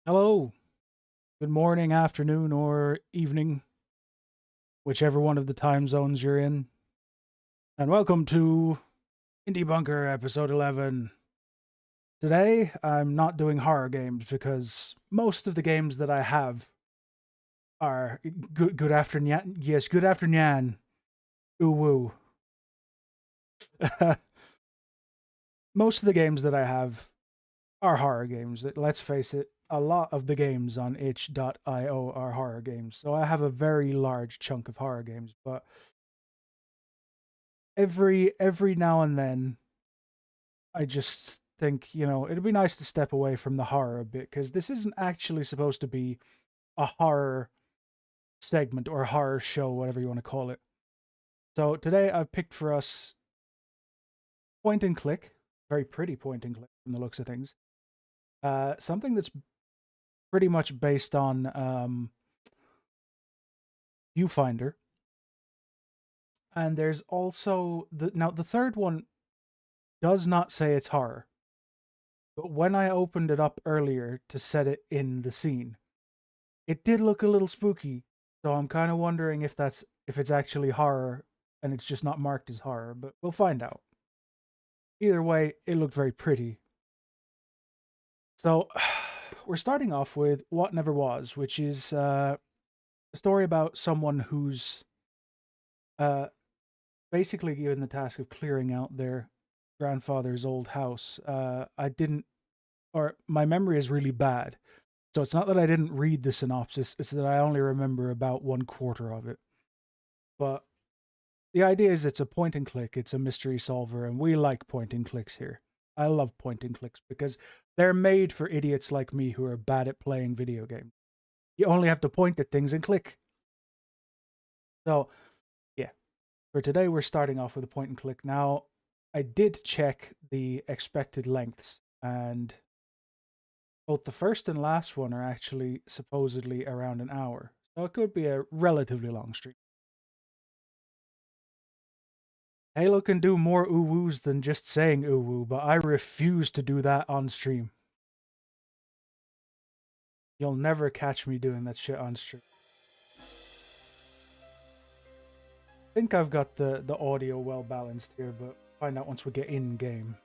Hello, good morning, afternoon, or evening, whichever one of the time zones you're in. And welcome to Indie Bunker episode 11. Today, I'm not doing horror games because most of the games that I have are good afternoon. Yes, good afternoon. Ooh woo. Most of the games that I have are horror games. Let's face it, a lot of the games on itch.io are horror games. So I have a very large chunk of horror games, but every now and then I just think, it'd be nice to step away from the horror a bit because this isn't actually supposed to be a horror segment or a horror show, whatever you want to call it. So today I've picked for us point and click, very pretty point and click from the looks of things. Something that's pretty much based on Viewfinder. And there's also the third one does not say it's horror. But when I opened it up earlier to set it in the scene, it did look a little spooky. So I'm kind of wondering if it's actually horror and it's just not marked as horror, but we'll find out. Either way, it looked very pretty. So we're starting off with What Never Was, which is a story about someone who's uh, basically given the task of clearing out their grandfather's old house. I didn't, or my memory is really bad. So it's not that I didn't read the synopsis, it's that I only remember about one quarter of it. But the idea is it's a point and click, it's a mystery solver, and we like point and clicks here. I love point and clicks because they're made for idiots like me who are bad at playing video games. You only have to point at things and click. So, yeah, for today, we're starting off with a point and click. Now, I did check the expected lengths, and both the first and last one are actually supposedly around an hour. So it could be a relatively long stream. Halo can do more ooh woos than just saying ooh woo, but I refuse to do that on stream. You'll never catch me doing that shit on stream. I think I've got the audio well balanced here, but find out once we get in game.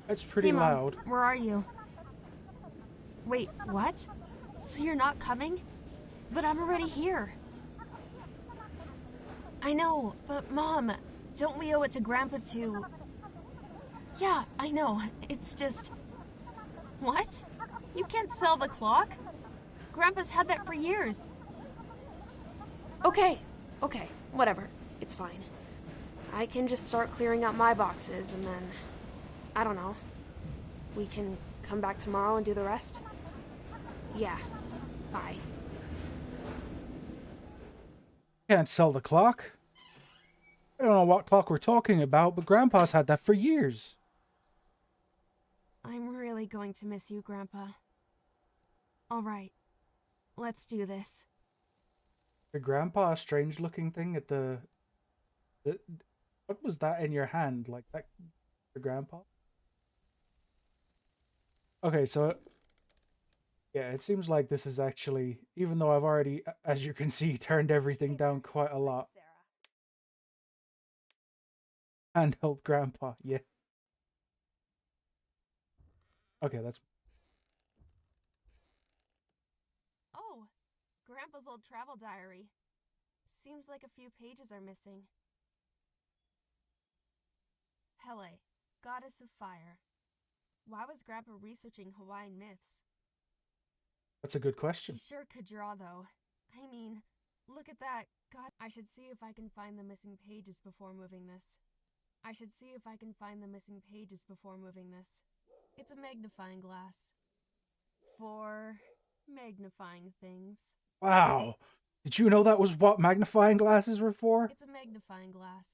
It's pretty Hey, Mom, loud. where are you? Wait, what? So you're not coming? But I'm already here. I know, but Mom, don't we owe it to Grandpa to... Yeah, I know, it's just... What? You can't sell the clock? Grandpa's had that for years. Okay, whatever. It's fine. I can just start clearing out my boxes and then... I don't know. We can come back tomorrow and do the rest? Yeah. Bye. Can't sell the clock. I don't know what clock we're talking about, but Grandpa's had that for years. I'm really going to miss you, Grandpa. All right. Let's do this. Your grandpa, a strange looking thing at the what was that in your hand? Like that, your grandpa? Okay, so yeah, it seems like this is actually, even though I've already, as you can see, turned everything down quite a lot. Handheld grandpa, yeah. Okay, that's Oh, Grandpa's old travel diary. Seems like a few pages are missing. Pele, goddess of fire. Why was Grandpa researching Hawaiian myths? that's a good He question. sure could draw, though. I mean, look at that. God, I should see if I can find the missing pages before moving this. It's a magnifying glass. For magnifying things. Wow. Did you know that was what magnifying glasses were for? It's a magnifying glass.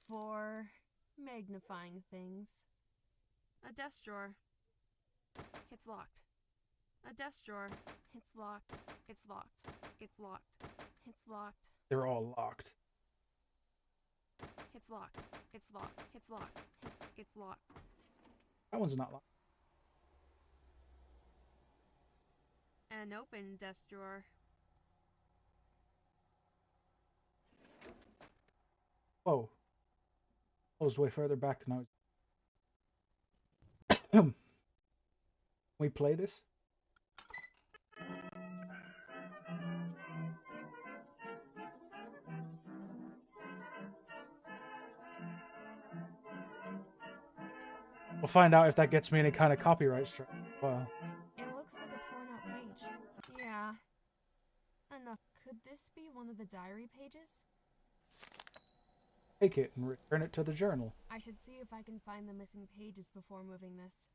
For magnifying things. A desk drawer. It's locked. A desk drawer. It's locked. It's locked. It's locked. It's locked. They're all locked. It's locked. It's locked. It's locked. It's locked. That one's not locked. An open desk drawer. Whoa. I was way further back than I was. We play this? We'll find out if that gets me any kind of copyright strike. Wow. It looks like a torn out page. Yeah. Enough. Could this be one of the diary pages? Take it and return it to the journal. I should see if I can find the missing pages before moving this.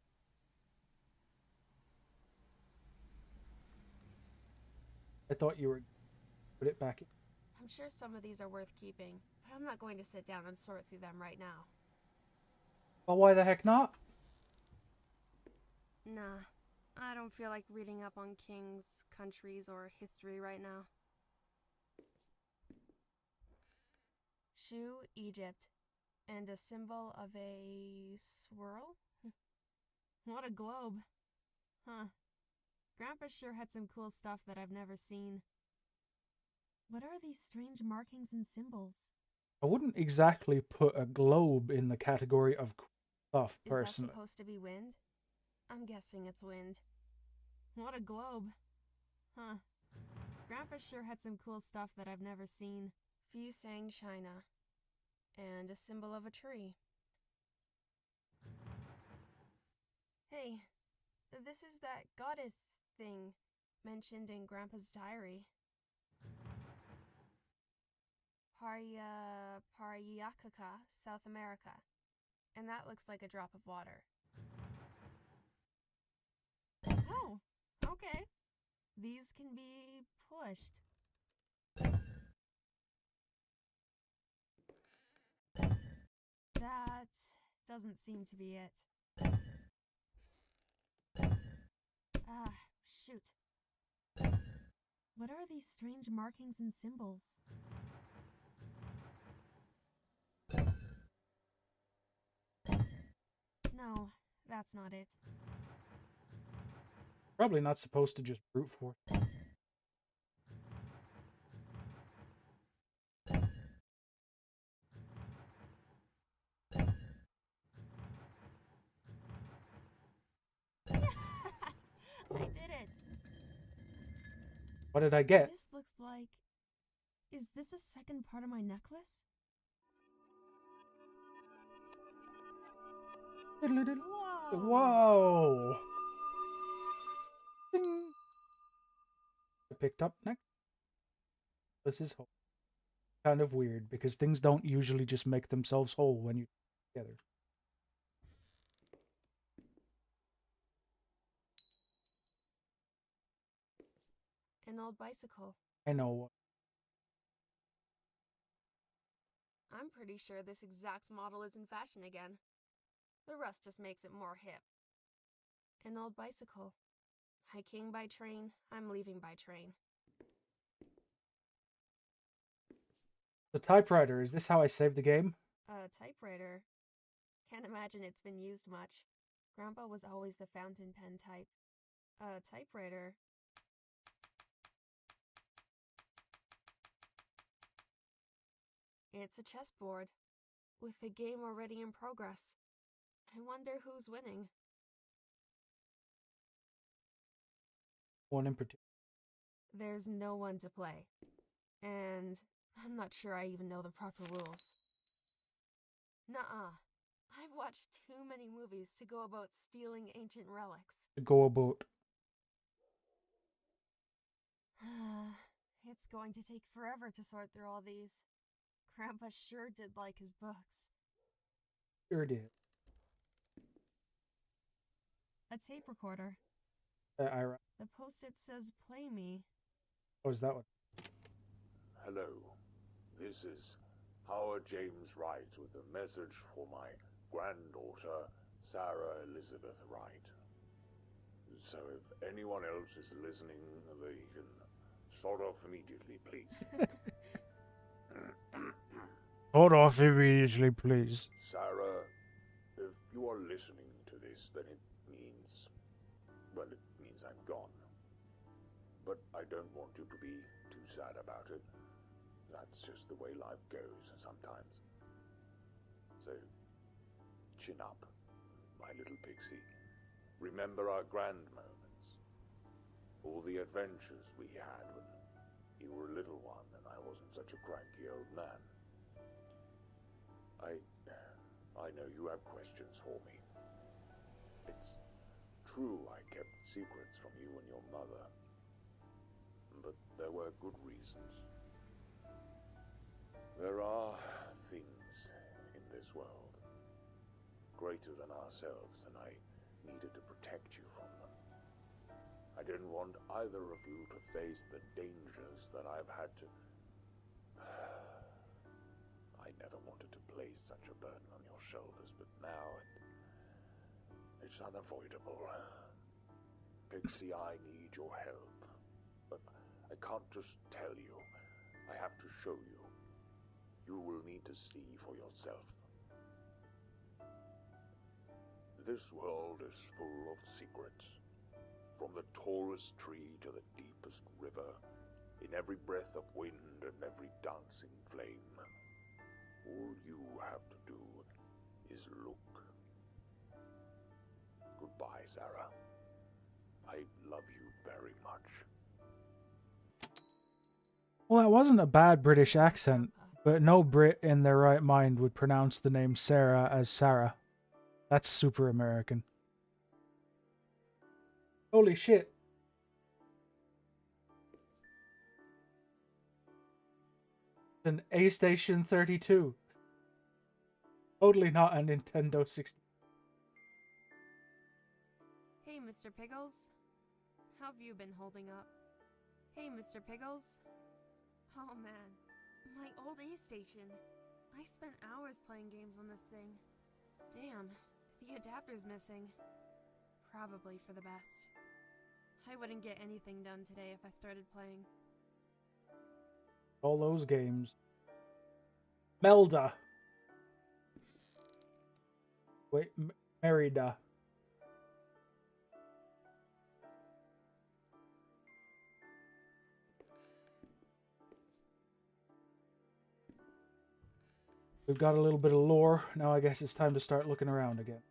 I thought you were put it back in. I'm sure some of these are worth keeping, but I'm not going to sit down and sort through them right now. Well, why the heck not? Nah, I don't feel like reading up on kings, countries, or history right now. Shoe, Egypt, and a symbol of a swirl? What a globe. Huh. Grandpa sure had some cool stuff that I've never seen. What are these strange markings and symbols? I wouldn't exactly put a globe in the category of stuff, personally. Is that supposed to be wind? I'm guessing it's wind. What a globe. Huh. Grandpa sure had some cool stuff that I've never seen. Fusang, China. And a symbol of a tree. Hey, this is that goddess thing mentioned in Grandpa's diary. Paryakaka, South America. And that looks like a drop of water. Oh, okay. These can be pushed. That doesn't seem to be it. Ah, shoot. What are these strange markings and symbols? No, that's not it. Probably not supposed to just brute force. I did it! What did I get? This looks like... Is this a second part of my necklace? Whoa! Whoa! Ding. I picked up next. This is kind of weird because things don't usually just make themselves whole when you together. An old bicycle. I know. I'm pretty sure this exact model is in fashion again. The rust just makes it more hip. An old bicycle. I came by train, I'm leaving by train. The typewriter, is this how I save the game? A typewriter. Can't imagine it's been used much. Grandpa was always the fountain pen type. A typewriter. It's a chessboard, with the game already in progress. I wonder who's winning. One in particular. There's no one to play. And I'm not sure I even know the proper rules. Nuh-uh. I've watched too many movies to go about stealing ancient relics. To go about. It's going to take forever to sort through all these. Grandpa sure did like his books. Sure did. A tape recorder. Ira. The post-it says play me. What was that one? Hello. This is Howard James Wright with a message for my granddaughter, Sarah Elizabeth Wright. So if anyone else is listening, they can start off immediately, please. Hold off immediately, please. Sarah, if you are listening to this, then it means, well, it means I'm gone. But I don't want you to be too sad about it. That's just the way life goes sometimes. So, chin up, my little pixie. Remember our grand moments. All the adventures we had when you were a little one and I wasn't such a cranky old man. I know you have questions for me. It's true I kept secrets from you and your mother. But there were good reasons. There are things in this world greater than ourselves, and I needed to protect you from them. I didn't want either of you to face the dangers that I've had to... I never wanted to place such a burden on your shoulders, but now it's unavoidable. Pixie, I need your help. But I can't just tell you. I have to show you. You will need to see for yourself. This world is full of secrets. From the tallest tree to the deepest river, in every breath of wind and every dancing flame. All you have to do is look. Goodbye, Sarah. I love you very much. Well, that wasn't a bad British accent, but no Brit in their right mind would pronounce the name Sarah as Sarah. That's super American. Holy shit. It's an A Station 32. Totally not a Nintendo 60. Hey, Mr. Pickles. How've you been holding up? Hey, Mr. Pickles. Oh man, my old A Station. I spent hours playing games on this thing. Damn, the adapter's missing. Probably for the best. I wouldn't get anything done today if I started playing. All those games. Melda. Wait, Merida. We've got a little bit of lore. Now I guess it's time to start looking around again.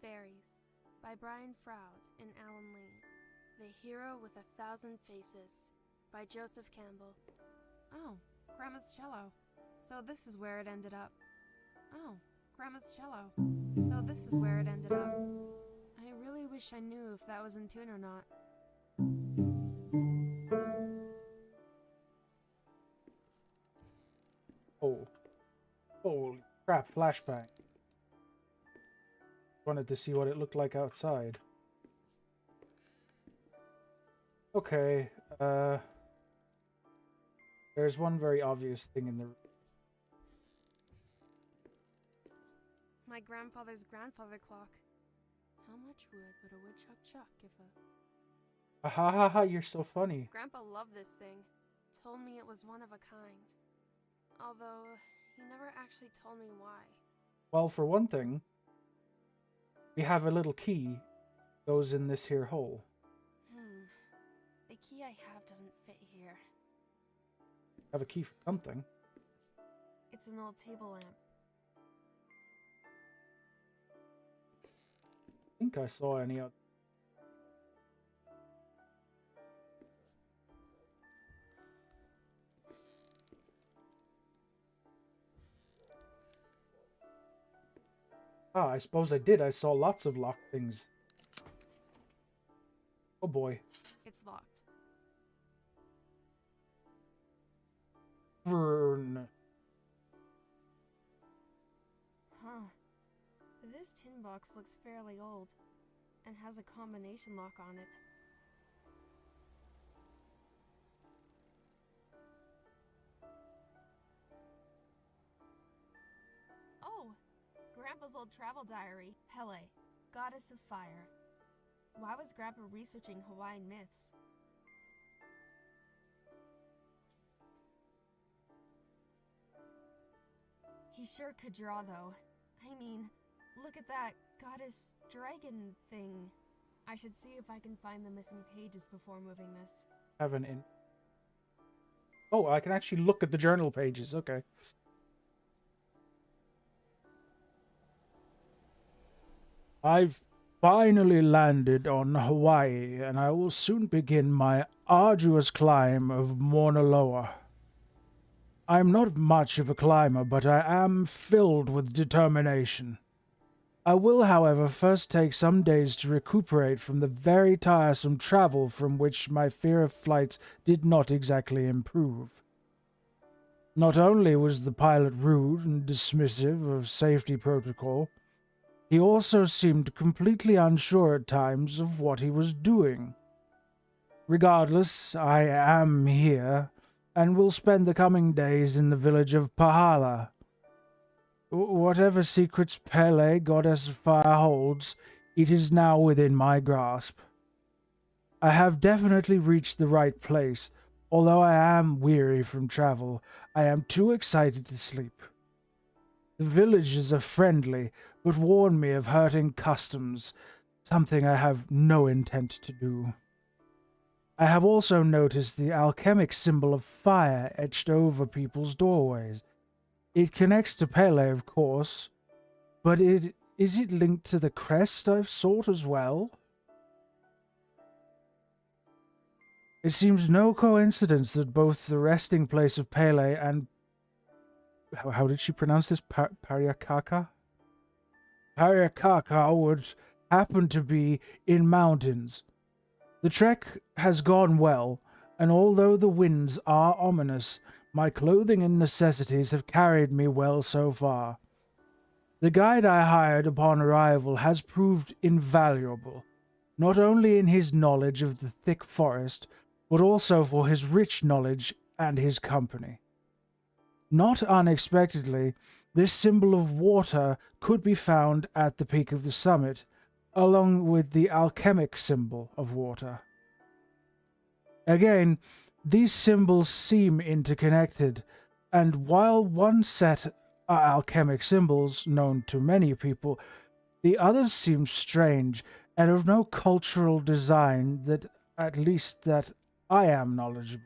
Fairies by Brian Froud and Alan Lee. The Hero with 1,000 Faces by Joseph Campbell. Oh, Grandma's cello. So this is where it ended up. Oh, Grandma's cello. So this is where it ended up. I really wish I knew if that was in tune or not. Oh. Holy crap, flashbang. Wanted to see what it looked like outside. Okay, there's one very obvious thing in the... My grandfather's grandfather clock. How much wood would a woodchuck chuck if a... Ha ha ha, you're so funny. Grandpa loved this thing. Told me it was one of a kind. Although, he never actually told me why. Well, for one thing, we have a little key goes in this here hole. The key I have doesn't fit here. Have a key for something. It's an old table lamp. I think I saw any other. Ah, I suppose I did. I saw lots of locked things. Oh boy. It's locked. Vern. Huh. This tin box looks fairly old, and has a combination lock on it. Oh! Grandpa's old travel diary. Pele, goddess of fire. Why was Grandpa researching Hawaiian myths? He sure could draw, though. I mean, look at that goddess dragon thing. I should see if I can find the missing pages before moving this. Have an in. Oh, I can actually look at the journal pages. Okay. I've finally landed on Hawaii, and I will soon begin my arduous climb of Mauna Loa. I'm not much of a climber, but I am filled with determination. I will, however, first take some days to recuperate from the very tiresome travel from which my fear of flights did not exactly improve. Not only was the pilot rude and dismissive of safety protocol, he also seemed completely unsure at times of what he was doing. Regardless, I am here, and will spend the coming days in the village of Pahala. Whatever secrets Pele, goddess of fire, holds, it is now within my grasp. I have definitely reached the right place. Although I am weary from travel, I am too excited to sleep. The villagers are friendly, but warn me of hurting customs, something I have no intent to do. I have also noticed the alchemic symbol of fire etched over people's doorways. It connects to Pele, of course, but is it linked to the crest I've sought as well? It seems no coincidence that both the resting place of Pele and... How did she pronounce this? Pariakaka? Pariakaka would happen to be in mountains. The trek has gone well, and although the winds are ominous, my clothing and necessities have carried me well so far. The guide I hired upon arrival has proved invaluable, not only in his knowledge of the thick forest, but also for his rich knowledge and his company. Not unexpectedly, this symbol of water could be found at the peak of the summit, along with the alchemic symbol of water. Again, these symbols seem interconnected, and while one set are alchemic symbols known to many people, the others seem strange and of no cultural design that I am knowledgeable.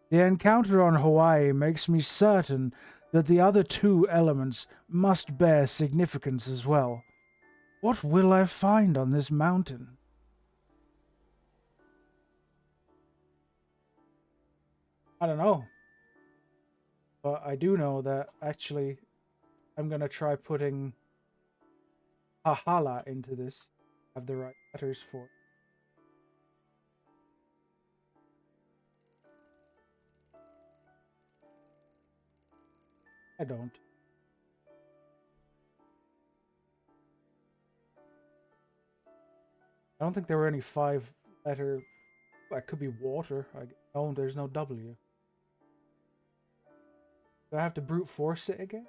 The encounter on Hawaii makes me certain that the other two elements must bear significance as well. What will I find on this mountain? I don't know. But I do know that actually I'm going to try putting Hahala into this. Have the right letters for it. I don't. I don't think there were any 5-letter... That could be water. Oh, there's no W. Do I have to brute force it again?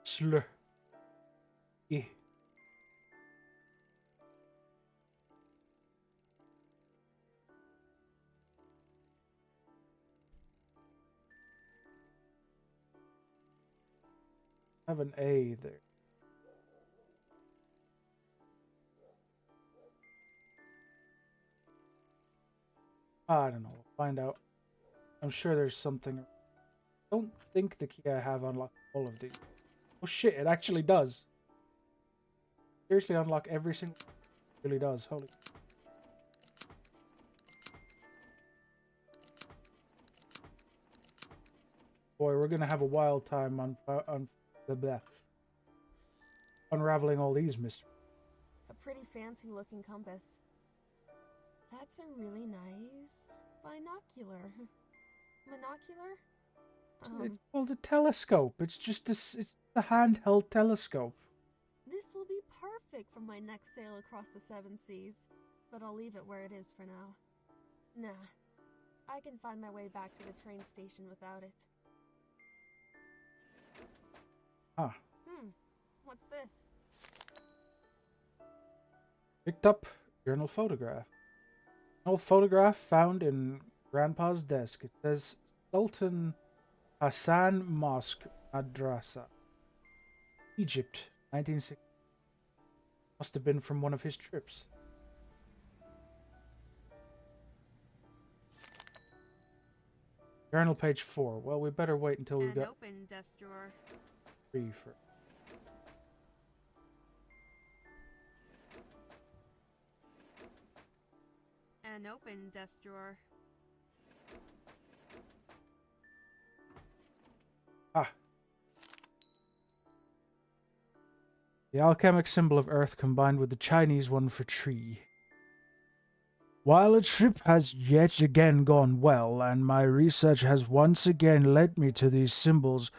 Slur. Eh. I have an A there. I don't know. We'll find out. I'm sure there's something. I don't think the key I have unlocked all of these. Oh shit, it actually does. Seriously unlock every single... It really does. Holy... Boy, we're gonna have a wild time on unraveling all these mysteries. A pretty fancy looking compass. That's a really nice binocular. Monocular? It's called a telescope. It's just it's a handheld telescope. This will be perfect for my next sail across the 7 seas, but I'll leave it where it is for now. Nah, I can find my way back to the train station without it. Huh. What's this? Picked up journal photograph. old photograph found in Grandpa's desk. It says Sultan Hassan Mosque, Madrasa, Egypt, 1960. Must have been from one of his trips. Journal page 4. Well, we better wait until we've An got open desk drawer. 3 first. An open desk drawer. Ah. The alchemic symbol of earth combined with the Chinese one for tree. While a trip has yet again gone well, and my research has once again led me to these symbols,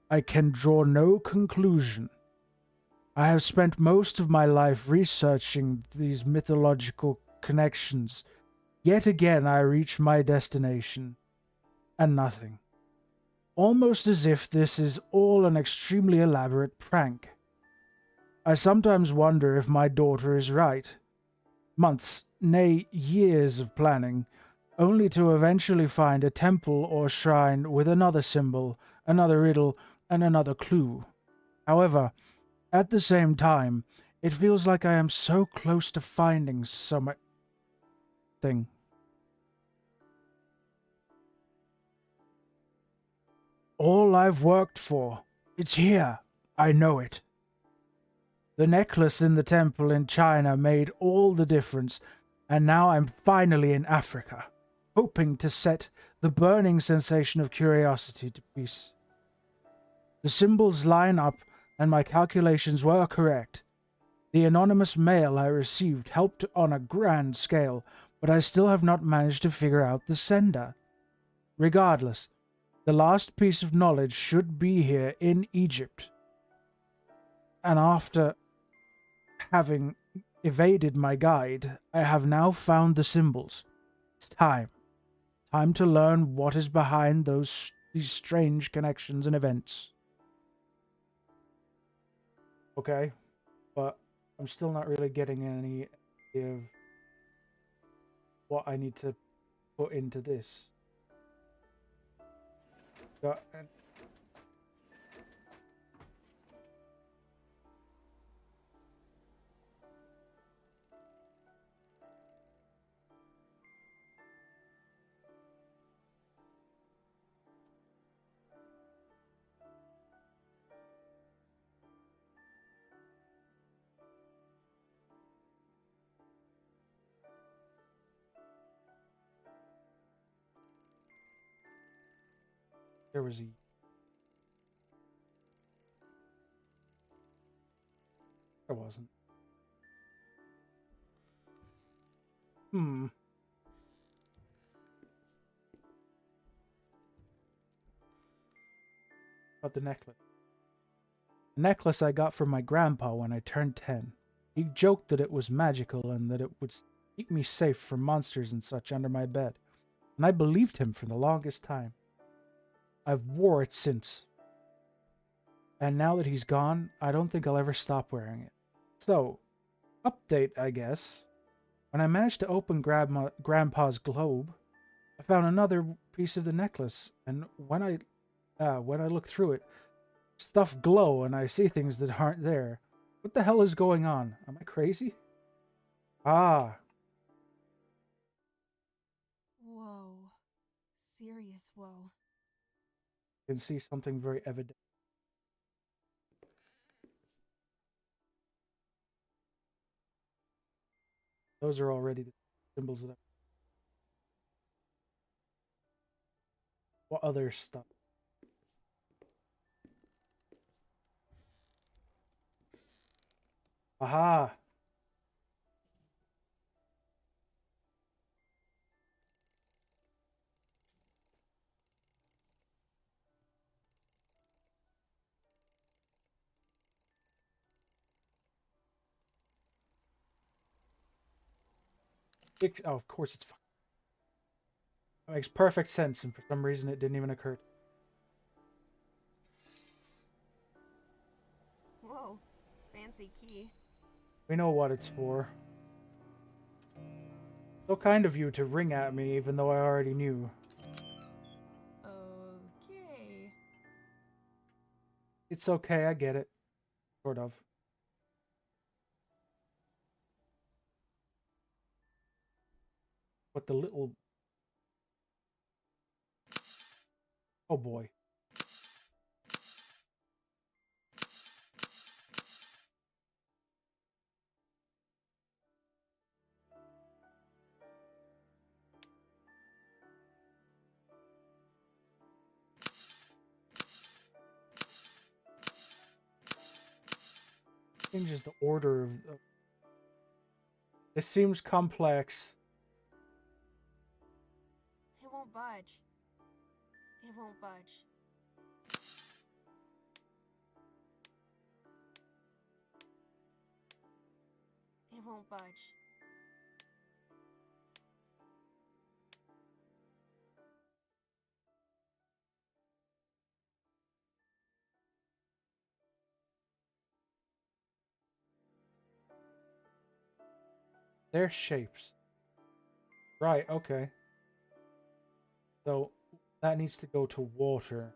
I can draw no conclusion. I have spent most of my life researching these mythological connections. Yet again I reach my destination, and nothing. Almost as if this is all an extremely elaborate prank. I sometimes wonder if my daughter is right. Months, nay, years of planning, only to eventually find a temple or shrine with another symbol, another riddle, and another clue. However, at the same time, it feels like I am so close to finding something. All I've worked for, it's here. I know it. The necklace in the temple in China made all the difference, and now I'm finally in Africa, hoping to set the burning sensation of curiosity to peace. The symbols line up, and my calculations were correct. The anonymous mail I received helped on a grand scale, but I still have not managed to figure out the sender. Regardless, the last piece of knowledge should be here in Egypt. And after having evaded my guide, I have now found the symbols. It's time. Time to learn what is behind these strange connections and events. Okay, but I'm still not really getting any idea of what I need to put into this. There was a... There wasn't. About the necklace. The necklace I got from my grandpa when I turned 10. He joked that it was magical and that it would keep me safe from monsters and such under my bed. And I believed him for the longest time. I've wore it since. And now that he's gone, I don't think I'll ever stop wearing it. So, update, I guess. When I managed to open Grandpa's globe, I found another piece of the necklace, and when I look through it, stuff glow and I see things that aren't there. What the hell is going on? Am I crazy? Ah. Whoa. Serious whoa. You can see something very evident. Those are already the symbols that I... What other stuff? Aha! Oh, of course it's... It makes perfect sense, and for some reason it didn't even occur. Whoa. Fancy key. We know what it's for. So kind of you to ring at me, even though I already knew. Okay. It's okay, I get it. Sort of. But the little... Oh boy. Changes the order of... This seems complex. It won't budge. It won't budge. It won't budge. They're shapes. Right, okay. So, that needs to go to water.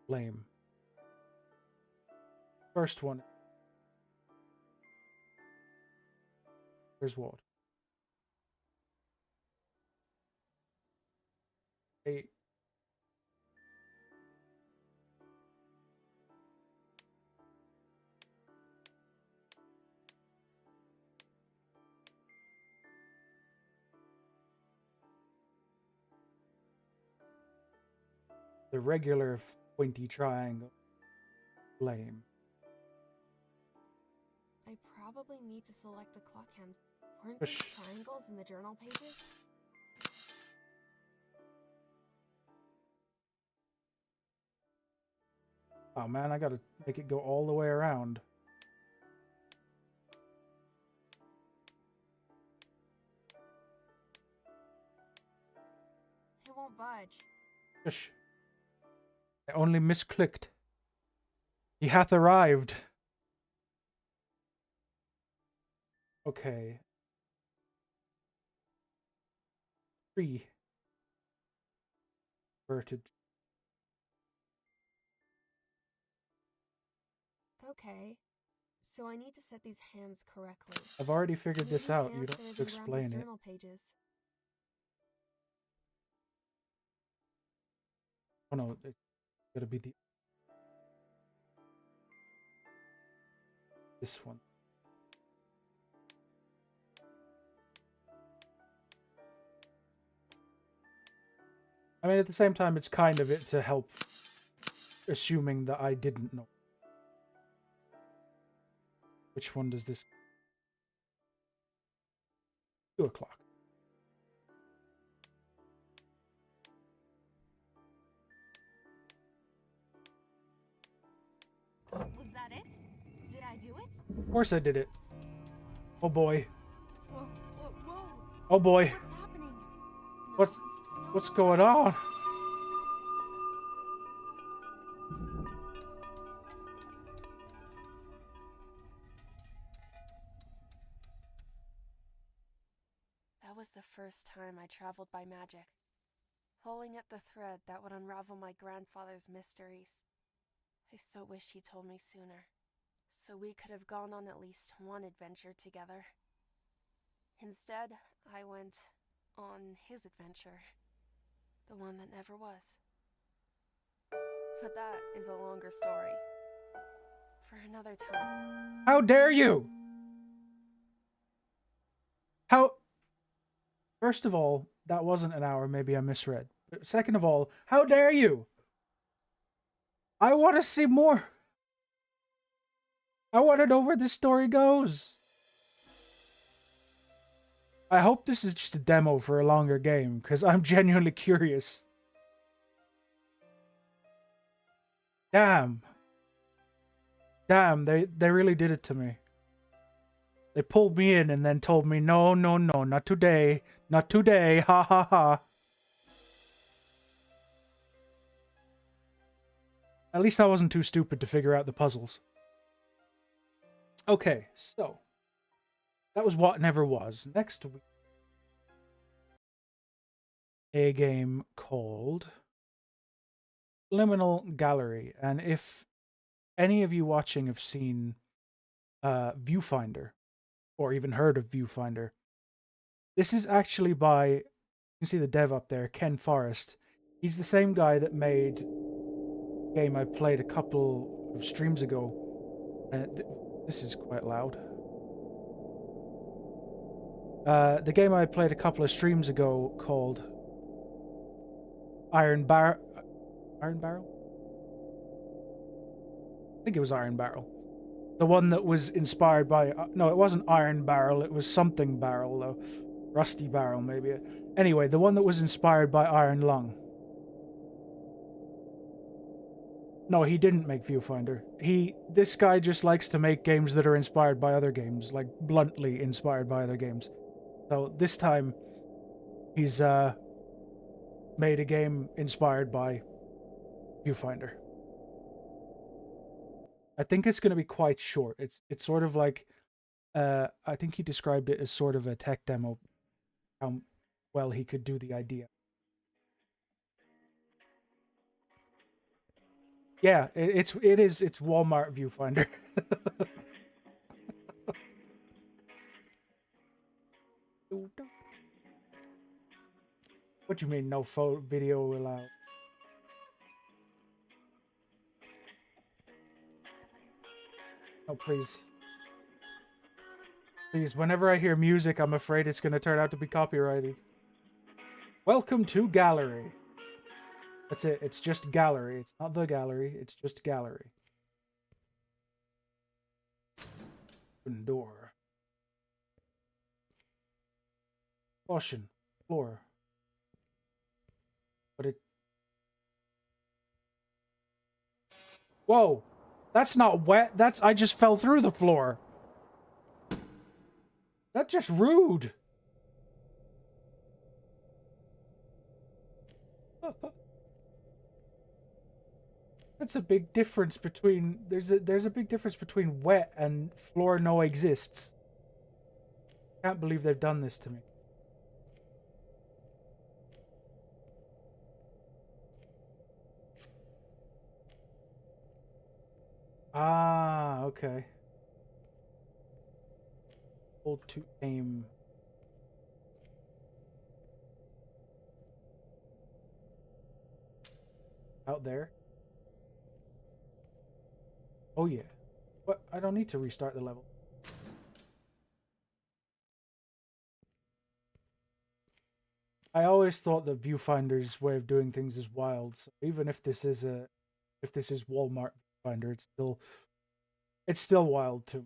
Flame. First one. There's water. 8. The regular pointy triangle. Flame. I probably need to select the clock hands. Weren't Push. these triangles in the journal pages? Oh man, I gotta make it go all the way around. It won't budge. Shush. I only misclicked. He hath arrived. Okay. 3. Verted. Okay. So I need to set these hands correctly. I've already figured Maybe this out. the You don't answer have to is around these explain it. journal pages. Oh no, it's gotta be this one. I mean, at the same time, it's kind of it to help, assuming that I didn't know. Which one does this? 2 o'clock. Was that it? Did I do it? Of course I did it. Oh boy. Whoa, whoa, whoa. Oh boy. What's happening? What's No. what's going on? That was the first time I traveled by magic, pulling at the thread that would unravel my grandfather's mysteries. I so wish he told me sooner, so we could have gone on at least one adventure together. Instead, I went on his adventure, the one that never was. But that is a longer story, for another time. How dare you? How? First of all, that wasn't an hour. Maybe I misread. Second of all, how dare you? I want to see more. I want to know where this story goes. I hope this is just a demo for a longer game, because I'm genuinely curious. Damn. Damn, they really did it to me. They pulled me in and then told me, no, no, no, not today. Not today, ha ha ha. At least I wasn't too stupid to figure out the puzzles. Okay, so that was What Never Was. Next week, a game called Liminal Gallery. And if any of you watching have seen Viewfinder, or even heard of Viewfinder, this is actually by, you can see the dev up there, Ken Forrest. He's the same guy that made a game I played a couple of streams ago. This is quite loud. The game I played a couple of streams ago called Iron Barrel? I think it was Iron Barrel. The one that was inspired by... no, it wasn't Iron Barrel. It was something Barrel, though. Rusty Barrel, maybe. Anyway, the one that was inspired by Iron Lung. No, he didn't make Viewfinder. This guy just likes to make games that are inspired by other games. Like, bluntly inspired by other games. So, this time, he's made a game inspired by Viewfinder. I think it's going to be quite short. It's sort of like, I think he described it as sort of a tech demo, how well he could do the idea. Yeah, it's Walmart Viewfinder. What do you mean no video allowed? Oh, please. Please, whenever I hear music, I'm afraid it's going to turn out to be copyrighted. Welcome to Gallery. That's it. It's just Gallery. It's not the gallery. It's just Gallery. Open door. Caution. Floor. But it... Whoa! That's not wet. I just fell through the floor. That's just rude. That's a big difference between... There's a big difference between wet and floor no exists. Can't believe they've done this to me. Ah, okay. Hold to aim. Out there. Oh yeah. What? I don't need to restart the level. I always thought that Viewfinder's way of doing things is wild. So even if this is Walmart Viewfinder, it's still wild too.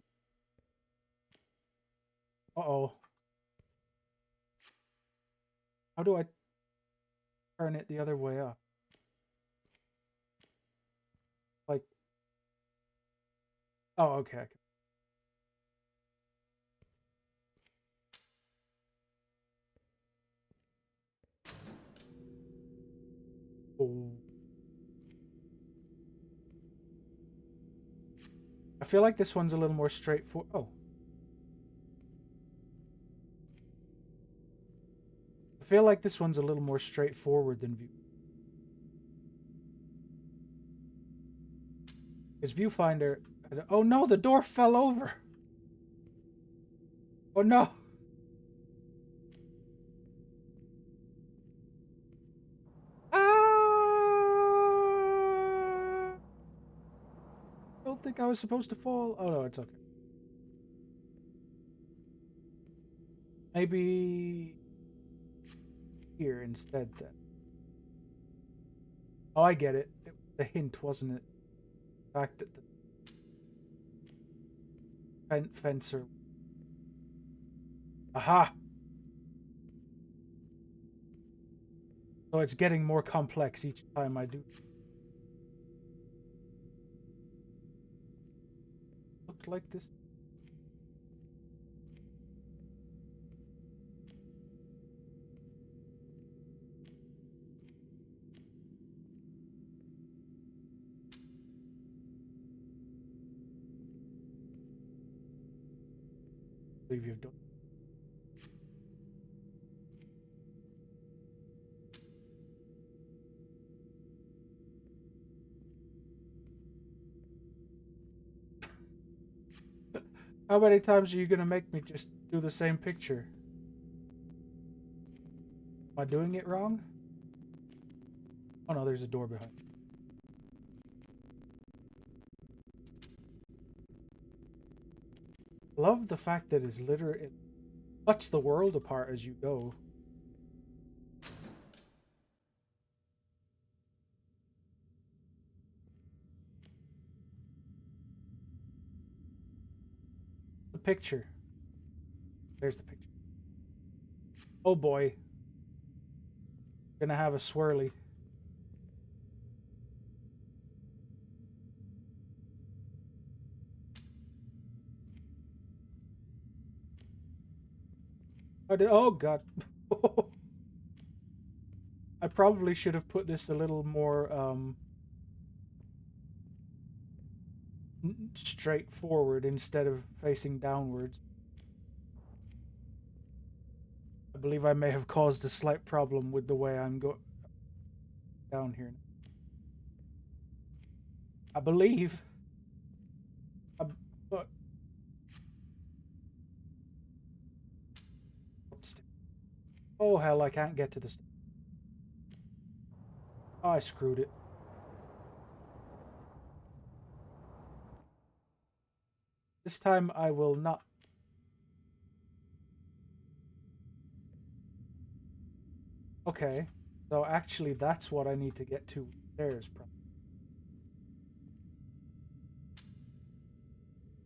Uh-oh. How do I turn it the other way up? Like, oh, okay. Oh. I feel like this one's a little more straightforward. Oh. I feel like this one's a little more straightforward than View. Because Viewfinder... Oh no, the door fell over! Oh no! Ah! I don't think I was supposed to fall. Oh no, it's okay. Maybe... here instead then. Oh, I get it. It was the hint, wasn't it? The fact that the fencer... Aha! So it's getting more complex each time I do. Looked like this. believe you've done. How many times are you gonna make me just do the same picture? Am I doing it wrong? Oh no, there's a door behind. Love the fact that it's literally it cuts the world apart as you go. The picture. There's the picture. Oh boy. Gonna have a swirly. Oh god. I probably should have put this a little more straightforward instead of facing downwards. I believe I may have caused a slight problem with the way I'm going down here. I believe. But oh hell, I can't get to the stairs. Oh, I screwed it. This time I will not. Okay, so actually that's what I need to get to stairs. What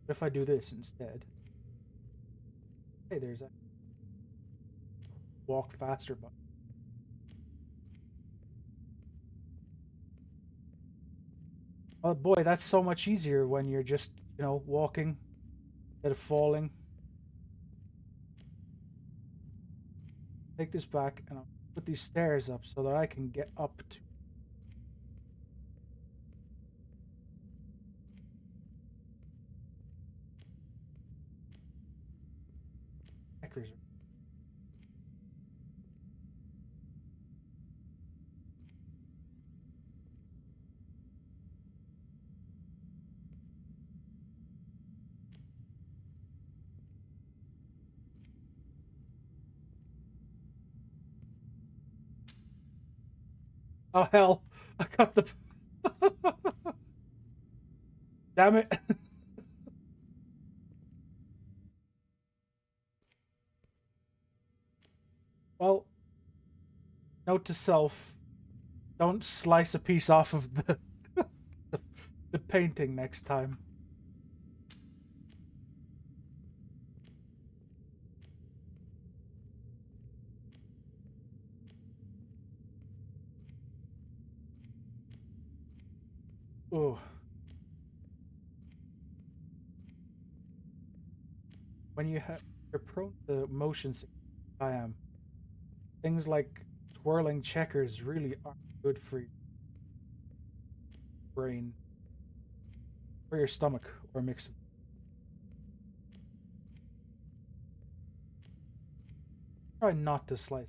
if I do this instead? Hey, there's a walk faster button. Oh boy, that's so much easier when you're just, you know, walking instead of falling. Take this back and I'll put these stairs up so that I can get up to. Heckers. Oh hell, I got the. Damn it. Well, note to self, don't slice a piece off of the, the painting next time. Oh. When you're prone to motion sickness, I am. Things like twirling checkers really aren't good for your brain or your stomach or a mix of. Try not to slice.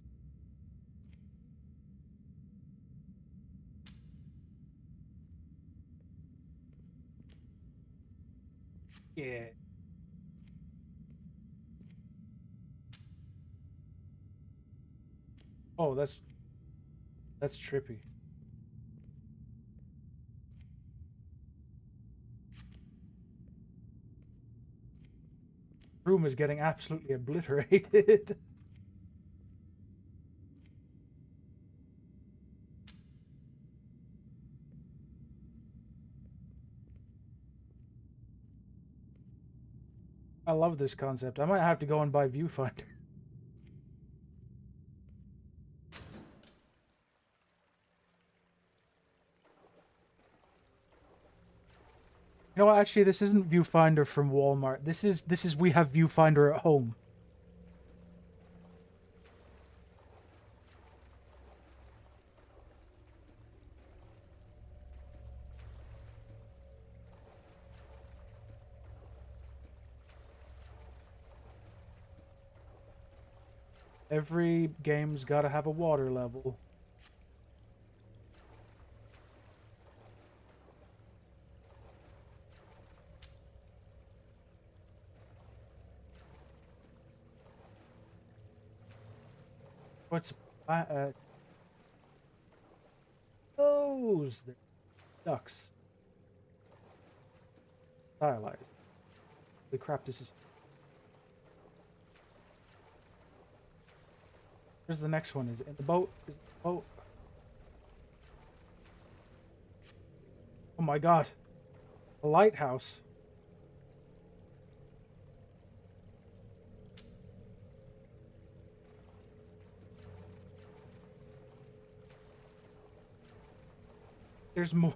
Yeah. Oh, that's trippy. Room is getting absolutely obliterated. I love this concept. I might have to go and buy Viewfinder. You know what? Actually, this isn't Viewfinder from Walmart. This is we have Viewfinder at home. Every game's gotta have a water level. What's those? They're ducks. Stylized. Holy crap, this is... Where's the next one? Is it in the boat? Is it in the boat? Oh my god. A lighthouse. There's more.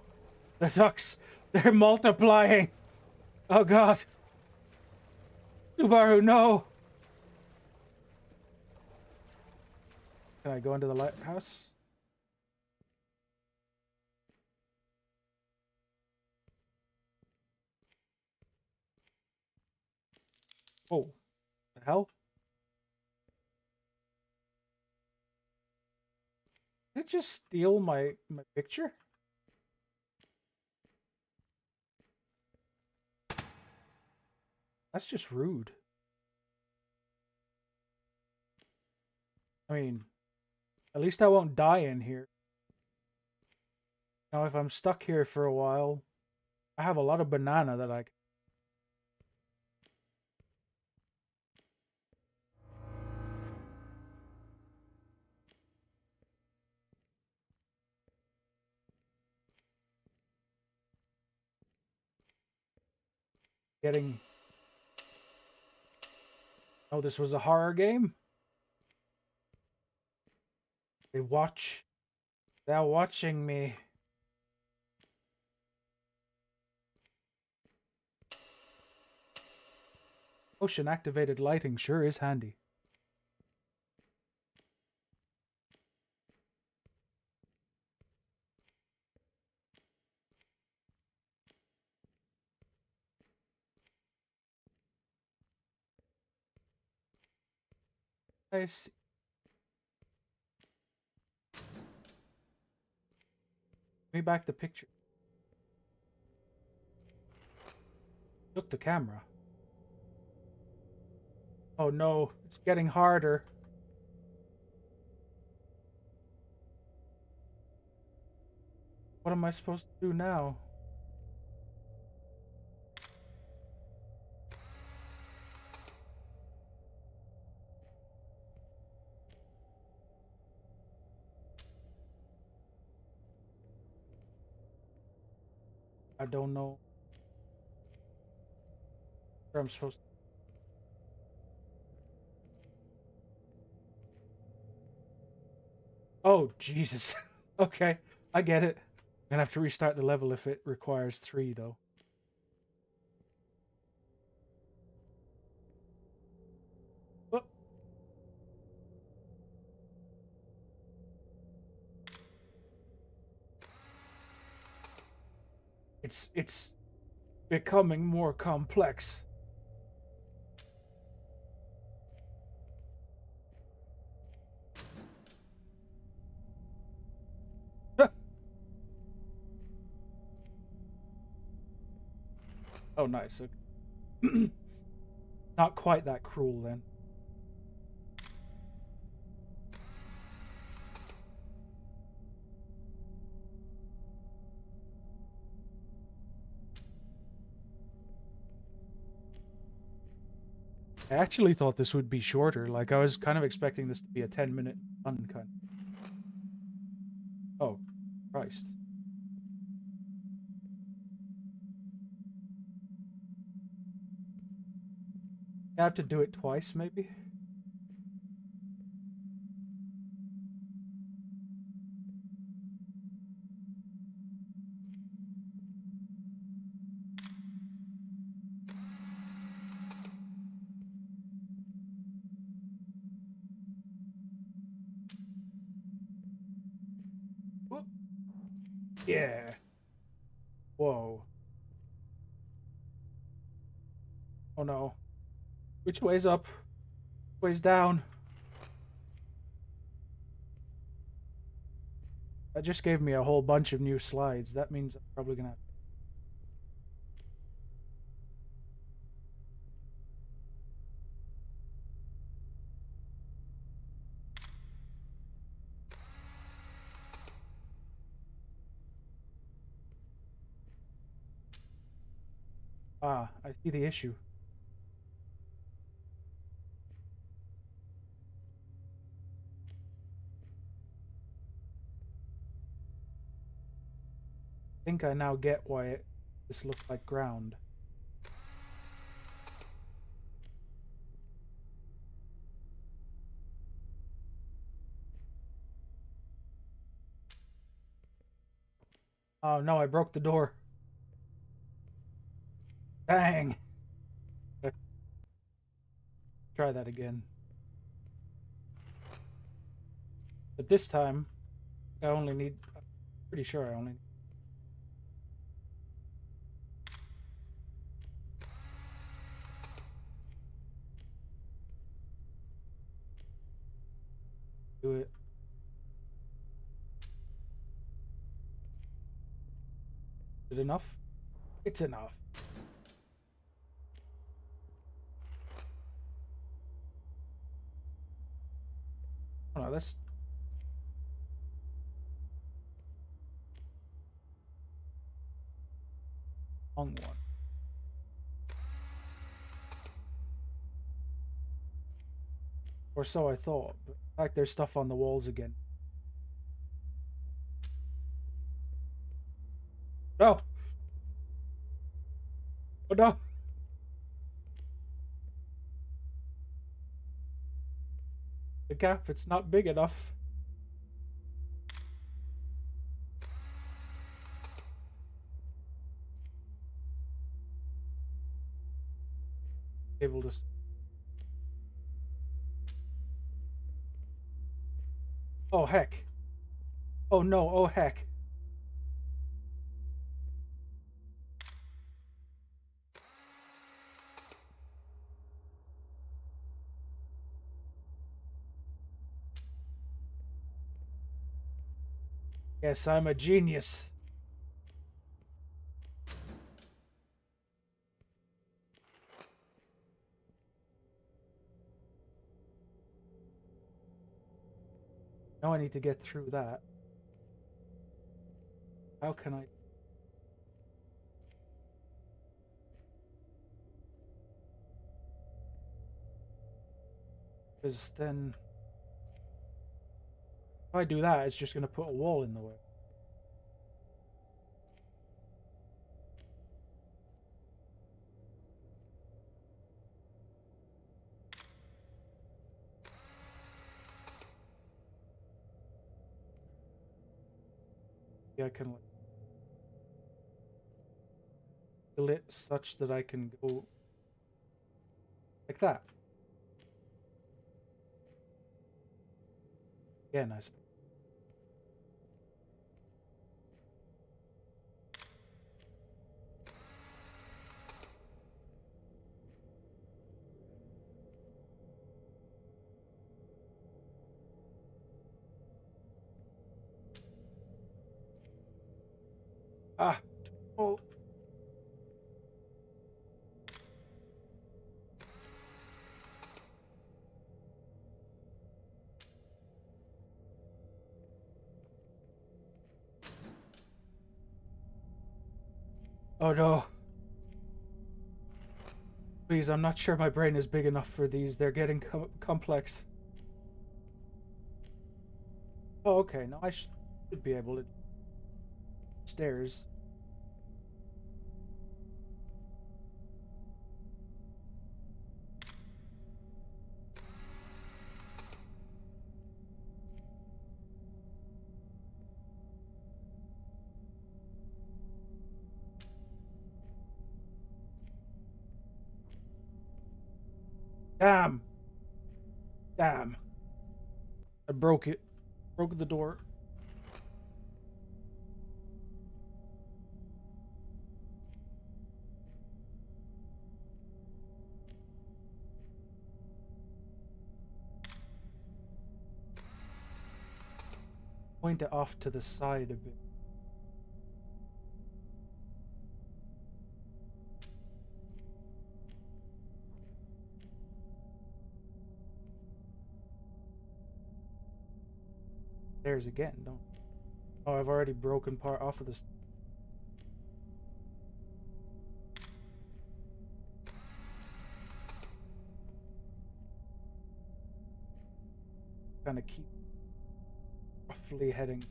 The ducks. They're multiplying. Oh god. Subaru, no. Can I go into the lighthouse? Oh. The hell? Did it just steal my picture? That's just rude. I mean, at least I won't die in here. Now, if I'm stuck here for a while, I have a lot of banana that I... Getting... Oh, this was a horror game? They watch... They're watching me. Ocean activated lighting sure is handy. I see. Give me back the picture. Look, the camera. Oh no, it's getting harder. What am I supposed to do now? I don't know where I'm supposed to... Oh, Jesus. Okay, I get it. I'm gonna have to restart the level if it requires 3, though. Oh. It's becoming more complex. Oh, nice. Okay. Not quite that cruel, then. I actually thought this would be shorter. Like, I was kind of expecting this to be a 10-minute run, kind of. Oh, Christ. I have to do it twice, maybe? Whoop. Yeah. Whoa. Oh no. Which way's up? Which way's down? That just gave me a whole bunch of new slides. That means I'm probably gonna have... Ah, I see the issue. I think I now get why this looks like ground. Oh no, I broke the door. Dang. Try that again. But this time, I only need... I'm pretty sure I only need... do it. Is it enough? It's enough. Oh no, that's... wrong one. Or so I thought, but in fact there's stuff on the walls again. No! Oh no! The gap, it's not big enough. Able to... Oh heck. Oh no, oh heck. Yes, I'm a genius. Now I need to get through that. How can I... Because then... if I do that, it's just going to put a wall in the way. Yeah, I can like fill it such that I can go like that. Again, I suppose. Ah! Oh! Oh no! Please, I'm not sure my brain is big enough for these. They're getting complex. Oh, okay. Now I should be able to... stairs. Damn! Damn. I broke it. Broke the door. point it off to the side a bit. Stairs again, don't. Oh, I've already broken part off of this. Kind of keep roughly heading.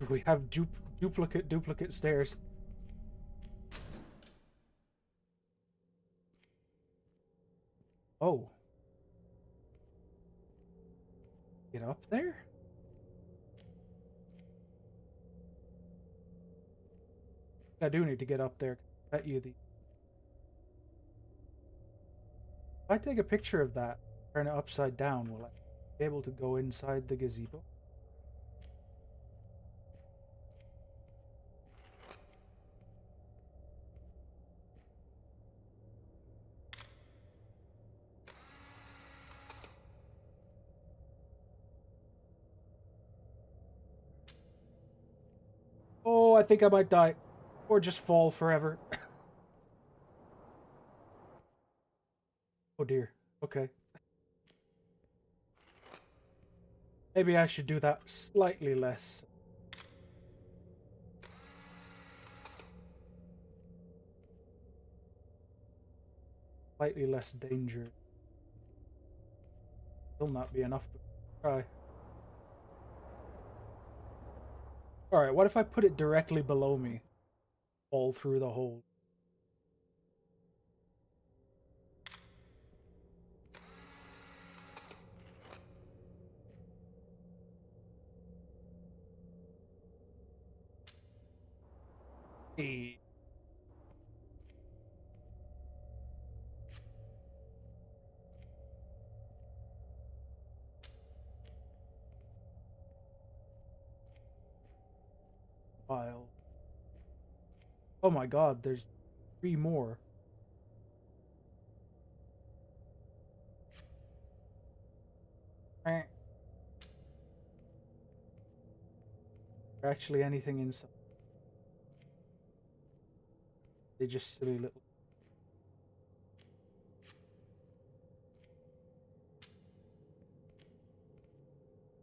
We have duplicate stairs. Oh. Get up there? I do need to get up there. I bet you the. If I take a picture of that, turn it upside down, will I be able to go inside the gazebo? Oh, I think I might die. Or just fall forever. Oh dear. Okay. Maybe I should do that slightly less. Slightly less danger. Will not be enough to try. Alright, what if I put it directly below me? Fall through the hole. Hey. Pile. Oh my god, there's 3 more. Actually anything inside. They just silly little.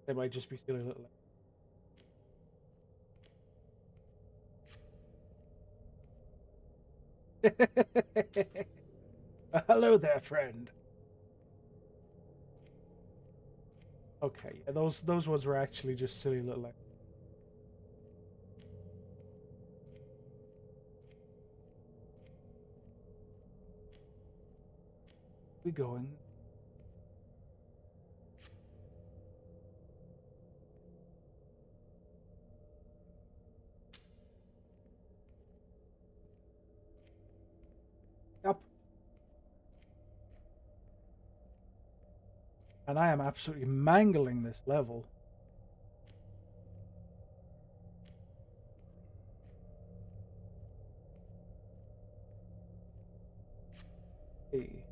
They might just be silly little. Hello there, friend. Okay, yeah, those ones were actually just silly little. We going? Yep. And I am absolutely mangling this level. Hey.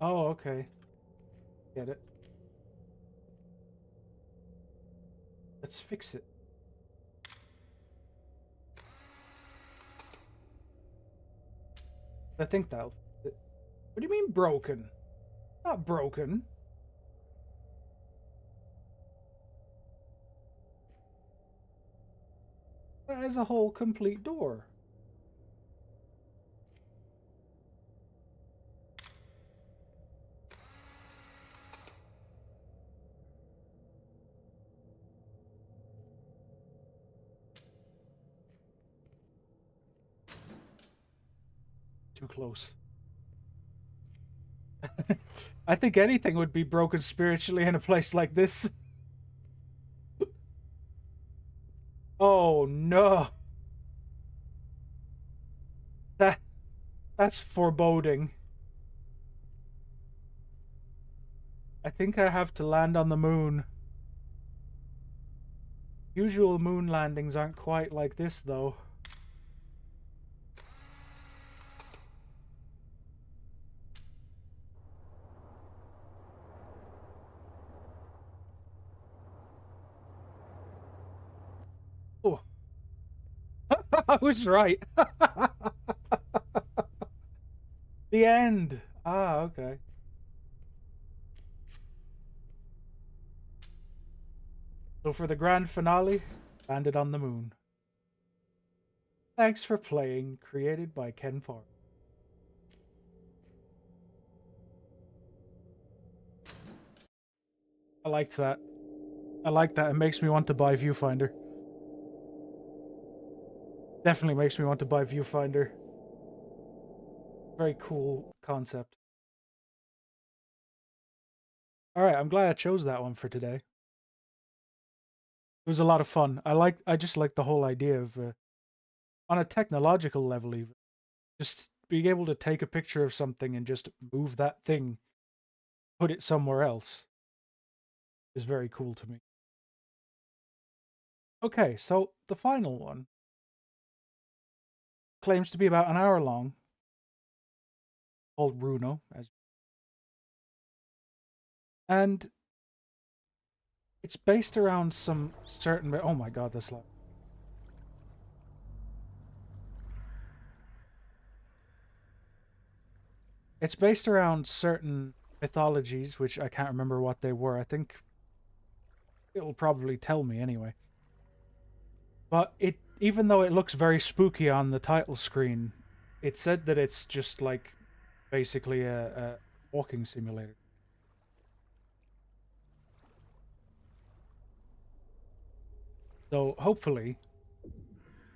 Oh, okay. Get it. Let's fix it. I think that'll fix it. What do you mean broken? Not broken. That is a whole complete door. Too close. I think anything would be broken spiritually in a place like this. Oh no. That's foreboding. I think I have to land on the moon. Usual moon landings aren't quite like this, though. Oh, I was right. The end. Ah, okay. So for the grand finale, landed on the moon. Thanks for playing, created by Ken Farr. I liked that. I like that. It makes me want to buy Viewfinder. Definitely makes me want to buy Viewfinder. Very cool concept. Alright, I'm glad I chose that one for today. It was a lot of fun. I just like the whole idea of, on a technological level even, just being able to take a picture of something and just move that thing, put it somewhere else, is very cool to me. Okay, so the final one claims to be about an hour long, called Runo, and it's based around some certain... Oh my god, this light. It's based around certain mythologies, which I can't remember what they were. I think it'll probably tell me anyway. But even though it looks very spooky on the title screen, it said that it's just like basically a walking simulator. So hopefully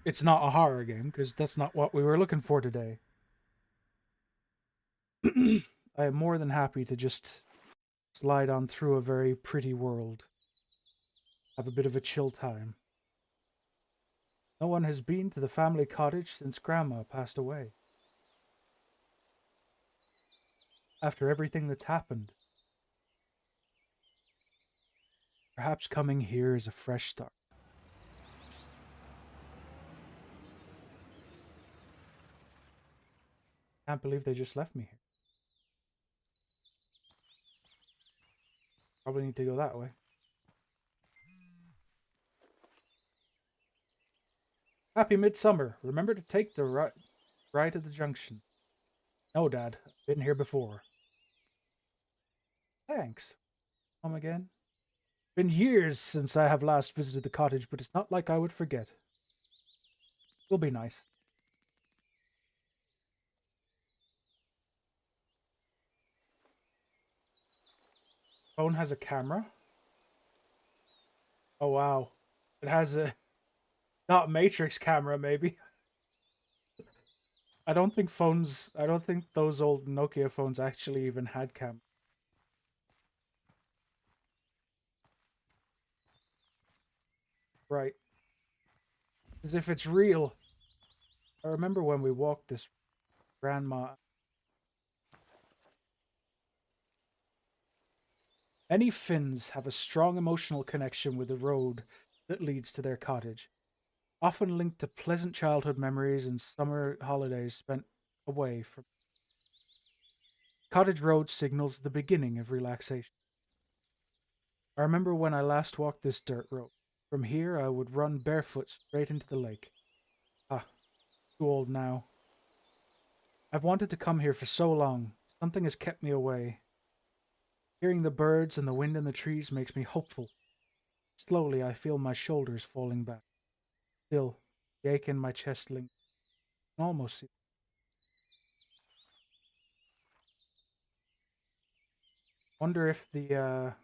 it's not a horror game, because that's not what we were looking for today. I am more than happy to just slide on through a very pretty world. Have a bit of a chill time. No one has been to the family cottage since Grandma passed away. After everything that's happened, perhaps coming here is a fresh start. Can't believe they just left me here. Probably need to go that way. Happy Midsummer. Remember to take the right at the junction. No, Dad. I've been here before. Thanks. Come again? Been years since I have last visited the cottage, but it's not like I would forget. It'll be nice. Phone has a camera. Oh wow. It has a not Matrix camera, maybe. I don't think those old Nokia phones actually even had camera. Right. As if it's real. I remember when we walked this grandma. Many Finns have a strong emotional connection with the road that leads to their cottage, often linked to pleasant childhood memories and summer holidays spent away from. Cottage Road signals the beginning of relaxation. I remember when I last walked this dirt road. From here, I would run barefoot straight into the lake. Ah, too old now. I've wanted to come here for so long. Something has kept me away. Hearing the birds and the wind in the trees makes me hopeful. Slowly, I feel my shoulders falling back. Still, the ache in my chest lingers. Almost. Wonder if the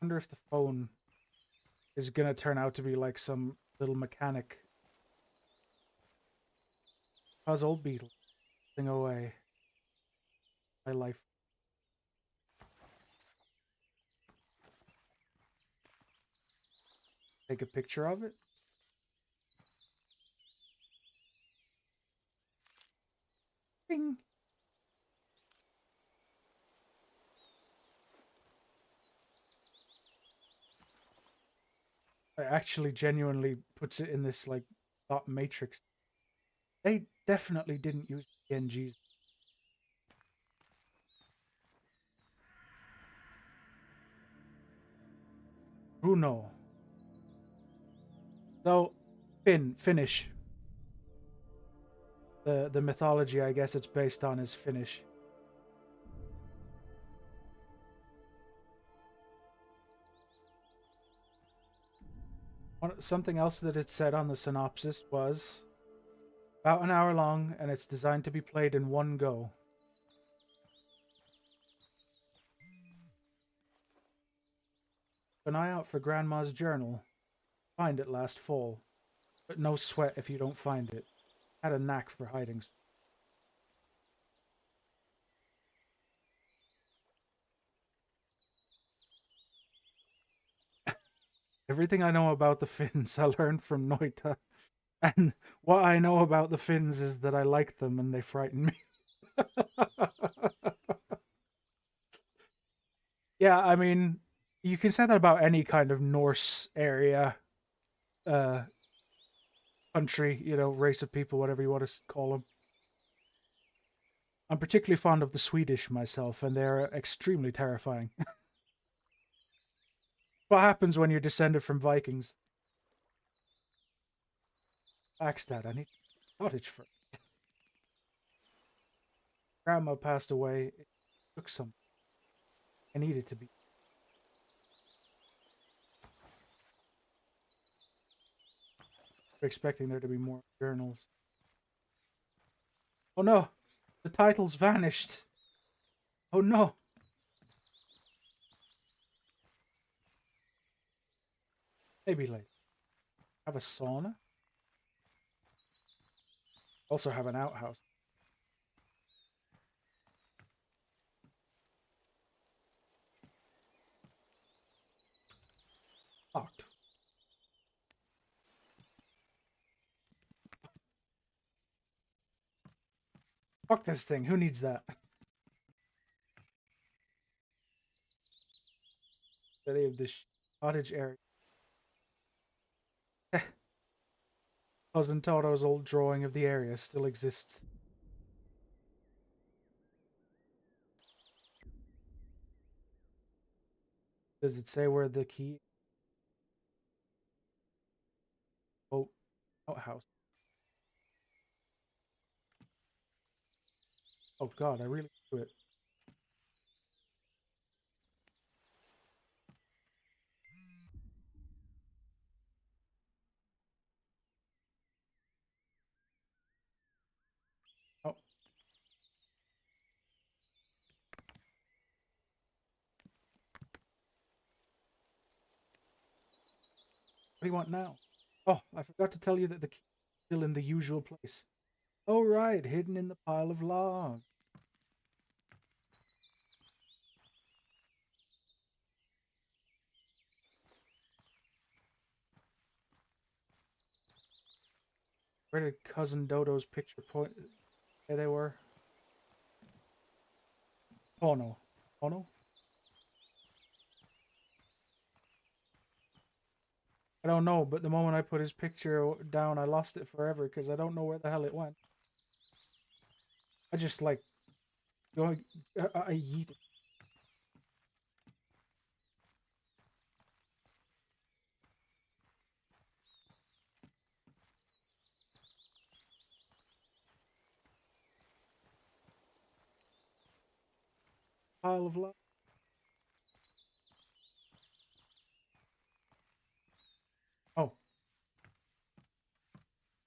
wonder if the phone is gonna turn out to be like some little mechanic. How's old Beetle? Thing away. My life. Take a picture of it. Bing. It actually genuinely puts it in this like dot matrix. They definitely didn't use PNGs. Runo. So, Finnish. The mythology I guess it's based on is Finnish. Something else that it said on the synopsis was about an hour long and it's designed to be played in one go. Keep an eye out for Grandma's journal. Find it last fall. But no sweat if you don't find it. Had a knack for hiding stuff. Everything I know about the Finns I learned from Noita. And what I know about the Finns is that I like them and they frighten me. Yeah, I mean, you can say that about any kind of Norse area, uh, country, you know, race of people, whatever you want to call them. I'm particularly fond of the Swedish myself, and they're extremely terrifying. What happens when you're descended from Vikings? Backstad, I need a cottage for. Grandma passed away. It took some. I needed to be. We're expecting there to be more journals. Oh no! The title's vanished! Oh no! Maybe later. Have a sauna? Also have an outhouse. Locked. Fuck this thing. Who needs that? Any of this cottage area. Cousin Toto's old drawing of the area still exists. Does it say where the key? Oh, outhouse. Oh god, I really do it. Oh. What do you want now? Oh, I forgot to tell you that the key is still in the usual place. Oh right, hidden in the pile of logs. Where did Cousin Dodo's picture point? There they were. Oh no. Oh no. I don't know, but the moment I put his picture down, I lost it forever because I don't know where the hell it went. I just like going. I yeet it. Pile of love. Oh.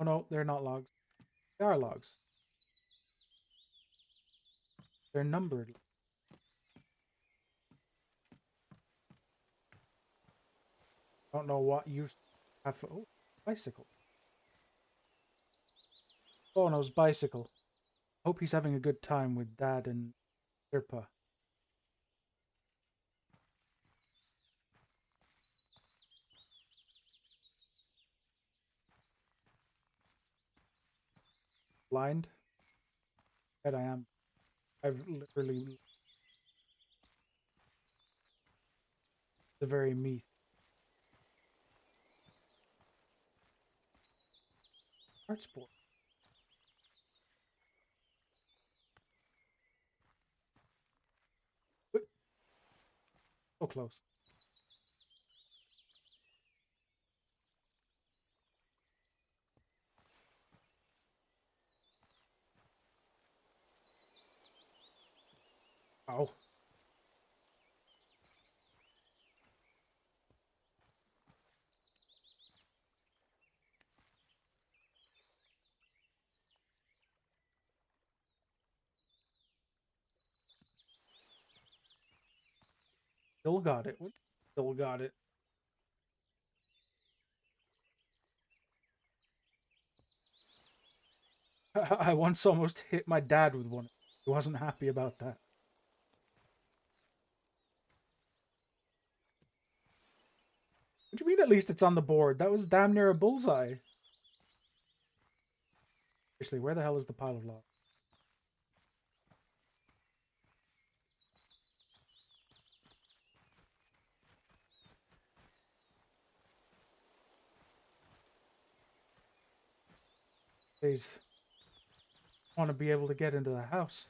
Oh no, they're not logs. They are logs. They're numbered. I don't know what you have. Oh, bicycle. Oh no, it's bicycle. Hope he's having a good time with Dad and Irpa. Blind? Bet I am. I've literally the very me. Arts board. So close. Oh. Still got it. Still got it. I once almost hit my dad with one. He wasn't happy about that. What do you mean at least it's on the board? That was damn near a bullseye. Seriously, where the hell is the pile of lava? Please. I want to be able to get into the house.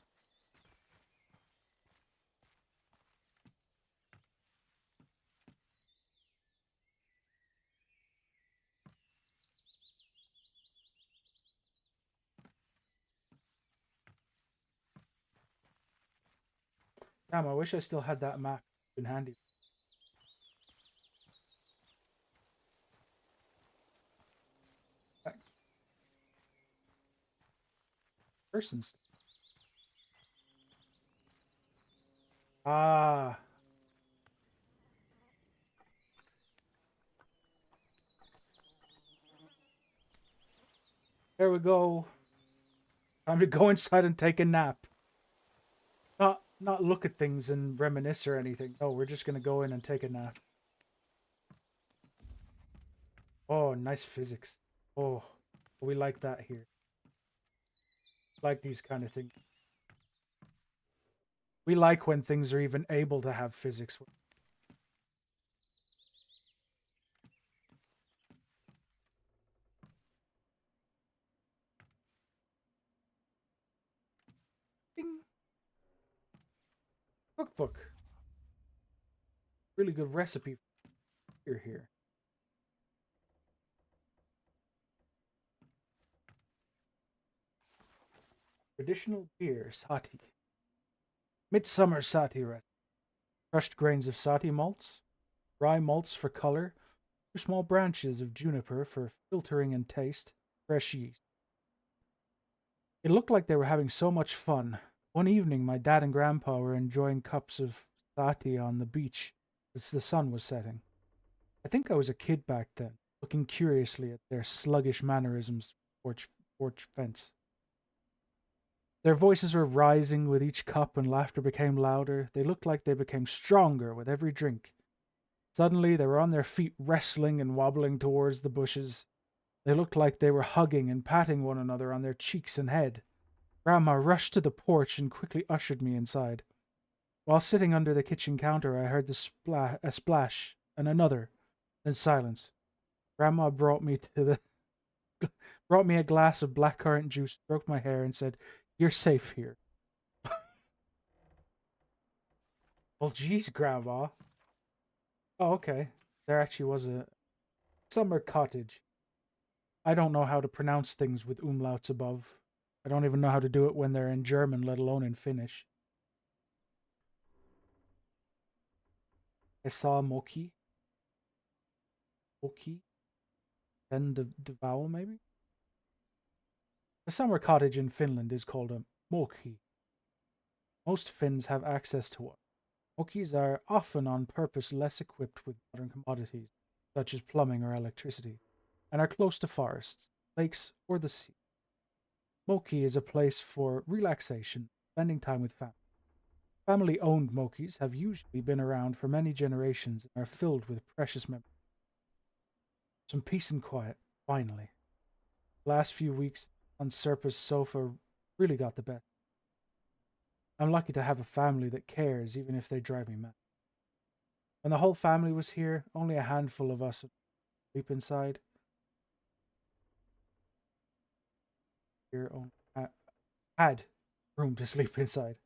Damn, I wish I still had that map in handy. Persons. Ah. There we go. Time to go inside and take a nap. Not look at things and reminisce or anything. No, we're just gonna go in and take a nap. Oh, nice physics. Oh, we like that here. Like these kind of things. We like when things are even able to have physics. Ding. Cookbook. Really good recipe for here. Traditional beer, sati. Midsummer sati recipe. Crushed grains of sati malts, rye malts for color, 2 small branches of juniper for filtering and taste, fresh yeast. It looked like they were having so much fun. One evening, my dad and grandpa were enjoying cups of sati on the beach as the sun was setting. I think I was a kid back then, looking curiously at their sluggish mannerisms porch fence. Their voices were rising with each cup and laughter became louder. They looked like they became stronger with every drink. Suddenly, they were on their feet wrestling and wobbling towards the bushes. They looked like they were hugging and patting one another on their cheeks and head. Grandma rushed to the porch and quickly ushered me inside. While sitting under the kitchen counter, I heard a splash and another, then silence. Grandma brought me a glass of blackcurrant juice, stroked my hair, and said, "You're safe here." Well, geez, Grandma. Oh, okay. There actually was a summer cottage. I don't know how to pronounce things with umlauts above. I don't even know how to do it when they're in German, let alone in Finnish. I saw Moki. Moki. Then the vowel, maybe? A summer cottage in Finland is called a moki. Most Finns have access to one. Mokis are often on purpose less equipped with modern commodities, such as plumbing or electricity, and are close to forests, lakes, or the sea. Moki is a place for relaxation, spending time with family. Family owned Mokis have usually been around for many generations and are filled with precious memories. Some peace and quiet, finally. The last few weeks on Serpa's sofa really got the best. I'm lucky to have a family that cares, even if they drive me mad. When the whole family was here, only a handful of us sleep inside. here had room to sleep inside.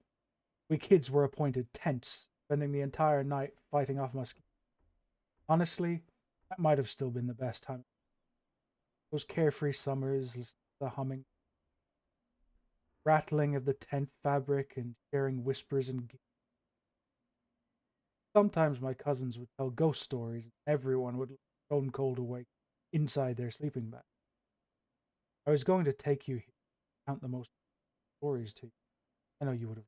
We kids were appointed tents, spending the entire night fighting off mosquitoes. Honestly, that might have still been the best time. Those carefree summers, the humming, rattling of the tent fabric, and sharing whispers and giggles. Sometimes my cousins would tell ghost stories, and everyone would stone cold awake inside their sleeping bag. I was going to take you here to count the most stories to you. I know you would have.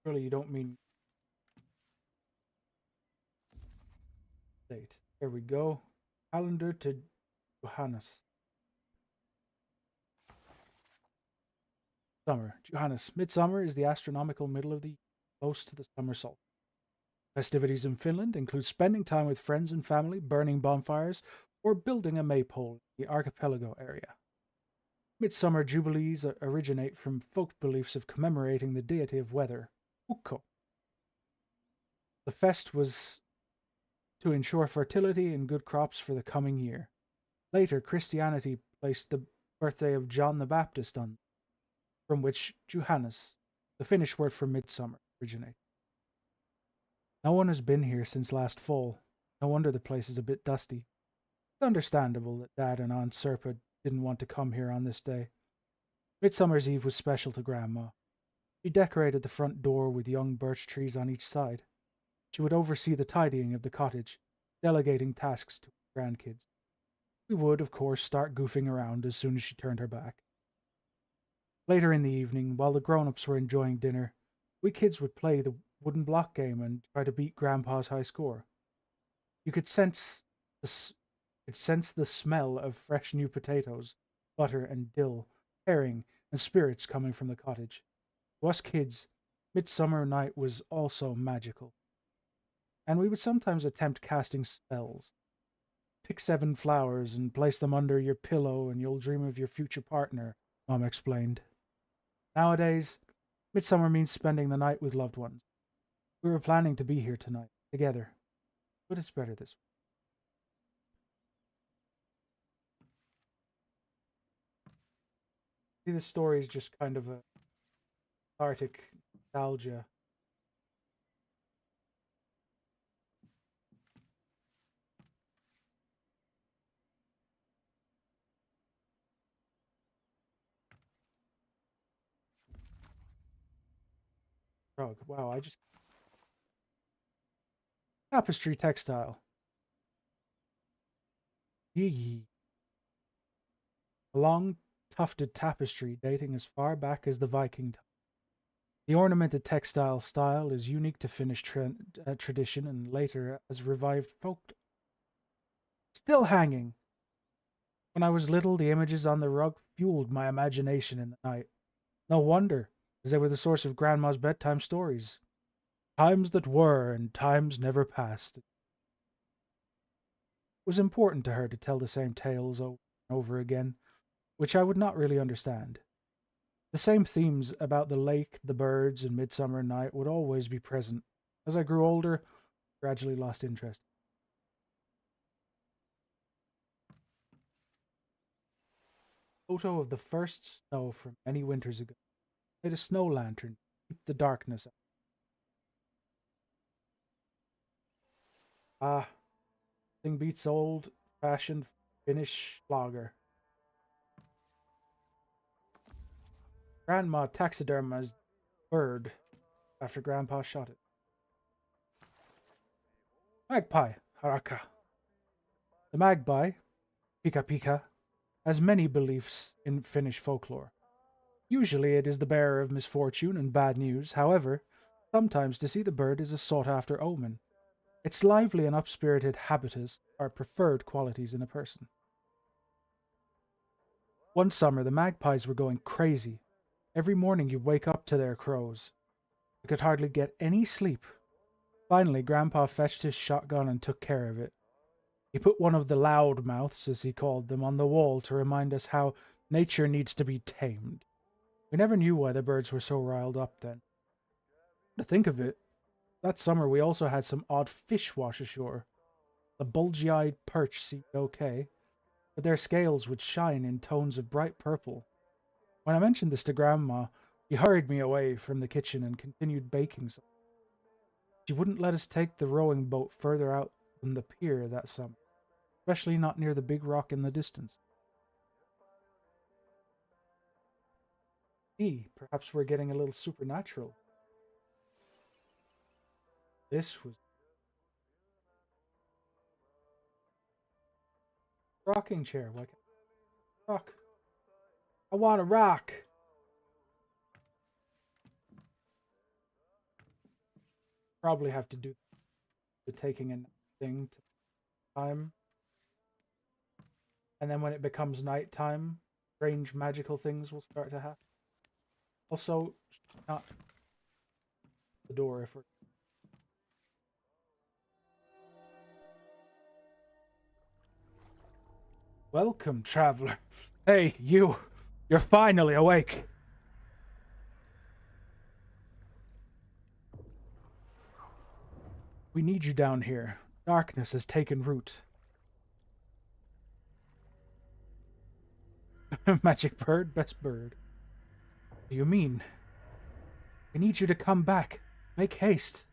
Surely you don't mean date. There we go. Calendar to Johannes. Summer. Johannes. Midsummer is the astronomical middle of the year, close to the summer solstice. Festivities in Finland include spending time with friends and family, burning bonfires, or building a maypole in the archipelago area. Midsummer jubilees originate from folk beliefs of commemorating the deity of weather, Ukko. The fest was to ensure fertility and good crops for the coming year. Later, Christianity placed the birthday of John the Baptist on, from which Johannes, the Finnish word for midsummer, originates. No one has been here since last fall. No wonder the place is a bit dusty. It's understandable that Dad and Aunt Serpa didn't want to come here on this day. Midsummer's Eve was special to Grandma. She decorated the front door with young birch trees on each side. She would oversee the tidying of the cottage, delegating tasks to her grandkids. We would, of course, start goofing around as soon as she turned her back. Later in the evening, while the grown-ups were enjoying dinner, we kids would play the wooden block game and try to beat Grandpa's high score. You could sense the smell of fresh new potatoes, butter and dill, herring, and spirits coming from the cottage. To us kids, Midsummer Night was also magical. And we would sometimes attempt casting spells. Pick 7 flowers and place them under your pillow and you'll dream of your future partner, Mom explained. Nowadays, Midsummer means spending the night with loved ones. We were planning to be here tonight, together. But it's better this way. See, this story is just kind of a cathartic nostalgia. Rug. Wow, I just... Tapestry textile. Yee. A long, tufted tapestry dating as far back as the Viking time. The ornamented textile style is unique to Finnish tradition and later has revived folk. Still hanging. When I was little, the images on the rug fueled my imagination in the night. No wonder, as they were the source of Grandma's bedtime stories. Times that were and times never past. It was important to her to tell the same tales over and over again, which I would not really understand. The same themes about the lake, the birds, and Midsummer Night would always be present. As I grew older, I gradually lost interest. Photo of the first snow from many winters ago. Made a snow lantern to keep the darkness out. Ah, thing beats old-fashioned Finnish lager. Grandma taxidermized bird after Grandpa shot it. Magpie, haraka. The magpie, pika pika, has many beliefs in Finnish folklore. Usually it is the bearer of misfortune and bad news. However, sometimes to see the bird is a sought-after omen. Its lively and up-spirited habitus are preferred qualities in a person. One summer, the magpies were going crazy. Every morning you wake up to their crows. I could hardly get any sleep. Finally, Grandpa fetched his shotgun and took care of it. He put one of the loudmouths, as he called them, on the wall to remind us how nature needs to be tamed. We never knew why the birds were so riled up then. To think of it, that summer we also had some odd fish wash ashore. The bulgy-eyed perch seemed okay, but their scales would shine in tones of bright purple. When I mentioned this to Grandma, she hurried me away from the kitchen and continued baking. She wouldn't let us take the rowing boat further out than the pier that summer, especially not near the big rock in the distance. See, perhaps we're getting a little supernatural. This was rocking chair. Why can't I rock? I want to rock. Probably have to do the taking a thing to time, and then when it becomes nighttime, strange magical things will start to happen. Also, not the door if we're. Welcome, traveler. Hey, you. You're finally awake. We need you down here. Darkness has taken root. Magic bird, best bird. What do you mean? We need you to come back. Make haste.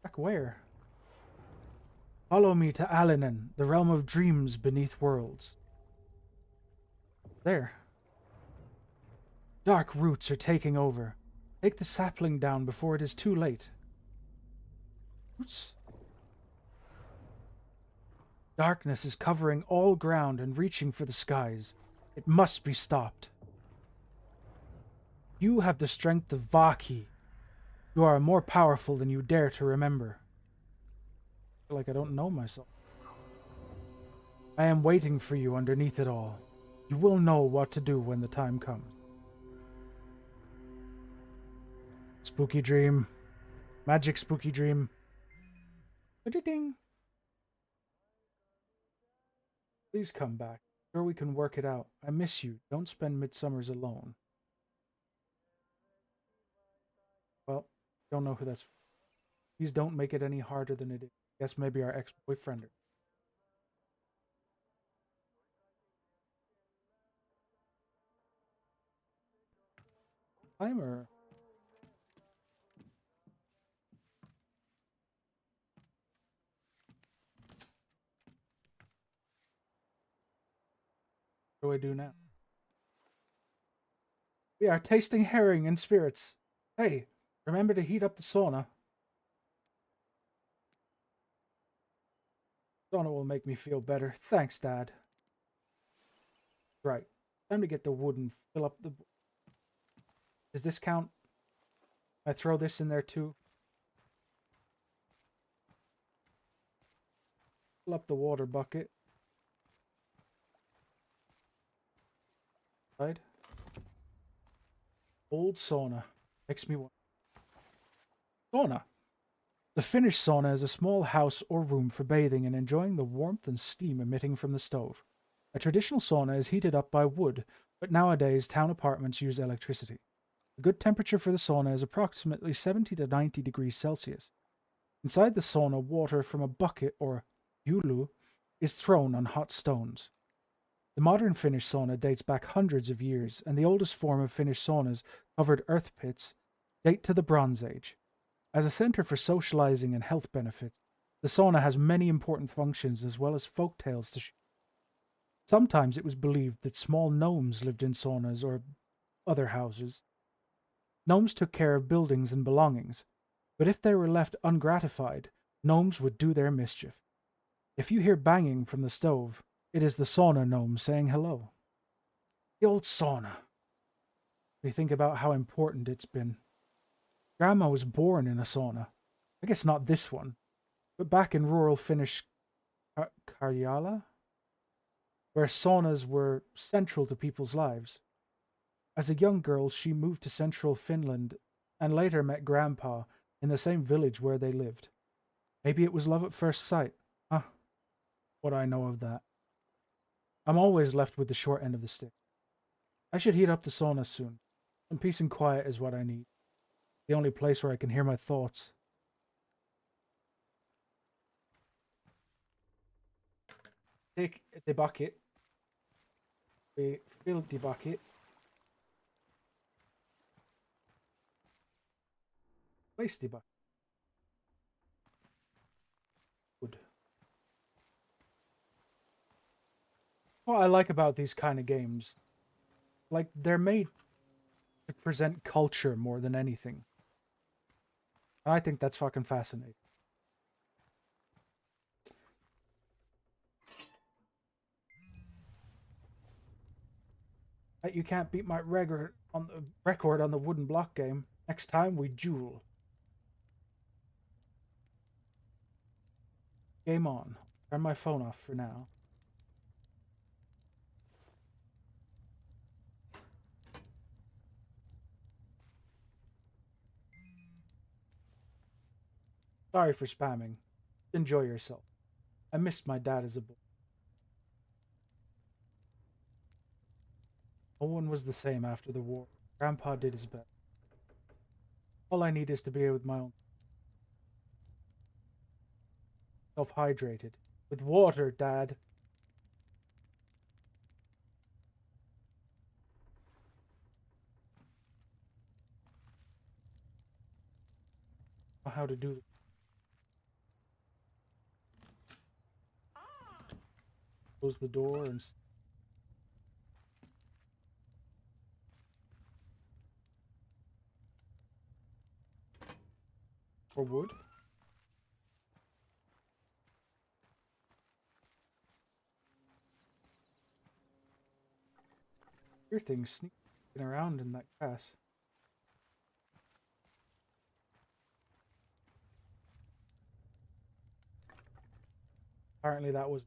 Back where? Follow me to Alanin, the realm of dreams beneath worlds. There. Dark roots are taking over. Take the sapling down before it is too late. Roots? Darkness is covering all ground and reaching for the skies. It must be stopped. You have the strength of Vaki. You are more powerful than you dare to remember. I feel like I don't know myself. I am waiting for you underneath it all. You will know what to do when the time comes. Spooky dream. Magic spooky dream. Ding. Please come back. Sure we can work it out. I miss you. Don't spend midsummers alone. Well, don't know who that's for. Please don't make it any harder than it is. Guess maybe our ex-boyfriend. Timer. What do I do now? We are tasting herring and spirits. Hey, remember to heat up the sauna. Sauna will make me feel better. Thanks, Dad. Right. Time to get the wood and fill up the... Does this count? I throw this in there too? Fill up the water bucket. Right. Old sauna. Makes me want... Sauna. The Finnish sauna is a small house or room for bathing and enjoying the warmth and steam emitting from the stove. A traditional sauna is heated up by wood, but nowadays town apartments use electricity. A good temperature for the sauna is approximately 70 to 90 degrees Celsius. Inside the sauna, water from a bucket or yulu is thrown on hot stones. The modern Finnish sauna dates back hundreds of years, and the oldest form of Finnish saunas covered earth pits date to the Bronze Age. As a center for socializing and health benefits, the sauna has many important functions as well as folk tales to share. Sometimes it was believed that small gnomes lived in saunas or other houses. Gnomes took care of buildings and belongings, but if they were left ungratified, gnomes would do their mischief. If you hear banging from the stove, it is the sauna gnome saying hello. The old sauna. We think about how important it's been. Grandma was born in a sauna. I guess not this one, but back in rural Finnish Karjala, where saunas were central to people's lives. As a young girl, she moved to central Finland and later met Grandpa in the same village where they lived. Maybe it was love at first sight. Huh? What I know of that. I'm always left with the short end of the stick. I should heat up the sauna soon. Some peace and quiet is what I need. The only place where I can hear my thoughts. take the bucket. We fill the bucket. Place the bucket. Good. What I like about these kind of games, like they're made to present culture more than anything. And I think that's fucking fascinating. You can't beat my record on the wooden block game. Next time we duel. Game on. Turn my phone off for now. Sorry for spamming. Enjoy yourself. I missed my dad as a boy. No one was the same after the war. Grandpa did his best. All I need is to be with my own. Self-hydrated. With water, Dad. Know how to do it. Close the door and... Or wood. Your thing's sneaking around in that grass. Apparently that was...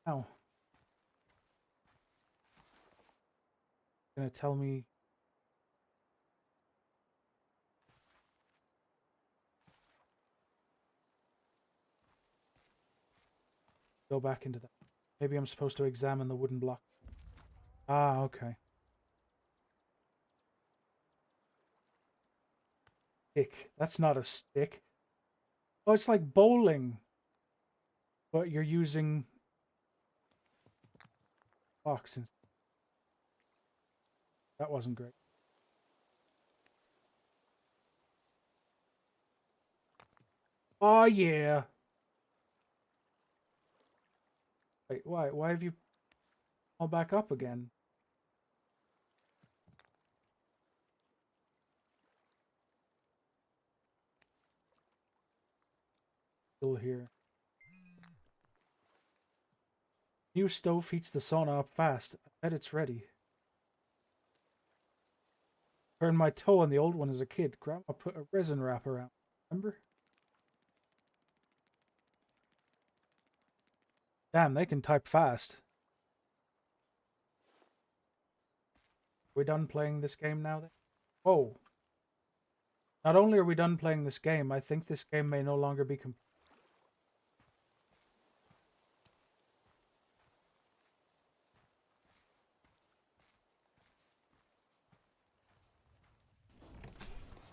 Ow. Gonna tell me... Go back into that. Maybe I'm supposed to examine the wooden block. Ah, okay. Stick. That's not a stick. Oh, it's like bowling. But you're using... blocks. That wasn't great. Oh, yeah. Wait, why? Why have you all back up again? Still here. New stove heats the sauna up fast. I bet it's ready. Burned my toe on the old one as a kid. Grandma put a resin wrap around. Remember? Damn, they can type fast. We done playing this game now then? Whoa. Not only are we done playing this game, I think this game may no longer be complete.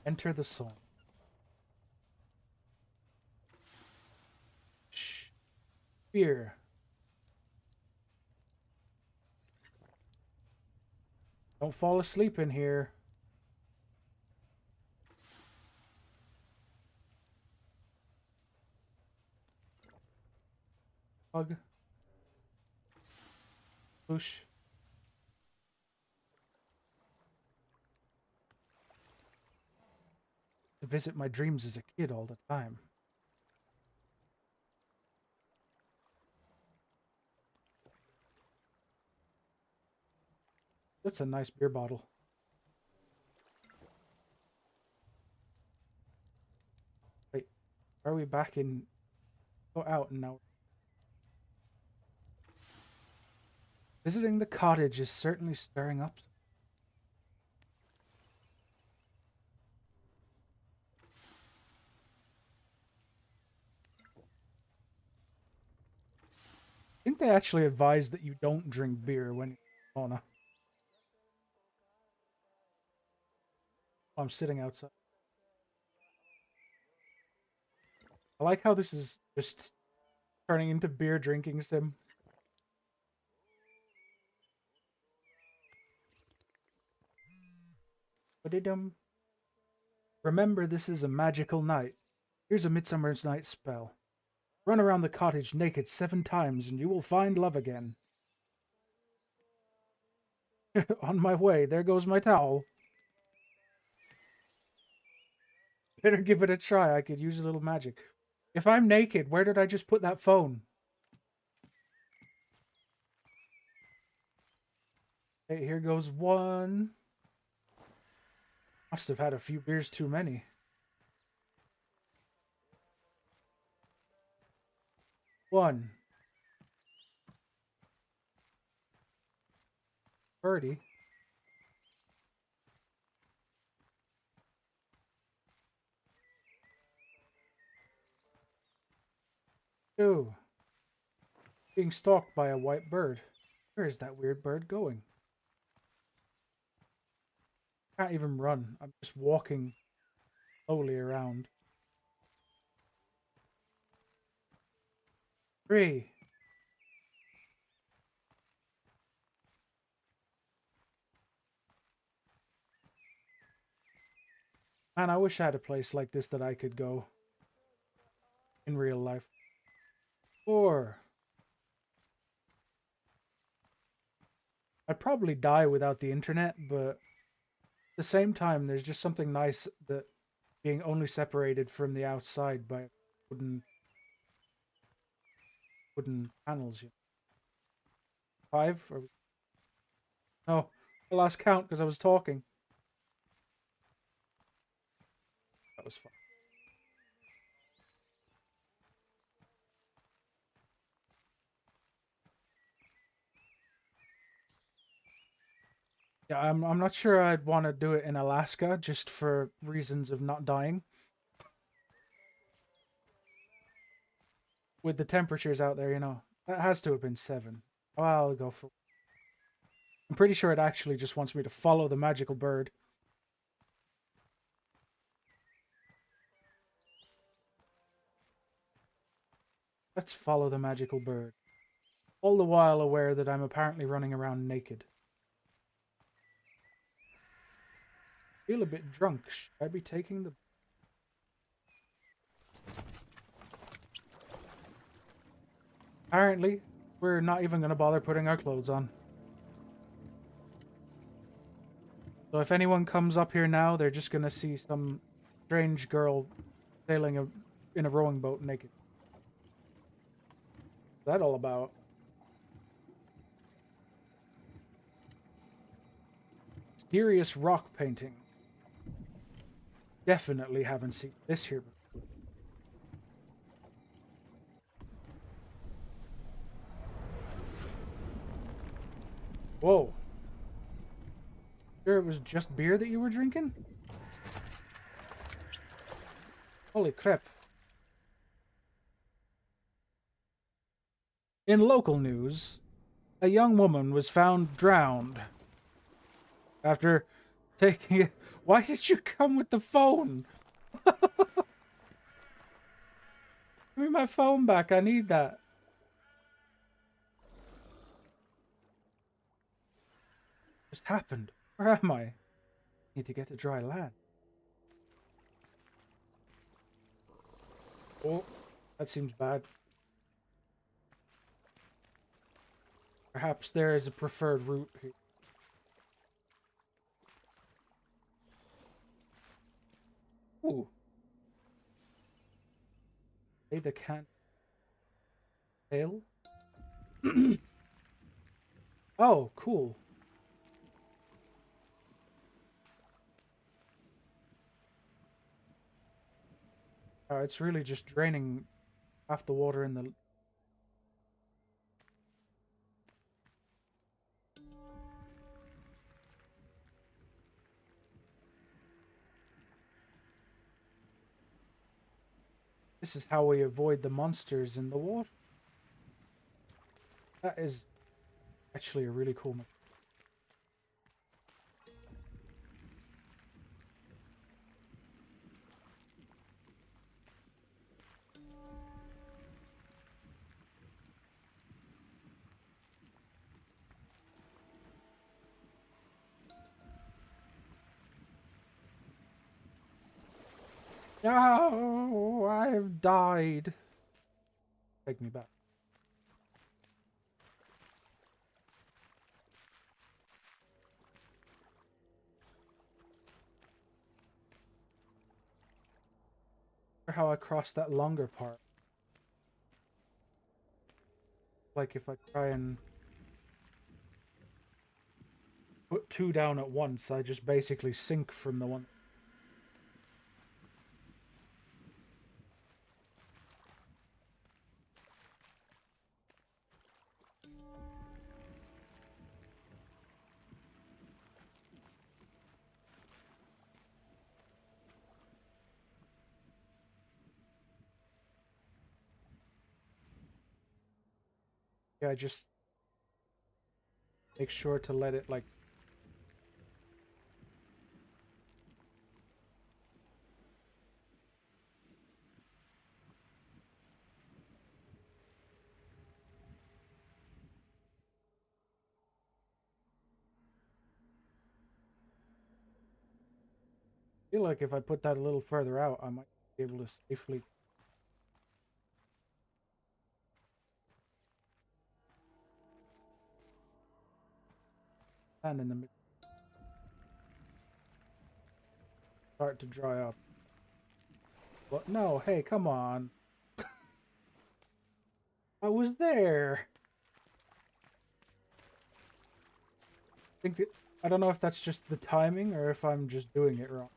Enter the song. Shh. Fear. Don't fall asleep in here. Hug. Push. To visit my dreams as a kid all the time. That's a nice beer bottle. Wait, are we back in... Go out and now. Visiting the cottage is certainly stirring up. think they actually advise that you don't drink beer when you're in sauna. I'm sitting outside. I like how this is just turning into beer drinking sim. Ba-dee-dum. Remember, this is a magical night. Here's a Midsummer's Night spell. Run around the cottage naked 7 times and you will find love again. On my way, there goes my towel. Better give it a try, I could use a little magic. If I'm naked, where did I just put that phone? Hey, here goes one. Must have had a few beers too many. One. Birdie. Two. Being stalked by a white bird. Where is that weird bird going? Can't even run. I'm just walking slowly around. 3. Man, I wish I had a place like this that I could go in real life. 4. I'd probably die without the internet, but at the same time, there's just something nice that being only separated from the outside by wooden panels. 5? Or... No, I lost count because I was talking. That was fun. Yeah, I'm not sure I'd want to do it in Alaska just for reasons of not dying. With the temperatures out there, you know. That has to have been 7. Well, I'll go for... I'm pretty sure it actually just wants me to follow the magical bird. Let's follow the magical bird. All the while aware that I'm apparently running around naked. Feel a bit drunk. Should I be taking the... Apparently, we're not even going to bother putting our clothes on. So if anyone comes up here now, they're just going to see some strange girl sailing in a rowing boat naked. What's that all about? Mysterious rock painting. Definitely haven't seen this here before. Whoa. Sure it was just beer that you were drinking? Holy crap. In local news, a young woman was found drowned after taking it. Why did you come with the phone? Give me my phone back. I need that. Just happened. Where am I? Need to get to dry land. Oh, that seems bad. Perhaps there is a preferred route here. Ooh. Hey, the can tail. Oh, cool. It's really just draining half the water in the... This is how we avoid the monsters in the water. That is actually a really cool mechanic. No, I've died. Take me back. Or how I crossed that longer part. Like if I try and put two down at once, I just basically sink from the one. Yeah, I just make sure to let it like feel like if I put that a little further out, I might be able to safely. Stand in the middle. Start to dry up. But no, hey, come on. I was there. I don't know if that's just the timing or if I'm just doing it wrong.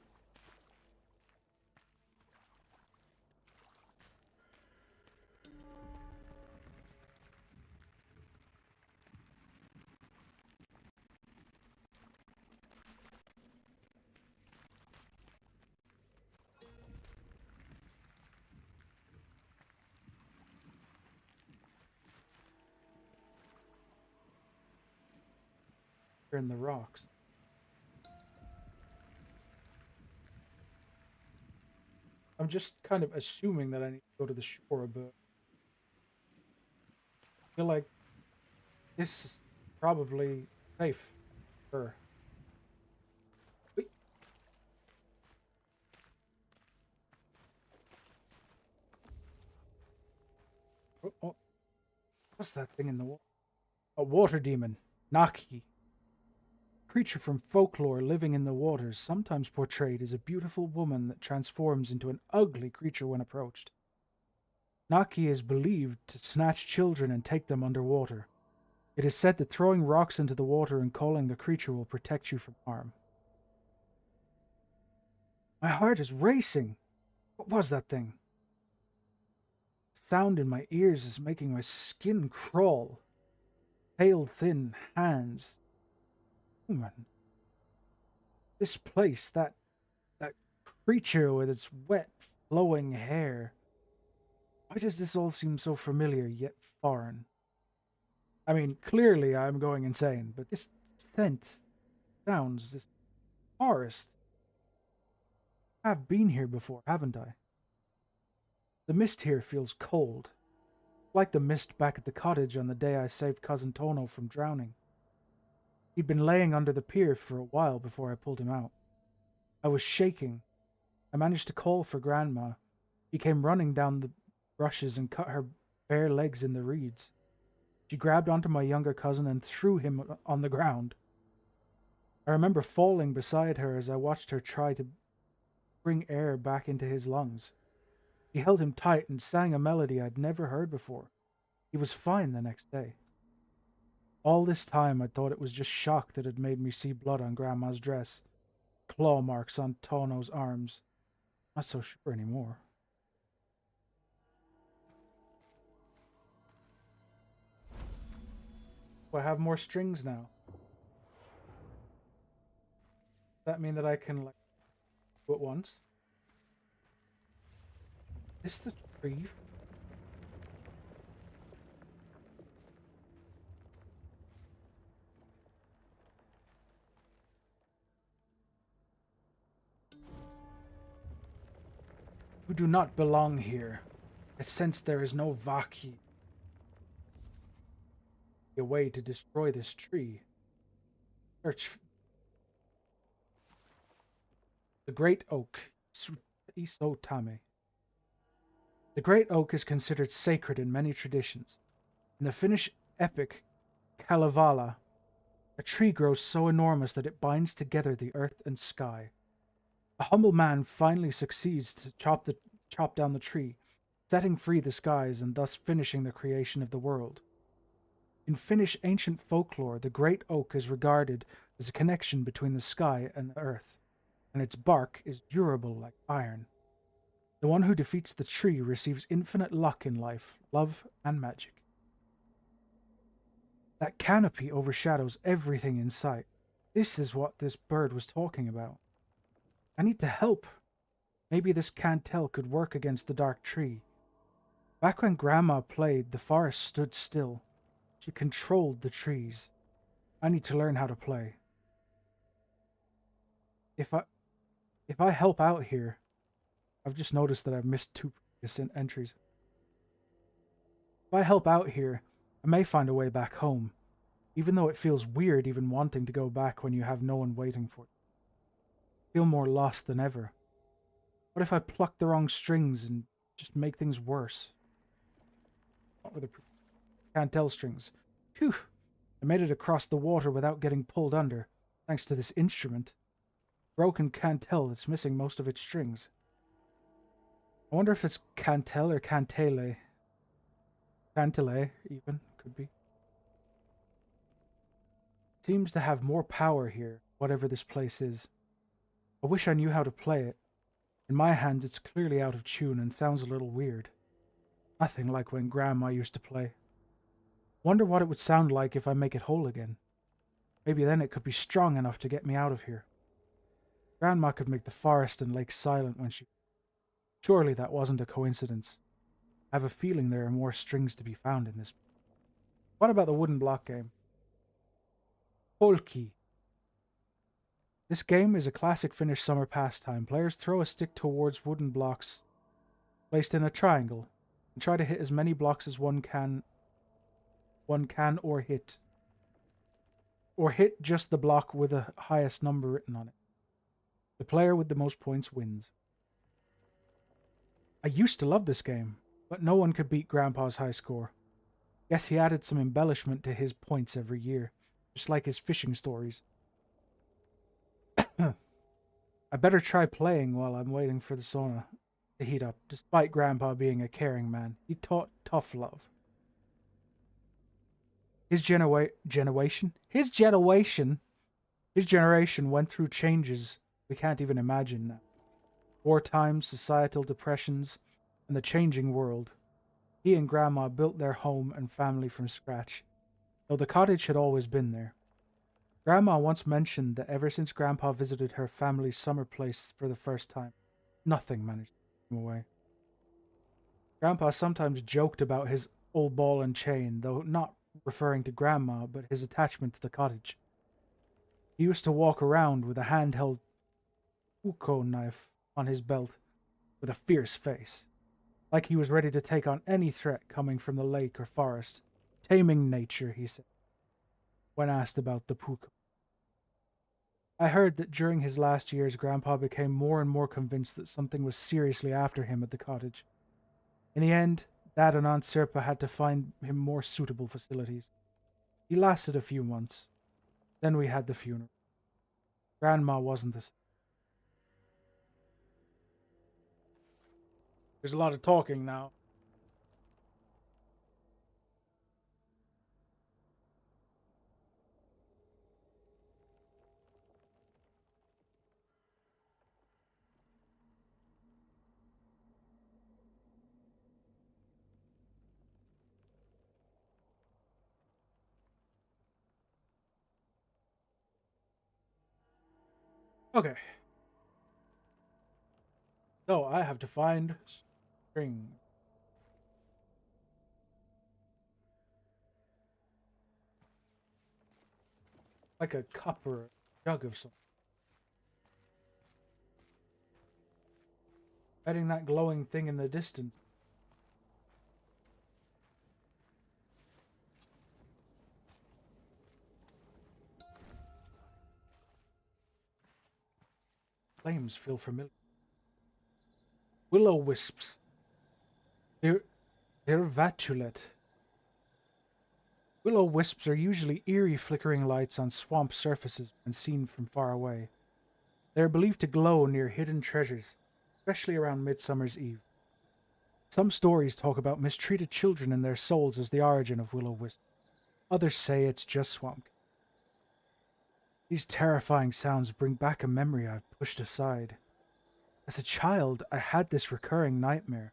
They're in the rocks. I'm just kind of assuming that I need to go to the shore, but I feel like this is probably safe. Sure. Wait. Oh, what's that thing in the water? A water demon. Naki. Creature from folklore living in the waters, sometimes portrayed as a beautiful woman that transforms into an ugly creature when approached. Naki is believed to snatch children and take them underwater. It is said that throwing rocks into the water and calling the creature will protect you from harm. My heart is racing. What was that thing? The sound in my ears is making my skin crawl. Pale, thin hands. Human. This place, that creature with its wet, flowing hair. Why does this all seem so familiar yet foreign? I mean, clearly I'm going insane, but this scent, sounds, this forest. I've been here before, haven't I? The mist here feels cold, like the mist back at the cottage on the day I saved Cousin Tono from drowning. He'd been laying under the pier for a while before I pulled him out. I was shaking. I managed to call for Grandma. She came running down the brushes and cut her bare legs in the reeds. She grabbed onto my younger cousin and threw him on the ground. I remember falling beside her as I watched her try to bring air back into his lungs. She held him tight and sang a melody I'd never heard before. He was fine the next day. All this time I thought it was just shock that had made me see blood on Grandma's dress, claw marks on Tono's arms. Not so sure anymore. Oh, I have more strings now. Does that mean that I can like do it once? Is this the tree? You do not belong here. I sense there is no Vaki. A way to destroy this tree. Search the Great Oak, Isotame. The Great Oak is considered sacred in many traditions. In the Finnish epic Kalevala, a tree grows so enormous that it binds together the earth and sky. A humble man finally succeeds to chop down the tree, setting free the skies and thus finishing the creation of the world. In Finnish ancient folklore, the great oak is regarded as a connection between the sky and the earth, and its bark is durable like iron. The one who defeats the tree receives infinite luck in life, love, and magic. That canopy overshadows everything in sight. This is what this bird was talking about. I need to help. Maybe this cantel could work against the dark tree. Back when Grandma played, the forest stood still. She controlled the trees. I need to learn how to play. If I help out here, I've just noticed that I've missed 2 previous entries. If I help out here, I may find a way back home, even though it feels weird even wanting to go back when you have no one waiting for you. I feel more lost than ever. What if I pluck the wrong strings and just make things worse? What were the cantel strings? Phew! I made it across the water without getting pulled under, thanks to this instrument. Broken cantel that's missing most of its strings. I wonder if it's cantel or cantele. Cantele, even, could be. Seems to have more power here, whatever this place is. I wish I knew how to play it. In my hands, it's clearly out of tune and sounds a little weird. Nothing like when Grandma used to play. Wonder what it would sound like if I make it whole again. Maybe then it could be strong enough to get me out of here. Grandma could make the forest and lake silent when she... Surely that wasn't a coincidence. I have a feeling there are more strings to be found in this. What about the wooden block game? Polki. This game is a classic Finnish summer pastime. Players throw a stick towards wooden blocks placed in a triangle and try to hit as many blocks as one can or hit. Or hit just the block with the highest number written on it. The player with the most points wins. I used to love this game, but no one could beat Grandpa's high score. Guess he added some embellishment to his points every year, just like his fishing stories. I better try playing while I'm waiting for the sauna to heat up, despite Grandpa being a caring man. He taught tough love. His generation went through changes we can't even imagine now. Wartime, societal depressions, and the changing world. He and Grandma built their home and family from scratch, though the cottage had always been there. Grandma once mentioned that ever since Grandpa visited her family's summer place for the first time, nothing managed to keep him away. Grandpa sometimes joked about his old ball and chain, though not referring to Grandma, but his attachment to the cottage. He used to walk around with a handheld puukko knife on his belt with a fierce face, like he was ready to take on any threat coming from the lake or forest. Taming nature, he said, when asked about the puukko. I heard that during his last years, Grandpa became more and more convinced that something was seriously after him at the cottage. In the end, Dad and Aunt Sirpa had to find him more suitable facilities. He lasted a few months. Then we had the funeral. Grandma wasn't the same. There's a lot of talking now. Okay. So I have to find string. Like a cup or a jug of something. Betting that glowing thing in the distance. Flames feel familiar. Willow wisps. They're vatulate. Willow wisps are usually eerie flickering lights on swamp surfaces when seen from far away. They are believed to glow near hidden treasures, especially around Midsummer's Eve. Some stories talk about mistreated children and their souls as the origin of willow wisps. Others say it's just swamp. These terrifying sounds bring back a memory I've pushed aside. As a child, I had this recurring nightmare.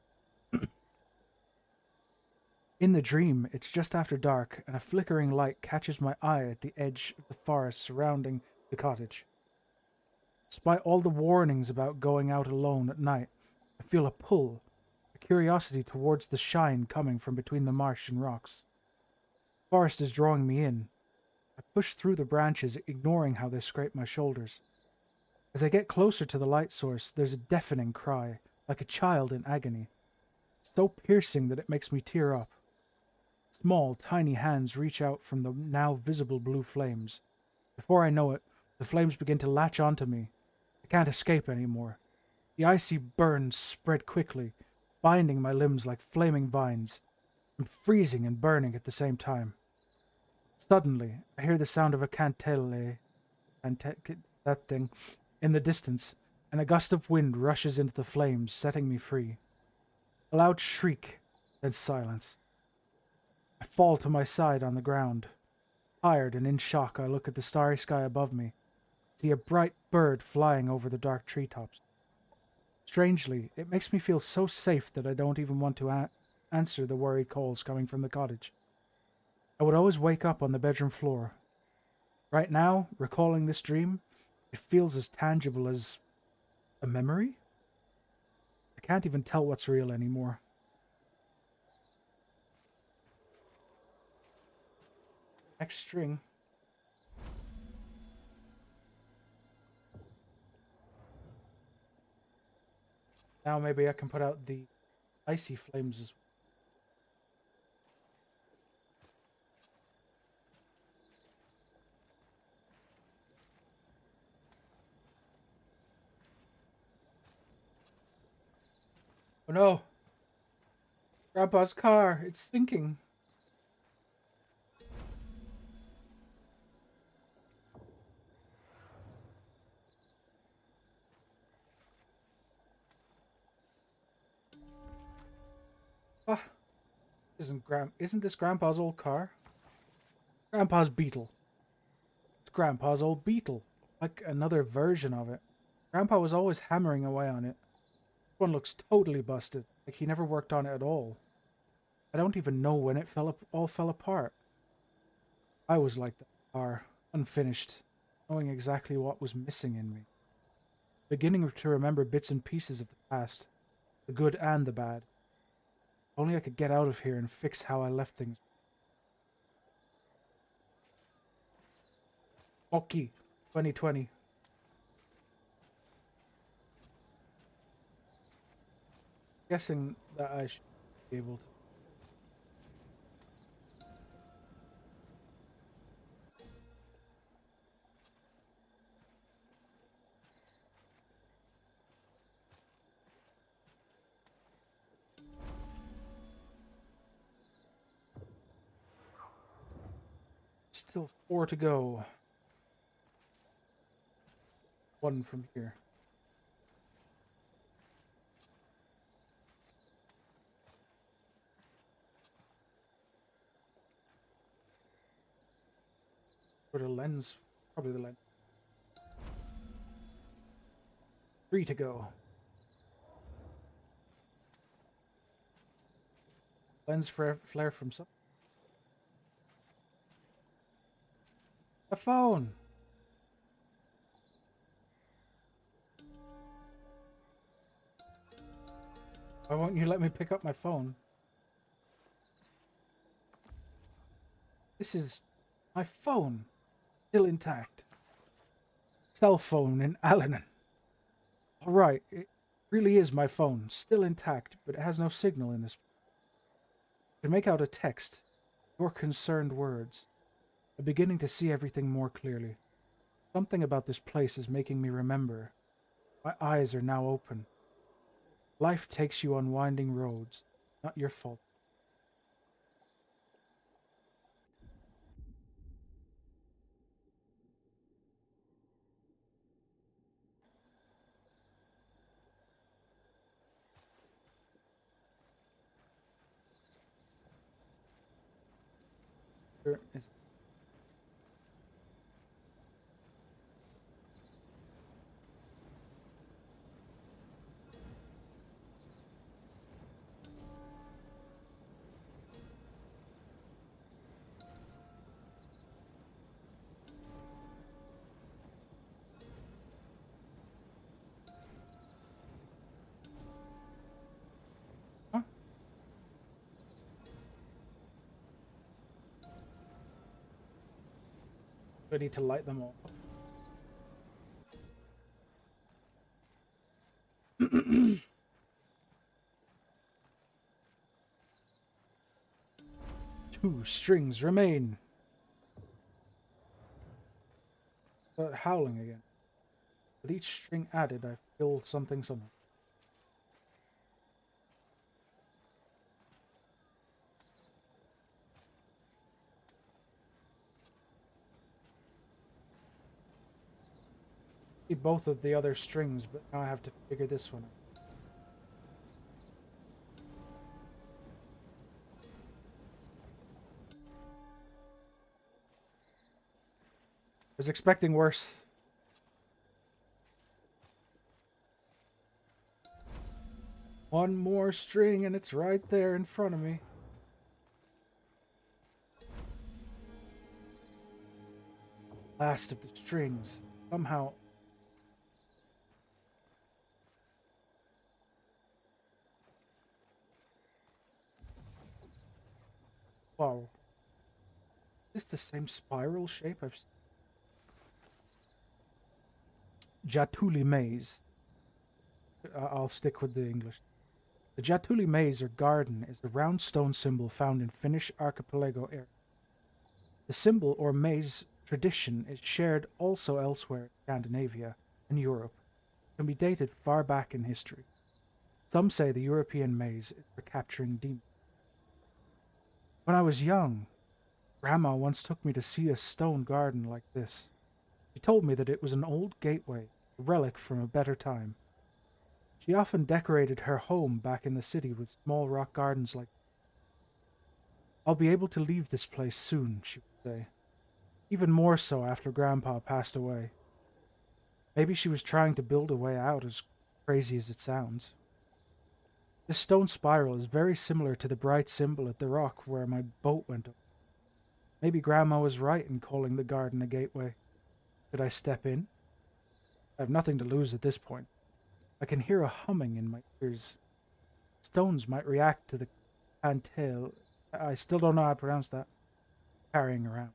In the dream, it's just after dark, and a flickering light catches my eye at the edge of the forest surrounding the cottage. Despite all the warnings about going out alone at night, I feel a pull, a curiosity towards the shine coming from between the marsh and rocks. The forest is drawing me in. I push through the branches, ignoring how they scrape my shoulders. As I get closer to the light source, there's a deafening cry, like a child in agony. So piercing that it makes me tear up. Small, tiny hands reach out from the now visible blue flames. Before I know it, the flames begin to latch onto me. I can't escape anymore. The icy burns spread quickly, binding my limbs like flaming vines. I'm freezing and burning at the same time. Suddenly, I hear the sound of a cantele, that thing, in the distance, and a gust of wind rushes into the flames, setting me free. A loud shriek, then silence. I fall to my side on the ground. Tired and in shock, I look at the starry sky above me, see a bright bird flying over the dark treetops. Strangely, it makes me feel so safe that I don't even want to answer the worried calls coming from the cottage. I would always wake up on the bedroom floor. Right now, recalling this dream, it feels as tangible as a memory? I can't even tell what's real anymore. Next string. Now maybe I can put out the icy flames as well. Oh no! Grandpa's car! It's sinking! Ah, isn't this Grandpa's old car? Grandpa's Beetle. It's Grandpa's old Beetle. Like another version of it. Grandpa was always hammering away on it. This one looks totally busted, like he never worked on it at all. I don't even know when it all fell apart. I was like that car, unfinished, knowing exactly what was missing in me. Beginning to remember bits and pieces of the past, the good and the bad. Only I could get out of here and fix how I left things. Oki, 2020. Guessing that I should be able to. Still 4 to go. 1 from here. Put a lens. Probably the lens. 3 to go. Lens flare from some. A phone! Why won't you let me pick up my phone? This is my phone. Still intact. Cell phone in Alanon. Alright, Really is my phone, still intact, but it has no signal in this. I can make out a text, your concerned words. I'm beginning to see everything more clearly. Something about this place is making me remember. My eyes are now open. Life takes you on winding roads. Not your fault. There is huh? I need to light them all up. Two strings remain. Howling again. With each string added, I feel something somewhere. See both of the other strings, but now I have to figure this one out. I was expecting worse. One more string and it's right there in front of me. Last of the strings. Somehow. Wow. Is this the same spiral shape I've seen? Jatuli maze. I'll stick with the English. The Jatuli maze or garden is a round stone symbol found in Finnish archipelago area. The symbol or maze tradition is shared also elsewhere in Scandinavia and Europe. It can be dated far back in history. Some say the European maze is for capturing demons. When I was young, Grandma once took me to see a stone garden like this. She told me that it was an old gateway, a relic from a better time. She often decorated her home back in the city with small rock gardens like this. I'll be able to leave this place soon, she would say. Even more so after Grandpa passed away. Maybe she was trying to build a way out, as crazy as it sounds. This stone spiral is very similar to the bright symbol at the rock where my boat went up. Maybe Grandma was right in calling the garden a gateway. Should I step in? I have nothing to lose at this point. I can hear a humming in my ears. Stones might react to the cantel. I still don't know how to pronounce that. Carrying around.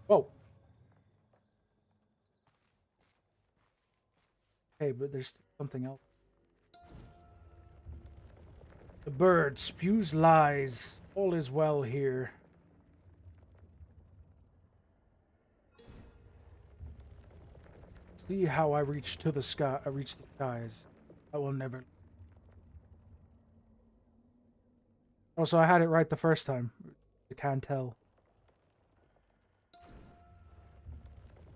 Whoa. Hey, but there's something else. The bird spews lies. All is well here. See how I reach to the sky. I reach the skies. I will never. Oh, so I had it right the first time. You can't tell.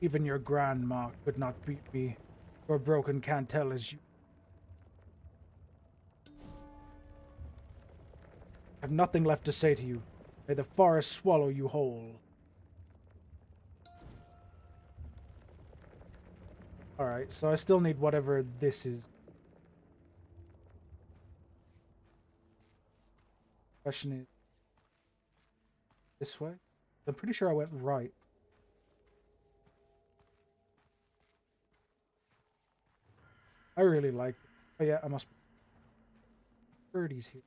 Even your grandma could not beat me. Your broken can't tell as you. I have nothing left to say to you. May the forest swallow you whole. Alright, so I still need whatever this is. Question is... this way? I'm pretty sure I went right. I really like it. Oh yeah, I must be... birdies here.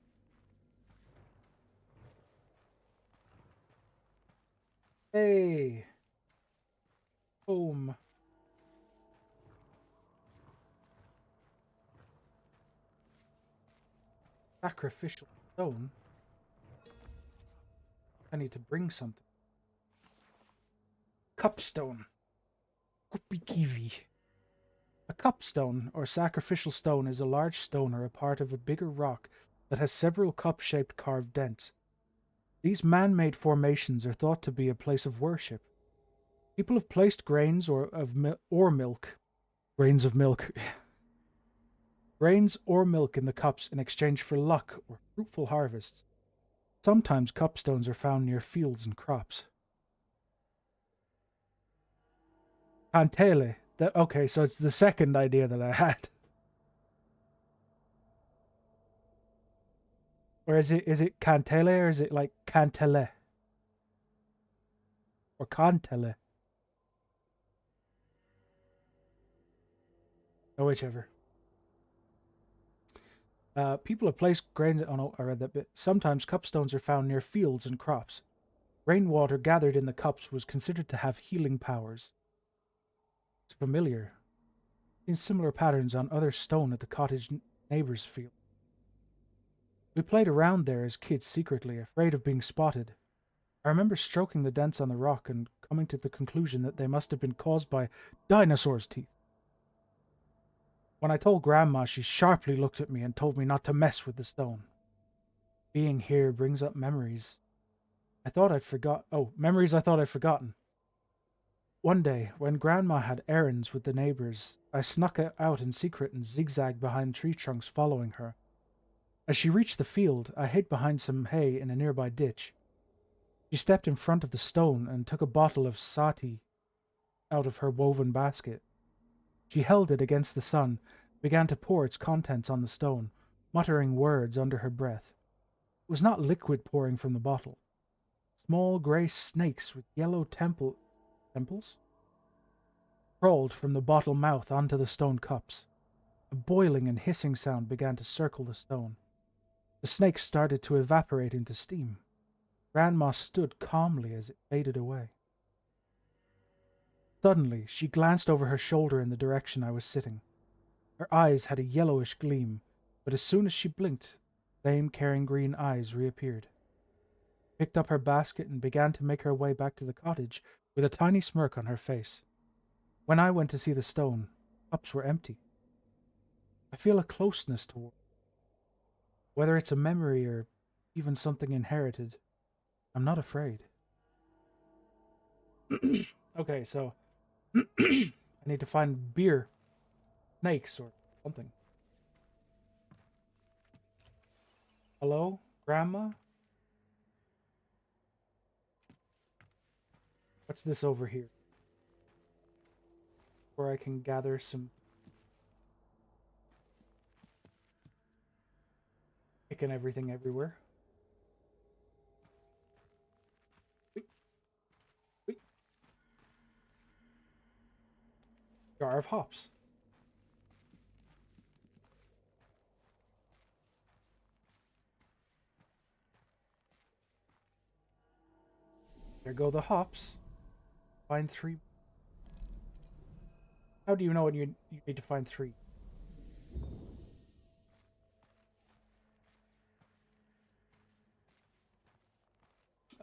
Hey! Boom. Sacrificial stone? I need to bring something. Cupstone. Kupikivi. A cupstone, or sacrificial stone, is a large stone or a part of a bigger rock that has several cup-shaped carved dents. These man-made formations are thought to be a place of worship. People have placed grains milk, grains of milk, grains or milk in the cups in exchange for luck or fruitful harvests. Sometimes cupstones are found near fields and crops. Cantele. Okay, so it's the second idea that I had. Or is it cantele or is it like cantele? Or cantele? Or whichever. People have placed grains. Oh no, I read that bit. Sometimes cupstones are found near fields and crops. Rainwater gathered in the cups was considered to have healing powers. It's familiar. Seen similar patterns on other stone at the cottage neighbor's field. We played around there as kids secretly, afraid of being spotted. I remember stroking the dents on the rock and coming to the conclusion that they must have been caused by dinosaurs' teeth. When I told Grandma, she sharply looked at me and told me not to mess with the stone. Being here brings up memories. Memories I thought I'd forgotten. One day, when Grandma had errands with the neighbors, I snuck out in secret and zigzagged behind tree trunks following her. As she reached the field, I hid behind some hay in a nearby ditch. She stepped in front of the stone and took a bottle of sati out of her woven basket. She held it against the sun, began to pour its contents on the stone, muttering words under her breath. It was not liquid pouring from the bottle. Small grey snakes with yellow temples crawled from the bottle mouth onto the stone cups. A boiling and hissing sound began to circle the stone. The snakes started to evaporate into steam. Grandma stood calmly as it faded away. Suddenly, she glanced over her shoulder in the direction I was sitting. Her eyes had a yellowish gleam, but as soon as she blinked, the same caring green eyes reappeared. She picked up her basket and began to make her way back to the cottage with a tiny smirk on her face. When I went to see the stone, the cups were empty. I feel a closeness toward her. Whether it's a memory or even something inherited, I'm not afraid. Okay, so I need to find beer, snakes, or something. Hello, Grandma? What's this over here? Where I can gather some... Picking everything everywhere. Jar of hops. There go the hops. Find 3. How do you know when you need to find 3?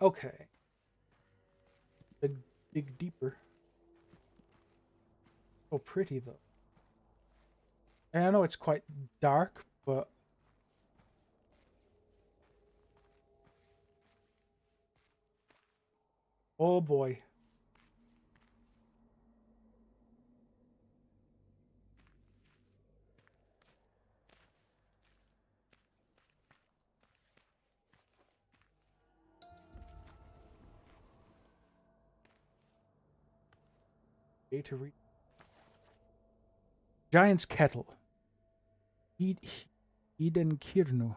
Okay. Dig deeper. So pretty though. And I know it's quite dark, but oh boy. Way to read. Giant's Kettle. Eden Kirnu.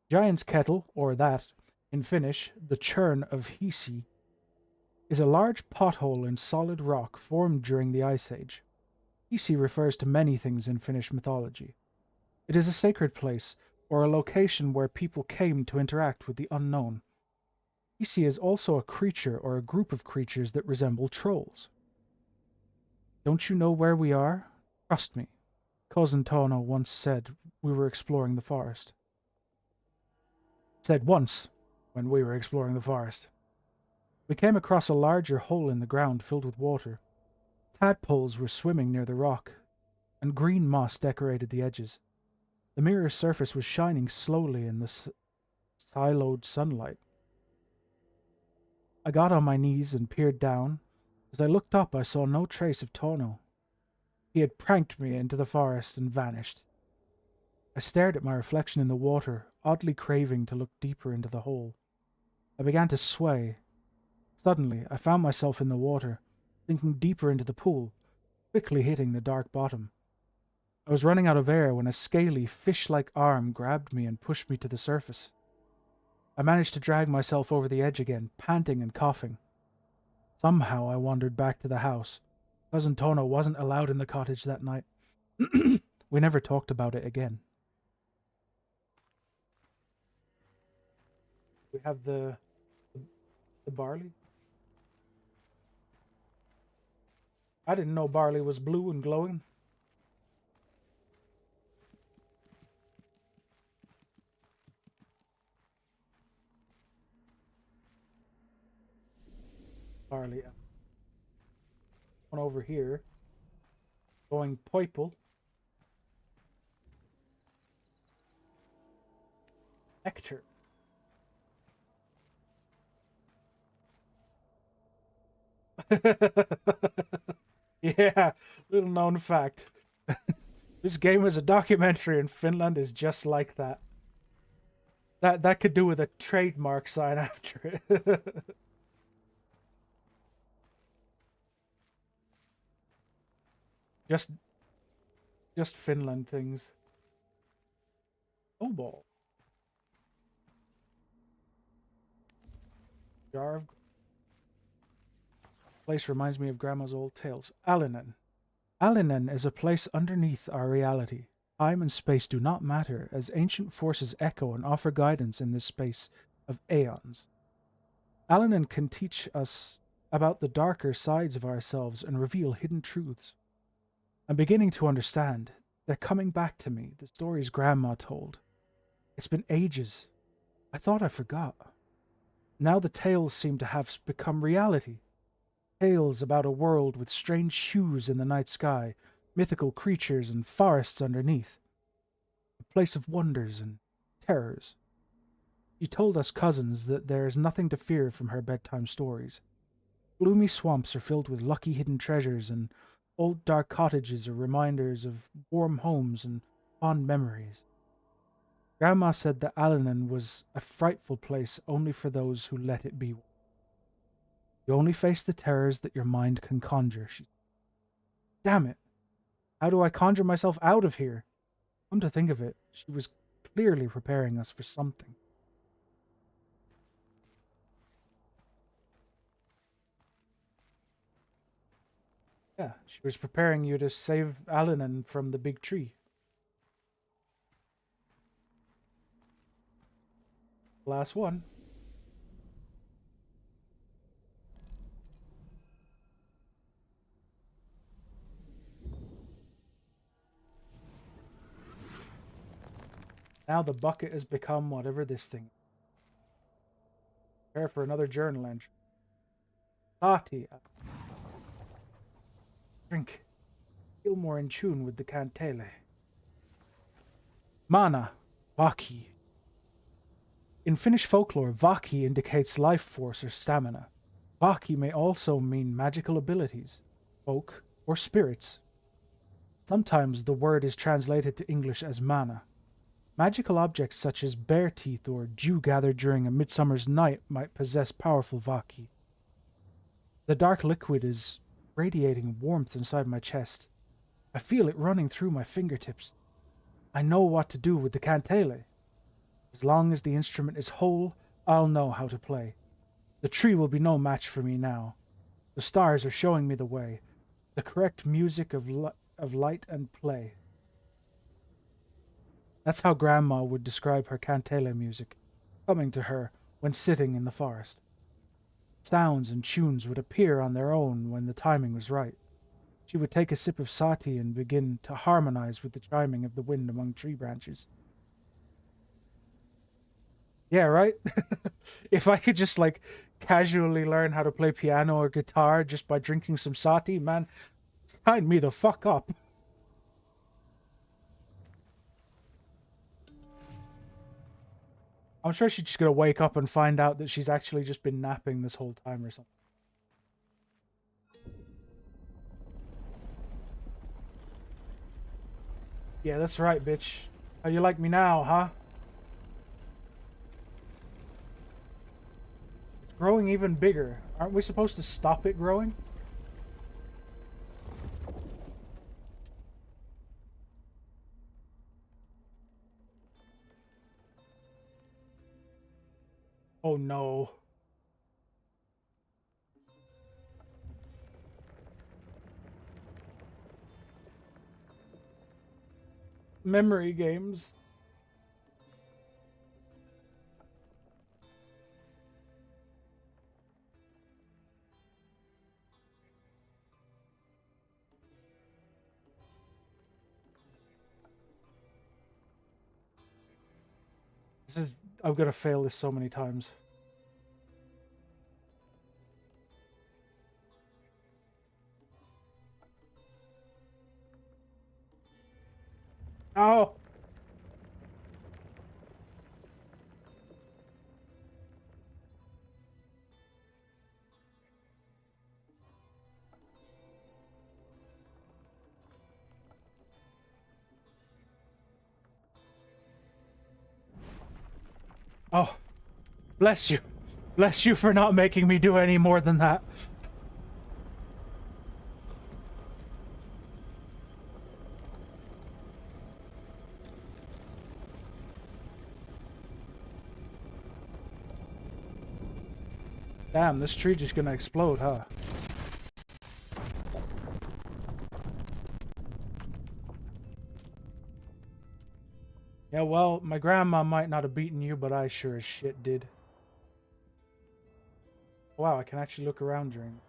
Giant's Kettle, or that, in Finnish, the churn of Hisi, is a large pothole in solid rock formed during the Ice Age. Hisi refers to many things in Finnish mythology. It is a sacred place, or a location where people came to interact with the unknown. Isi is also a creature or a group of creatures that resemble trolls. Don't you know where we are? Trust me. Cousin Tono once said we were exploring the forest. Said once when we were exploring the forest. We came across a larger hole in the ground filled with water. Tadpoles were swimming near the rock, and green moss decorated the edges. The mirror surface was shining slowly in the siloed sunlight. I got on my knees and peered down. As I looked up, I saw no trace of Tono. He had pranked me into the forest and vanished. I stared at my reflection in the water, oddly craving to look deeper into the hole. I began to sway. Suddenly, I found myself in the water, sinking deeper into the pool, quickly hitting the dark bottom. I was running out of air when a scaly, fish-like arm grabbed me and pushed me to the surface. I managed to drag myself over the edge again, panting and coughing. Somehow I wandered back to the house. Cousin Tono wasn't allowed in the cottage that night. We never talked about it again. We have the barley. I didn't know barley was blue and glowing. Barley. One over here. Going purple. Nectar. Yeah, little known fact. This game is a documentary and Finland is just like that. That could do with a trademark sign after it. just Finland things. Oh ball. Jar of place reminds me of Grandma's old tales. Alinen. Alinen is a place underneath our reality. Time and space do not matter, as ancient forces echo and offer guidance in this space of aeons. Alinen can teach us about the darker sides of ourselves and reveal hidden truths. I'm beginning to understand. They're coming back to me, the stories Grandma told. It's been ages. I thought I forgot. Now the tales seem to have become reality. Tales about a world with strange hues in the night sky, mythical creatures and forests underneath. A place of wonders and terrors. She told us cousins that there is nothing to fear from her bedtime stories. Gloomy swamps are filled with lucky hidden treasures, and old dark cottages are reminders of warm homes and fond memories. Grandma said that Alinen was a frightful place only for those who let it be. You only face the terrors that your mind can conjure. Damn it! How do I conjure myself out of here? Come to think of it, she was clearly preparing us for something. Yeah, she was preparing you to save Alinen from the big tree. Last one. Now the bucket has become whatever this thing is. Prepare for another journal entry. Sati. Drink. Feel more in tune with the Kantele. Mana. Vaki. In Finnish folklore, Vaki indicates life force or stamina. Vaki may also mean magical abilities, folk, or spirits. Sometimes the word is translated to English as mana. Magical objects such as bear teeth or dew gathered during a midsummer's night might possess powerful Vaki. The dark liquid is radiating warmth inside my chest. I feel it running through my fingertips. I know what to do with the kantele. As long as the instrument is whole, I'll know how to play. The tree will be no match for me now. The stars are showing me the way, the correct music of light and play. That's how Grandma would describe her kantele music, coming to her when sitting in the forest. Sounds and tunes would appear on their own when the timing was right. She would take a sip of sati and begin to harmonize with the chiming of the wind among tree branches. Yeah, right? If I could just, like, casually learn how to play piano or guitar just by drinking some sati, man, sign me the fuck up. I'm sure she's just gonna wake up and find out that she's actually just been napping this whole time or something. Yeah, that's right, bitch. How you like me now, huh? It's growing even bigger. Aren't we supposed to stop it growing? Oh no. Memory games. I'm gonna fail this so many times. Oh! Oh, bless you. Bless you for not making me do any more than that. Damn, this tree just gonna explode, huh? Yeah, well, my grandma might not have beaten you, but I sure as shit did. Wow, I can actually look around during.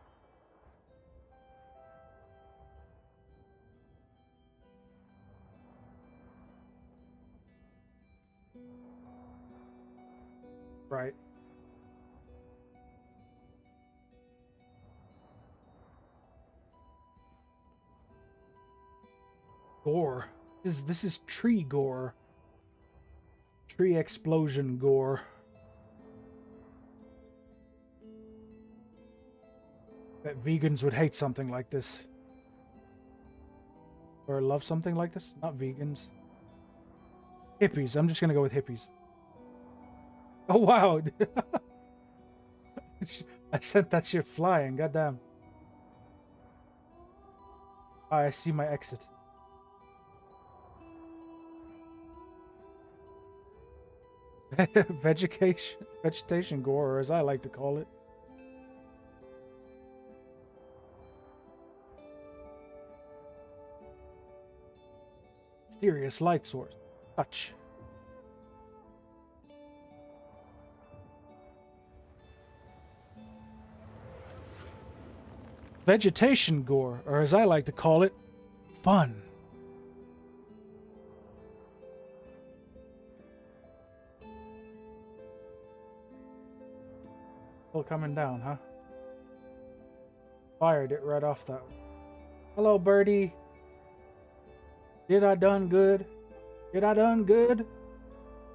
Right. Gore. This is tree gore. Tree explosion gore. Bet vegans would hate something like this. Or love something like this? Not vegans. Hippies. I'm just gonna go with hippies. Oh wow! I sent that shit flying. Goddamn. I see my exit. Vegetation gore, as I like to call it. Mysterious light source. Touch. Vegetation gore, or as I like to call it, fun. Still coming down, huh? Fired it right off that one. Hello, birdie. Did I done good? Did I done good?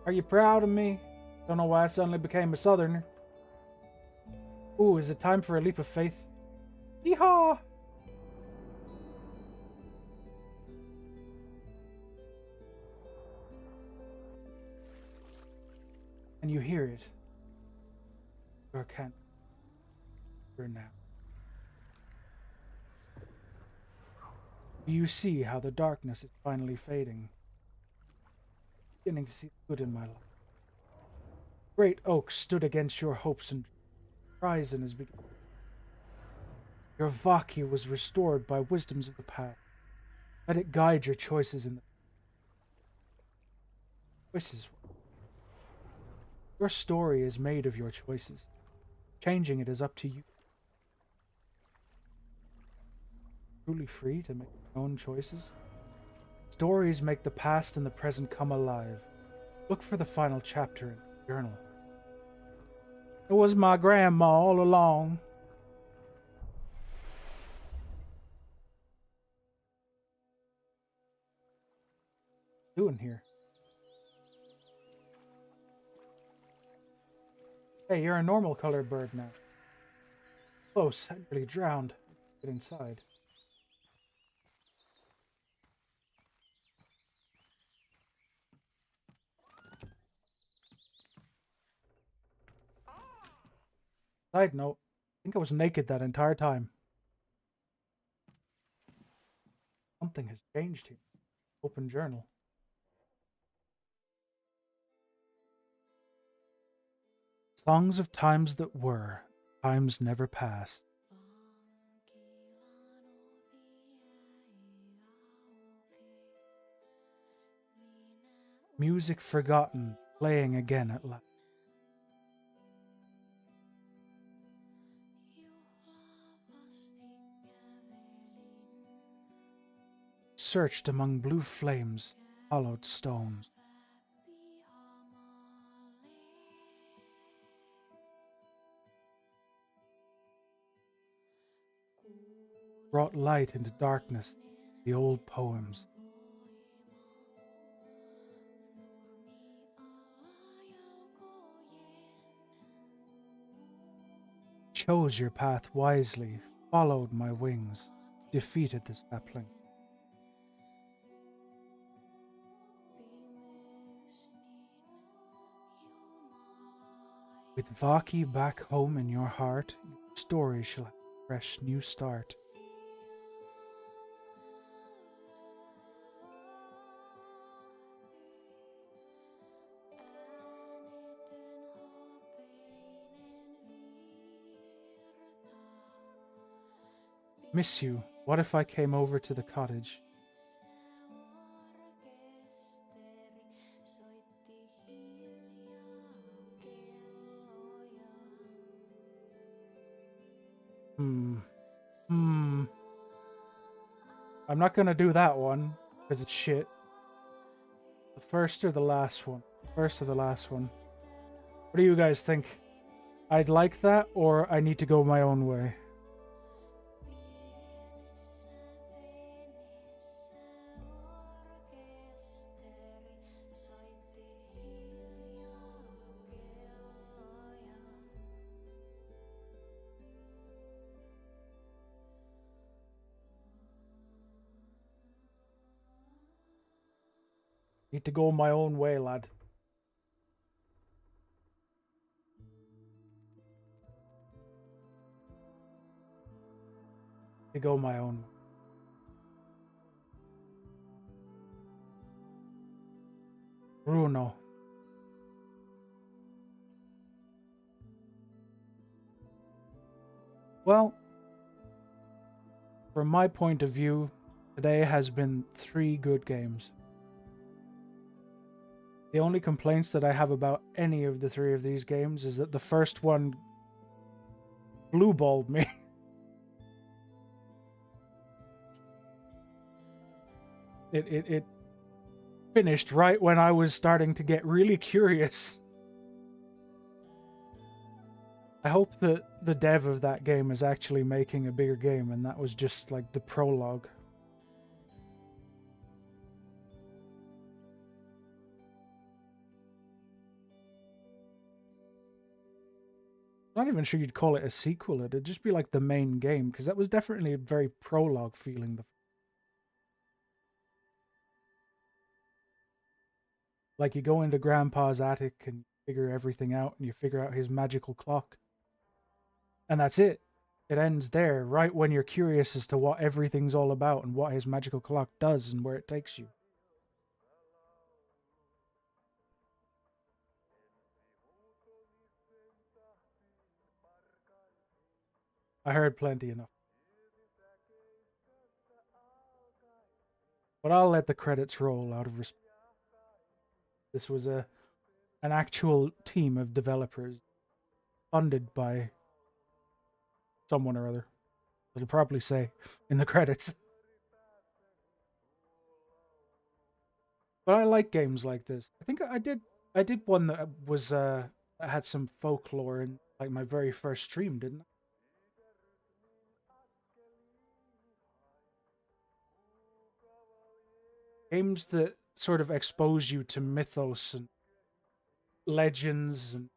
Are you proud of me? Don't know why I suddenly became a southerner. Ooh, is it time for a leap of faith? Yeehaw! And you hear it. Or can't hear now. Do you see how the darkness is finally fading? Beginning to see the good in my life. Great oak stood against your hopes and horizon is beginning. Your Vaki was restored by wisdoms of the past. Let it guide your choices in the choices. Your story is made of your choices. Changing it is up to you. Truly free to make your own choices. Stories make the past and the present come alive. Look for the final chapter in the journal. It was my grandma all along. What's doing here? Hey, you're a normal colored bird now. Close, I nearly drowned. Get inside. Side note, I think I was naked that entire time. Something has changed here. Open journal. Songs of times that were, times never past. Music forgotten, playing again at last. Searched among blue flames, hollowed stones. Brought light into darkness, the old poems. Chose your path wisely, followed my wings, defeated the sapling. With Vaki back home in your heart, your story shall have a fresh new start. Miss you. What if I came over to the cottage? I'm not gonna do that one, because it's shit. The first or the last one? First or the last one? What do you guys think? I'd like that, or I need to go my own way? Need to go my own way, lad. To go my own way. Runo. Well, from my point of view, today has been 3 good games. The only complaints that I have about any of the 3 of these games is that the first one blue-balled me. It finished right when I was starting to get really curious. I hope that the dev of that game is actually making a bigger game and that was just like the prologue. I'm not even sure you'd call it a sequel. It'd just be like the main game, because that was definitely a very prologue feeling. Like you go into Grandpa's attic and figure everything out, and you figure out his magical clock. And that's it. It ends there, right when you're curious as to what everything's all about and what his magical clock does and where it takes you. I heard plenty enough. But I'll let the credits roll out of respect. This was an actual team of developers funded by someone or other. It'll probably say in the credits. But I like games like this. I think I did one that was that had some folklore in like my very first stream, didn't I? Games that sort of expose you to mythos and legends and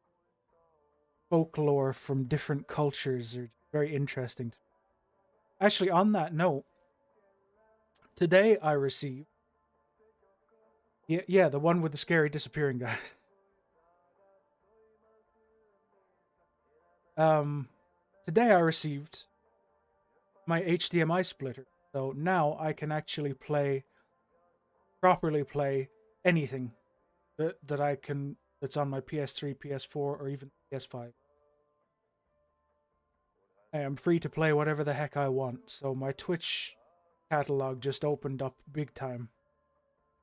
folklore from different cultures are very interesting. Actually, on that note, today I received yeah, the one with the scary disappearing guy. um Today I received my HDMI splitter. So now I can actually properly play anything that I can that's on my PS3, PS4, or even PS5. I am free to play whatever the heck I want. So my Twitch catalog just opened up big time.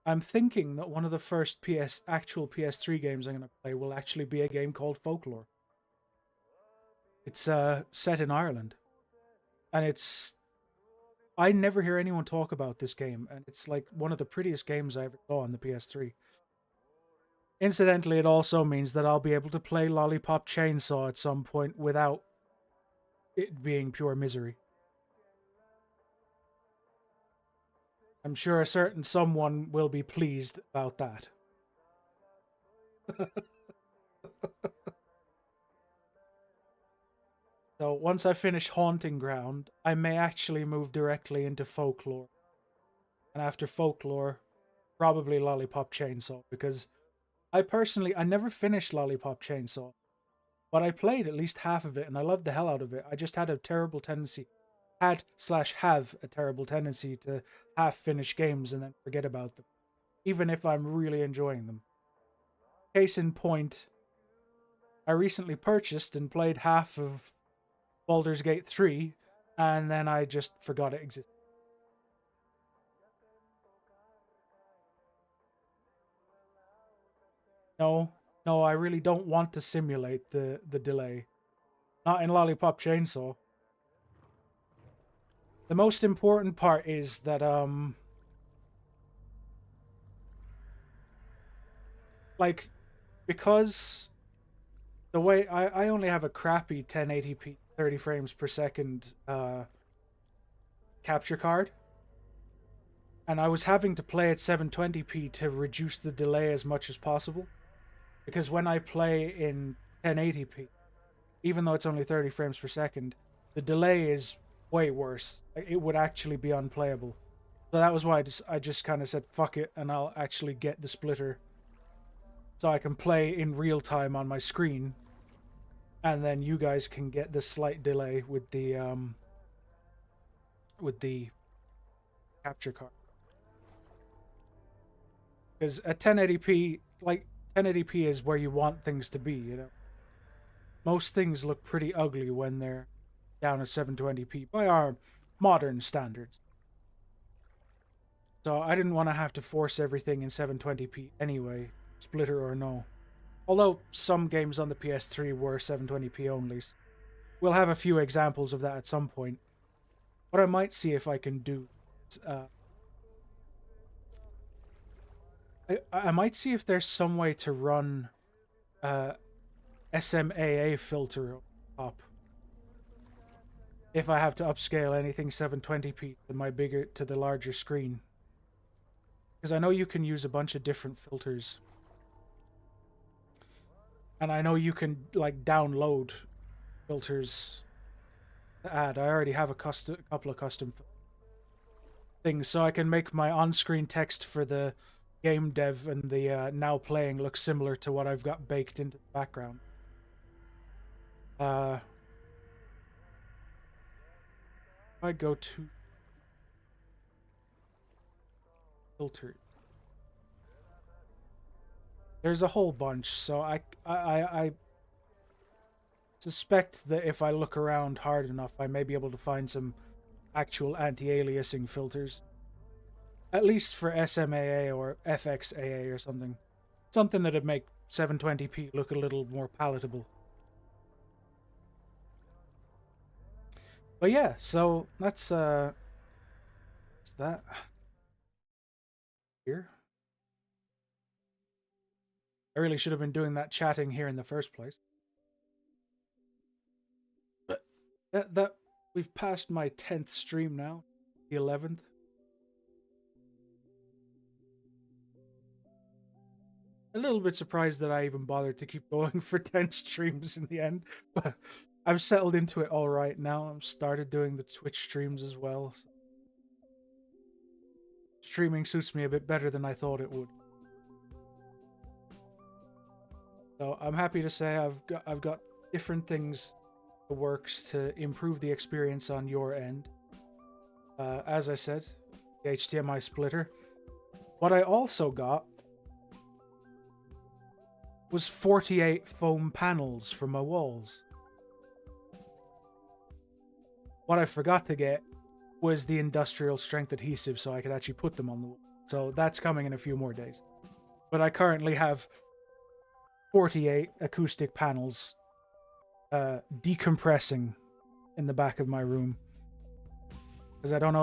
I'm thinking that one of the first actual PS3 games I'm going to play will actually be a game called Folklore. It's set in Ireland, and I never hear anyone talk about this game, and it's like one of the prettiest games I ever saw on the PS3. Incidentally, it also means that I'll be able to play Lollipop Chainsaw at some point without it being pure misery. I'm sure a certain someone will be pleased about that. So once I finish Haunting Ground, I may actually move directly into Folklore. And after Folklore, probably Lollipop Chainsaw, because I never finished Lollipop Chainsaw, but I played at least half of it and I loved the hell out of it. I just had a terrible tendency, have a terrible tendency to half finish games and then forget about them, even if I'm really enjoying them. Case in point, I recently purchased and played half of Baldur's Gate 3, and then I just forgot it existed. No, I really don't want to simulate the delay. Not in Lollipop Chainsaw. The most important part is that like, because the way I only have a crappy 1080p 30 frames per second capture card, and I was having to play at 720p to reduce the delay as much as possible, because when I play in 1080p, even though it's only 30 frames per second, the delay is way worse. It would actually be unplayable. So that was why I just kind of said fuck it, and I'll actually get the splitter so I can play in real time on my screen, and then you guys can get the slight delay with the capture card. Because at 1080p, like 1080p is where you want things to be, you know. Most things look pretty ugly when they're down at 720p by our modern standards. So I didn't want to have to force everything in 720p anyway, splitter or no. Although some games on the PS3 were 720p only. We'll have a few examples of that at some point. What I might see if I can do is, I might see if there's some way to run SMAA filter up. If I have to upscale anything 720p to the larger screen. Because I know you can use a bunch of different filters. And I know you can like download filters to add. I already have a couple of custom things, so I can make my on-screen text for the game dev and the now playing look similar to what I've got baked into the background. If I go to filter, there's a whole bunch, so I suspect that if I look around hard enough, I may be able to find some actual anti-aliasing filters. At least for SMAA or FXAA or something. Something that'd make 720p look a little more palatable. But yeah, so that's what's that here. I really should have been doing that chatting here in the first place. But that we've passed my 10th stream now, the 11th. A little bit surprised that I even bothered to keep going for 10 streams in the end, but I've settled into it all right now. I've started doing the Twitch streams as well. So streaming suits me a bit better than I thought it would. So I'm happy to say I've got different things in the works to improve the experience on your end. As I said, the HDMI splitter. What I also got was 48 foam panels for my walls. What I forgot to get was the industrial strength adhesive so I could actually put them on the wall. So that's coming in a few more days. But I currently have 48 acoustic panels decompressing in the back of my room. Because I don't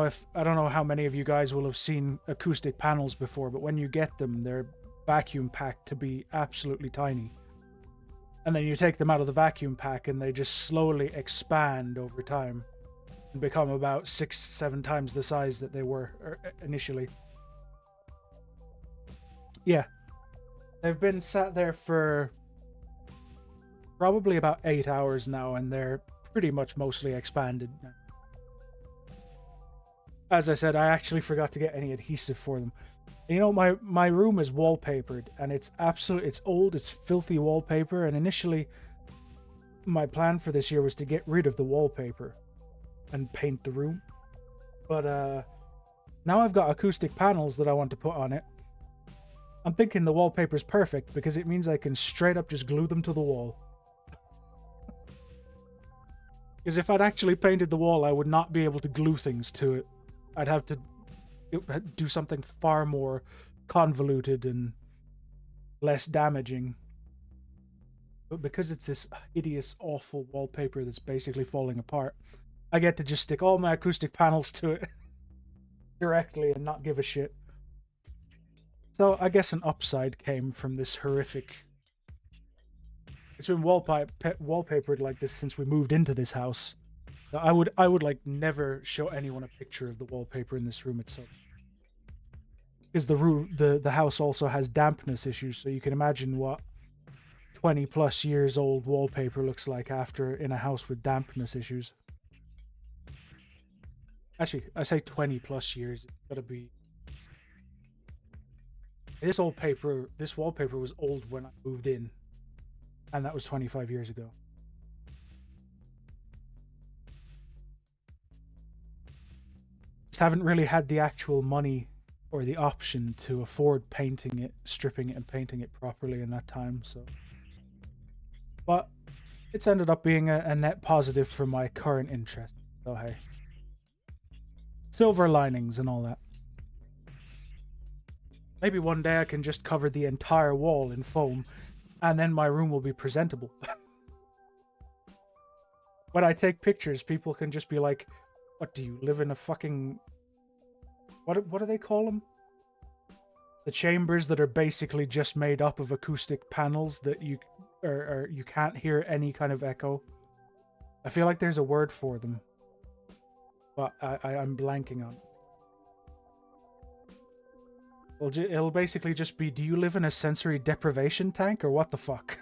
know how many of you guys will have seen acoustic panels before, but when you get them, they're vacuum packed to be absolutely tiny. And then you take them out of the vacuum pack and they just slowly expand over time and become about 6-7 times the size that they were initially. Yeah. They've been sat there for probably about 8 hours now, and they're pretty much mostly expanded. As I said, I actually forgot to get any adhesive for them. You know, my room is wallpapered, and it's old, it's filthy wallpaper, and initially my plan for this year was to get rid of the wallpaper and paint the room. But now I've got acoustic panels that I want to put on it. I'm thinking the wallpaper's perfect because it means I can straight up just glue them to the wall. Because if I'd actually painted the wall, I would not be able to glue things to it. I'd have to do something far more convoluted and less damaging. But because it's this hideous, awful wallpaper that's basically falling apart, I get to just stick all my acoustic panels to it directly and not give a shit. So I guess an upside came from this horrific... It's been wallpapered like this since we moved into this house. I would like never show anyone a picture of the wallpaper in this room itself, because the house also has dampness issues. So you can imagine what 20+ years old wallpaper looks like after in a house with dampness issues. Actually, I say 20+ years. It's gotta be. This wallpaper was old when I moved in, and that was 25 years ago. Just haven't really had the actual money or the option to afford painting it, stripping it, and painting it properly in that time. So, but it's ended up being a net positive for my current interest. So hey, silver linings and all that. Maybe one day I can just cover the entire wall in foam, and then my room will be presentable. When I take pictures, people can just be like, "What, do you live in a fucking... What do they call them? The chambers that are basically just made up of acoustic panels that you can't hear any kind of echo." I feel like there's a word for them, but I'm blanking on it. It'll basically just be, do you live in a sensory deprivation tank or what the fuck?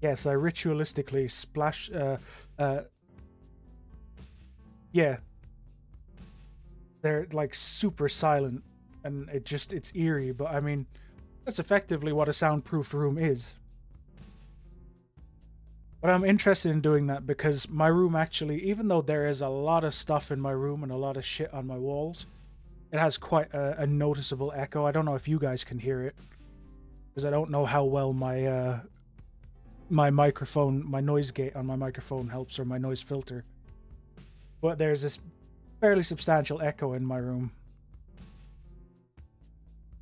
Yes, I ritualistically splash... yeah. They're like super silent and it's eerie, but I mean, that's effectively what a soundproof room is. But I'm interested in doing that because my room actually, even though there is a lot of stuff in my room and a lot of shit on my walls, it has quite a noticeable echo. I don't know if you guys can hear it, because I don't know how well my my microphone, my noise gate on my microphone helps, or my noise filter. But there's this fairly substantial echo in my room.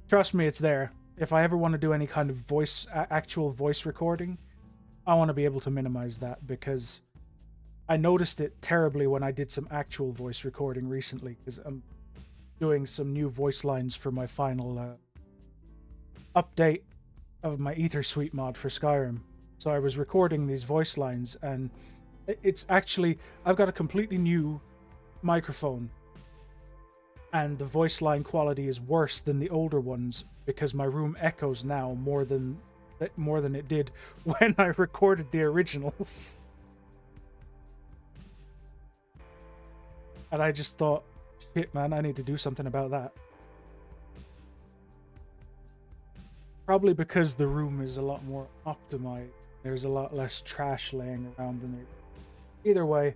Trust me, it's there. If I ever want to do any kind of actual voice recording, I want to be able to minimize that, because I noticed it terribly when I did some actual voice recording recently, because I'm doing some new voice lines for my final update of my Ether Suite mod for Skyrim. So I was recording these voice lines, and it's actually, I've got a completely new microphone, and the voice line quality is worse than the older ones because my room echoes now more than it did when I recorded the originals. And I just thought, shit, man, I need to do something about that. Probably because the room is a lot more optimized. There's a lot less trash laying around in there. Either way,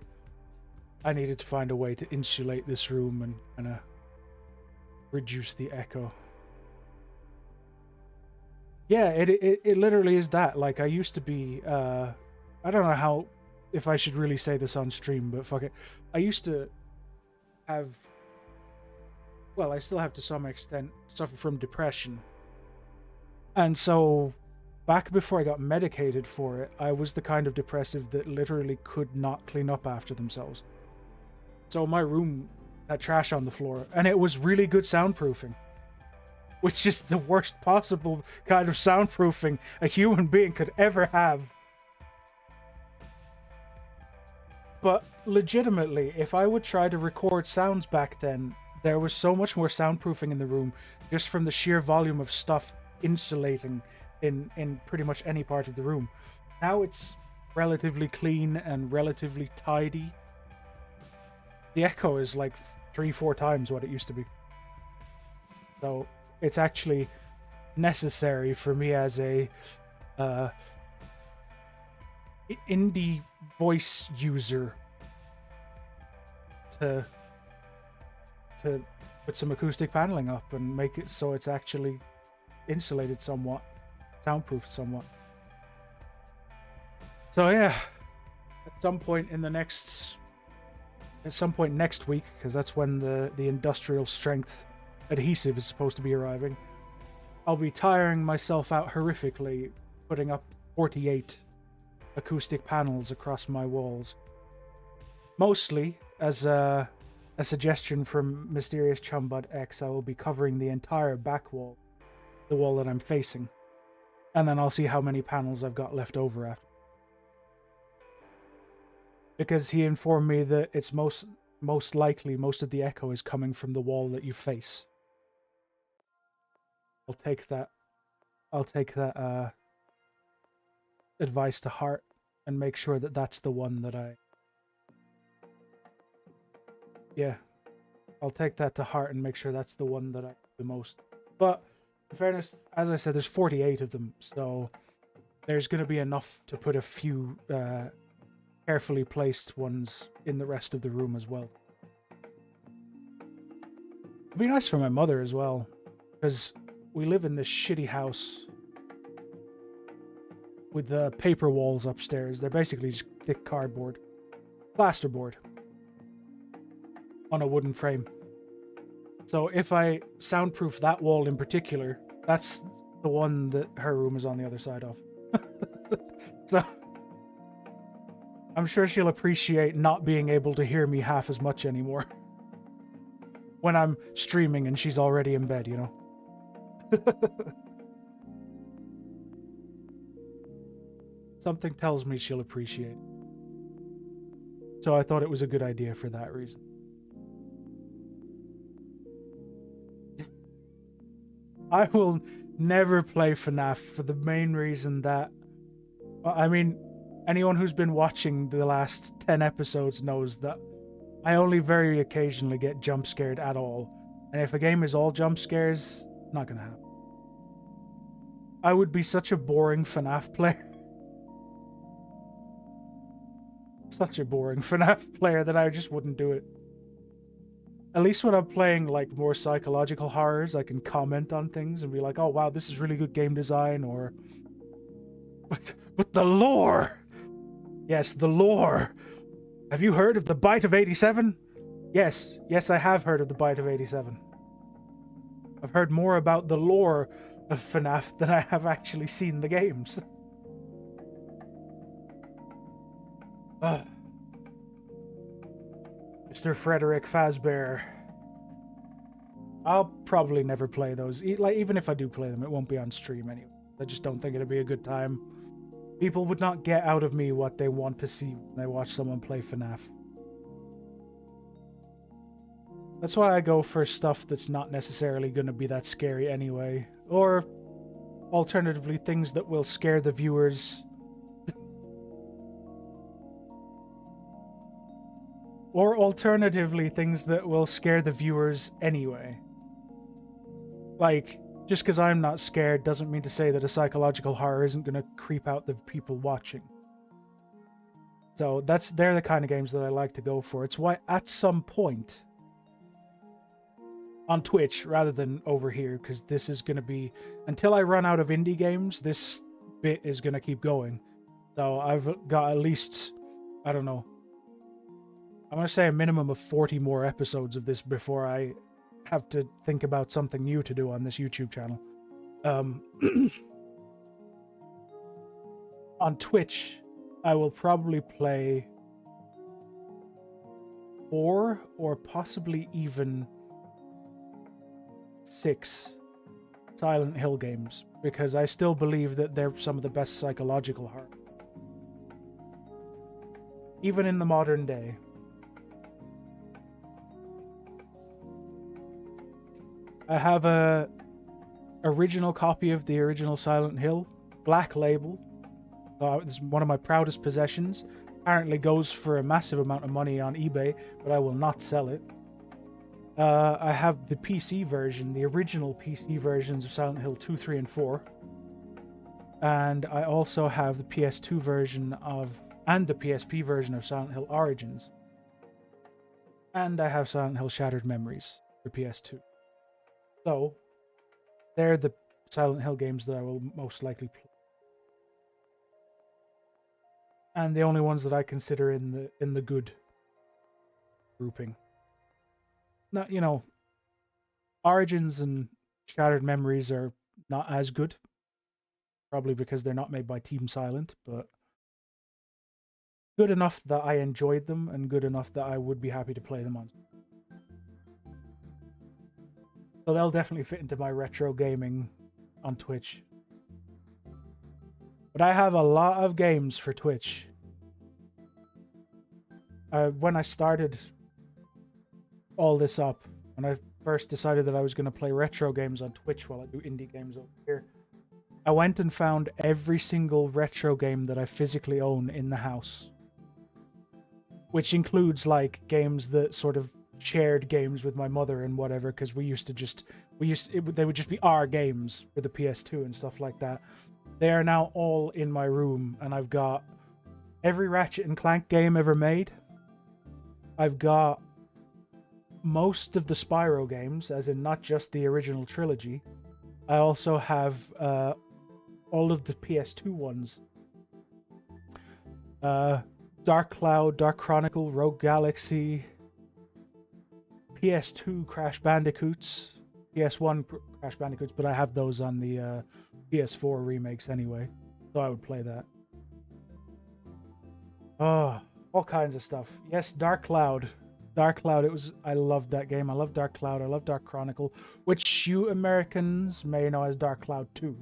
I needed to find a way to insulate this room and kind of reduce the echo. Yeah, it literally is that. Like, I used to be, I don't know how, if I should really say this on stream, but fuck it. I used to have, well, I still have to some extent suffer from depression. And so, back before I got medicated for it, I was the kind of depressive that literally could not clean up after themselves. So my room had trash on the floor, and it was really good soundproofing. Which is the worst possible kind of soundproofing a human being could ever have. But legitimately, if I would try to record sounds back then, there was so much more soundproofing in the room just from the sheer volume of stuff insulating in pretty much any part of the room. Now it's relatively clean and relatively tidy. The echo is like 3-4 times what it used to be. So it's actually necessary for me as a indie voice user to put some acoustic paneling up and make it so it's actually insulated somewhat, soundproofed somewhat. So yeah, at some point next week, because that's when the industrial strength adhesive is supposed to be arriving, I'll be tiring myself out horrifically putting up 48 acoustic panels across my walls. Mostly, as a suggestion from Mysterious Chumbud X, I will be covering the entire back wall, the wall that I'm facing, and then I'll see how many panels I've got left over after. Because he informed me that it's most likely most of the echo is coming from the wall that you face. I'll take that advice to heart and make sure that that's the one that I'll take that to heart and make sure that's the one that I do the most. But in fairness, as I said, there's 48 of them, so there's going to be enough to put a few carefully placed ones in the rest of the room as well. It'd be nice for my mother as well, because we live in this shitty house with the paper walls upstairs. They're basically just thick cardboard, plasterboard on a wooden frame. So if I soundproof that wall in particular, that's the one that her room is on the other side of. So I'm sure she'll appreciate not being able to hear me half as much anymore when I'm streaming and she's already in bed, you know? Something tells me she'll appreciate it. So I thought it was a good idea for that reason. I will never play FNAF for the main reason that, I mean, anyone who's been watching the last 10 episodes knows that I only very occasionally get jump scared at all. And if a game is all jump scares, not gonna happen. I would be such a boring FNAF player. Such a boring FNAF player that I just wouldn't do it. At least when I'm playing like more psychological horrors, I can comment on things and be like, oh wow, this is really good game design, or but the lore! Yes, the lore! Have you heard of the Bite of 87? Yes, I have heard of the Bite of 87. I've heard more about the lore of FNAF than I have actually seen the games. Mr. Frederick Fazbear. I'll probably never play those. Like, even if I do play them, it won't be on stream anyway. I just don't think it'll be a good time. People would not get out of me what they want to see when they watch someone play FNAF. That's why I go for stuff that's not necessarily going to be that scary anyway. Or, alternatively, things that will scare the viewers. Or alternatively, things that will scare the viewers anyway. Like, just because I'm not scared doesn't mean to say that a psychological horror isn't going to creep out the people watching. So they're the kind of games that I like to go for. It's why at some point on Twitch rather than over here, because this is going to be, until I run out of indie games, this bit is going to keep going. So I've got at least, I don't know, I'm going to say a minimum of 40 more episodes of this before I have to think about something new to do on this YouTube channel. On Twitch, I will probably play 4 or possibly even 6 Silent Hill games, because I still believe that they're some of the best psychological horror. Even in the modern day. I have a original copy of the original Silent Hill, Black Label. It's one of my proudest possessions. Apparently goes for a massive amount of money on eBay, but I will not sell it. I have the PC version, the original PC versions of Silent Hill 2, 3, and 4. And I also have the PS2 version and the PSP version of Silent Hill Origins. And I have Silent Hill Shattered Memories for PS2. So, they're the Silent Hill games that I will most likely play. And the only ones that I consider in the good grouping. Not, Origins and Shattered Memories are not as good. Probably because they're not made by Team Silent, but good enough that I enjoyed them and good enough that I would be happy to play them on. So they'll definitely fit into my retro gaming on Twitch. But I have a lot of games for Twitch. When I started all this up, when I first decided that I was going to play retro games on Twitch while I do indie games over here, I went and found every single retro game that I physically own in the house. Which includes, like, games that sort of shared games with my mother and whatever, because they would just be our games for the PS2 and stuff like that. They are now all in my room, and I've got every Ratchet and Clank game ever made. I've got most of the Spyro games, as in not just the original trilogy. I also have all of the PS2 ones. Dark Cloud, Dark Chronicle, Rogue Galaxy, PS2 Crash Bandicoots, PS1 Crash Bandicoots, but I have those on the PS4 remakes anyway, so I would play that. Oh, all kinds of stuff. Yes, Dark Cloud. Dark Cloud, I loved that game. I love Dark Cloud. I love Dark Chronicle, which you Americans may know as Dark Cloud 2.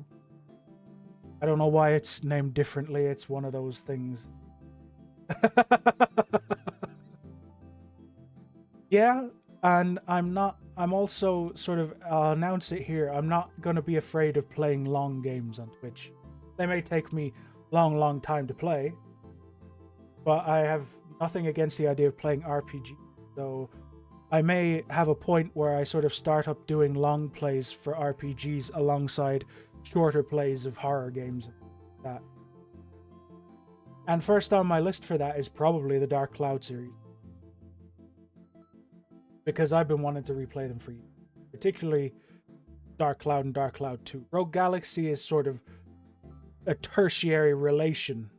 I don't know why it's named differently. It's one of those things. Yeah, and I'm also sort of, I'll announce it here, I'm not going to be afraid of playing long games on Twitch. They may take me long time to play, but I have nothing against the idea of playing RPG. So I may have a point where I sort of start up doing long plays for RPGs alongside shorter plays of horror games. That. And first on my list for that is probably the Dark Cloud series. Because I've been wanting to replay them for years. Particularly Dark Cloud and Dark Cloud 2. Rogue Galaxy is sort of a tertiary relation.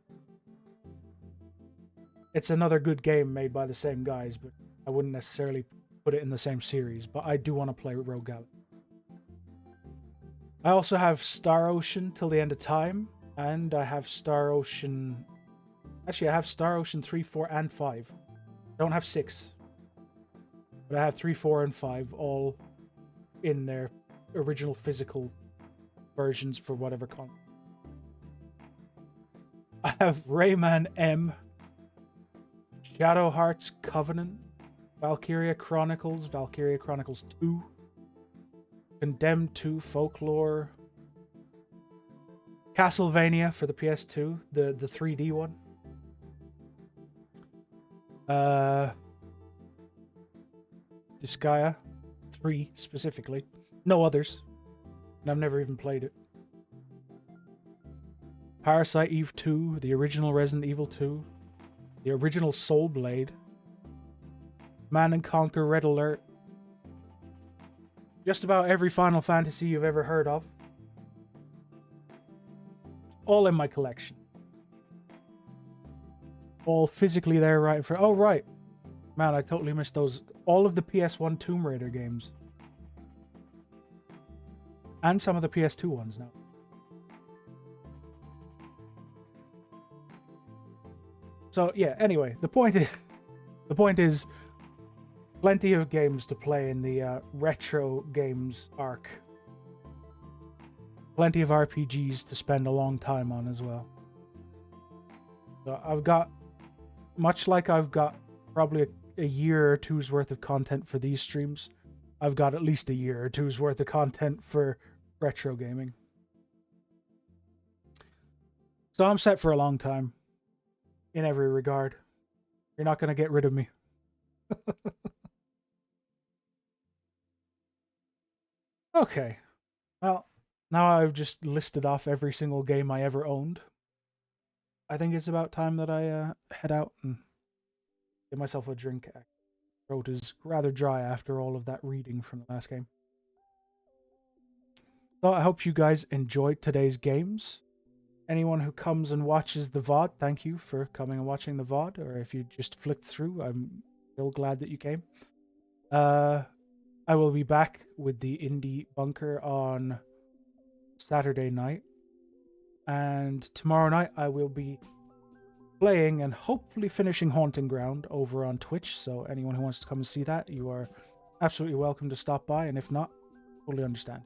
It's another good game made by the same guys, but I wouldn't necessarily put it in the same series. But I do want to play Rogue Galaxy. I also have Star Ocean Till the End of Time. And I have Star Ocean... Actually, I have Star Ocean 3, 4, and 5. I don't have 6. But I have 3, 4, and 5 all in their original physical versions for whatever console. I have Rayman M, Shadow Hearts Covenant, Valkyria Chronicles 2, Condemned 2 Folklore, Castlevania for the PS2, the 3D one. Disgaea 3 specifically. No others. And I've never even played it. Parasite Eve 2, the original Resident Evil 2, the original Soul Blade, Man & Conquer Red Alert, just about every Final Fantasy you've ever heard of. All in my collection. All physically there right in front. Oh, right. Man, I totally missed those. All of the PS1 Tomb Raider games. And some of the PS2 ones now. So, yeah, anyway, the point is plenty of games to play in the retro games arc. Plenty of RPGs to spend a long time on as well. So I've got, much like I've got probably a year or two's worth of content for these streams, I've got at least a year or two's worth of content for retro gaming. So I'm set for a long time. In every regard. You're not going to get rid of me. Okay. Well, now I've just listed off every single game I ever owned. I think it's about time that I head out and get myself a drink. My throat is rather dry after all of that reading from the last game. So I hope you guys enjoyed today's games. Anyone who comes and watches the VOD, thank you for coming and watching the VOD. Or if you just flicked through, I'm still glad that you came. I will be back with the Indie Bunker on Saturday night. And tomorrow night I will be playing and hopefully finishing Haunting Ground over on Twitch. So anyone who wants to come and see that, you are absolutely welcome to stop by. And if not, totally understand.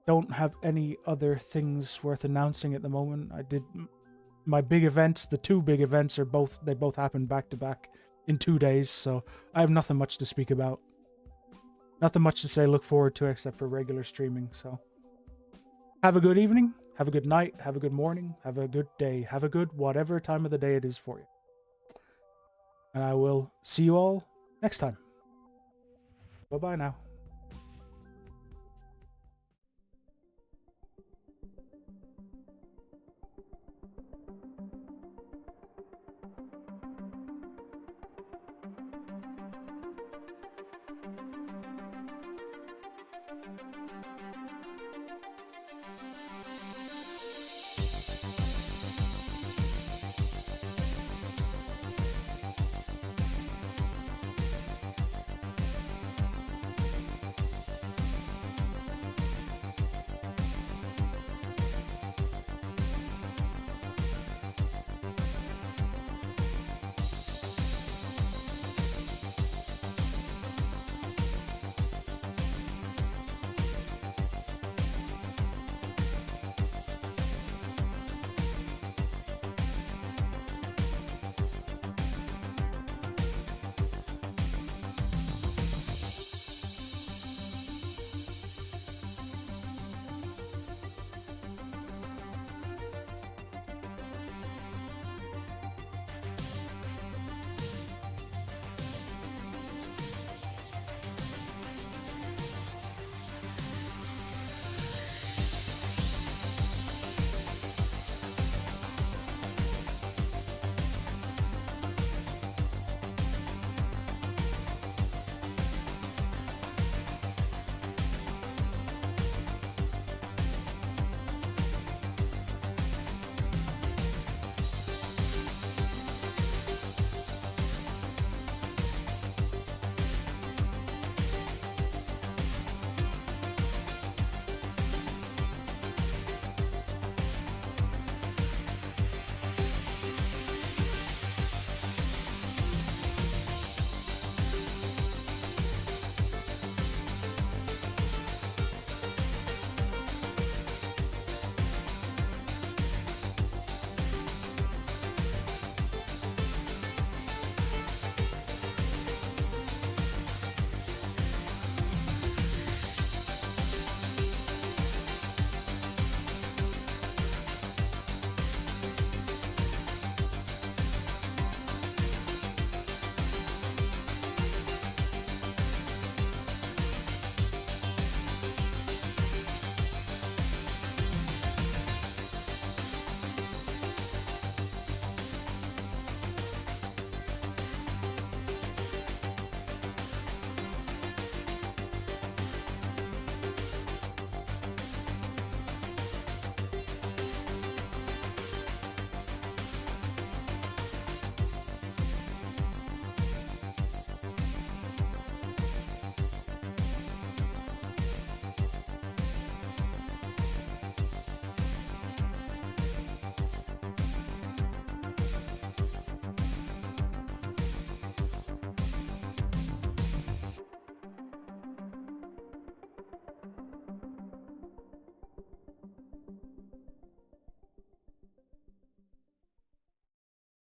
Don't have any other things worth announcing at the moment. I did my big events. The two big events are both happened back to back in 2 days, so I have nothing much to speak about. Nothing much to say look forward to except for regular streaming. So have a good evening, have a good night, have a good morning, have a good day, have a good whatever time of the day it is for you. And I will see you all next time. Bye-bye now.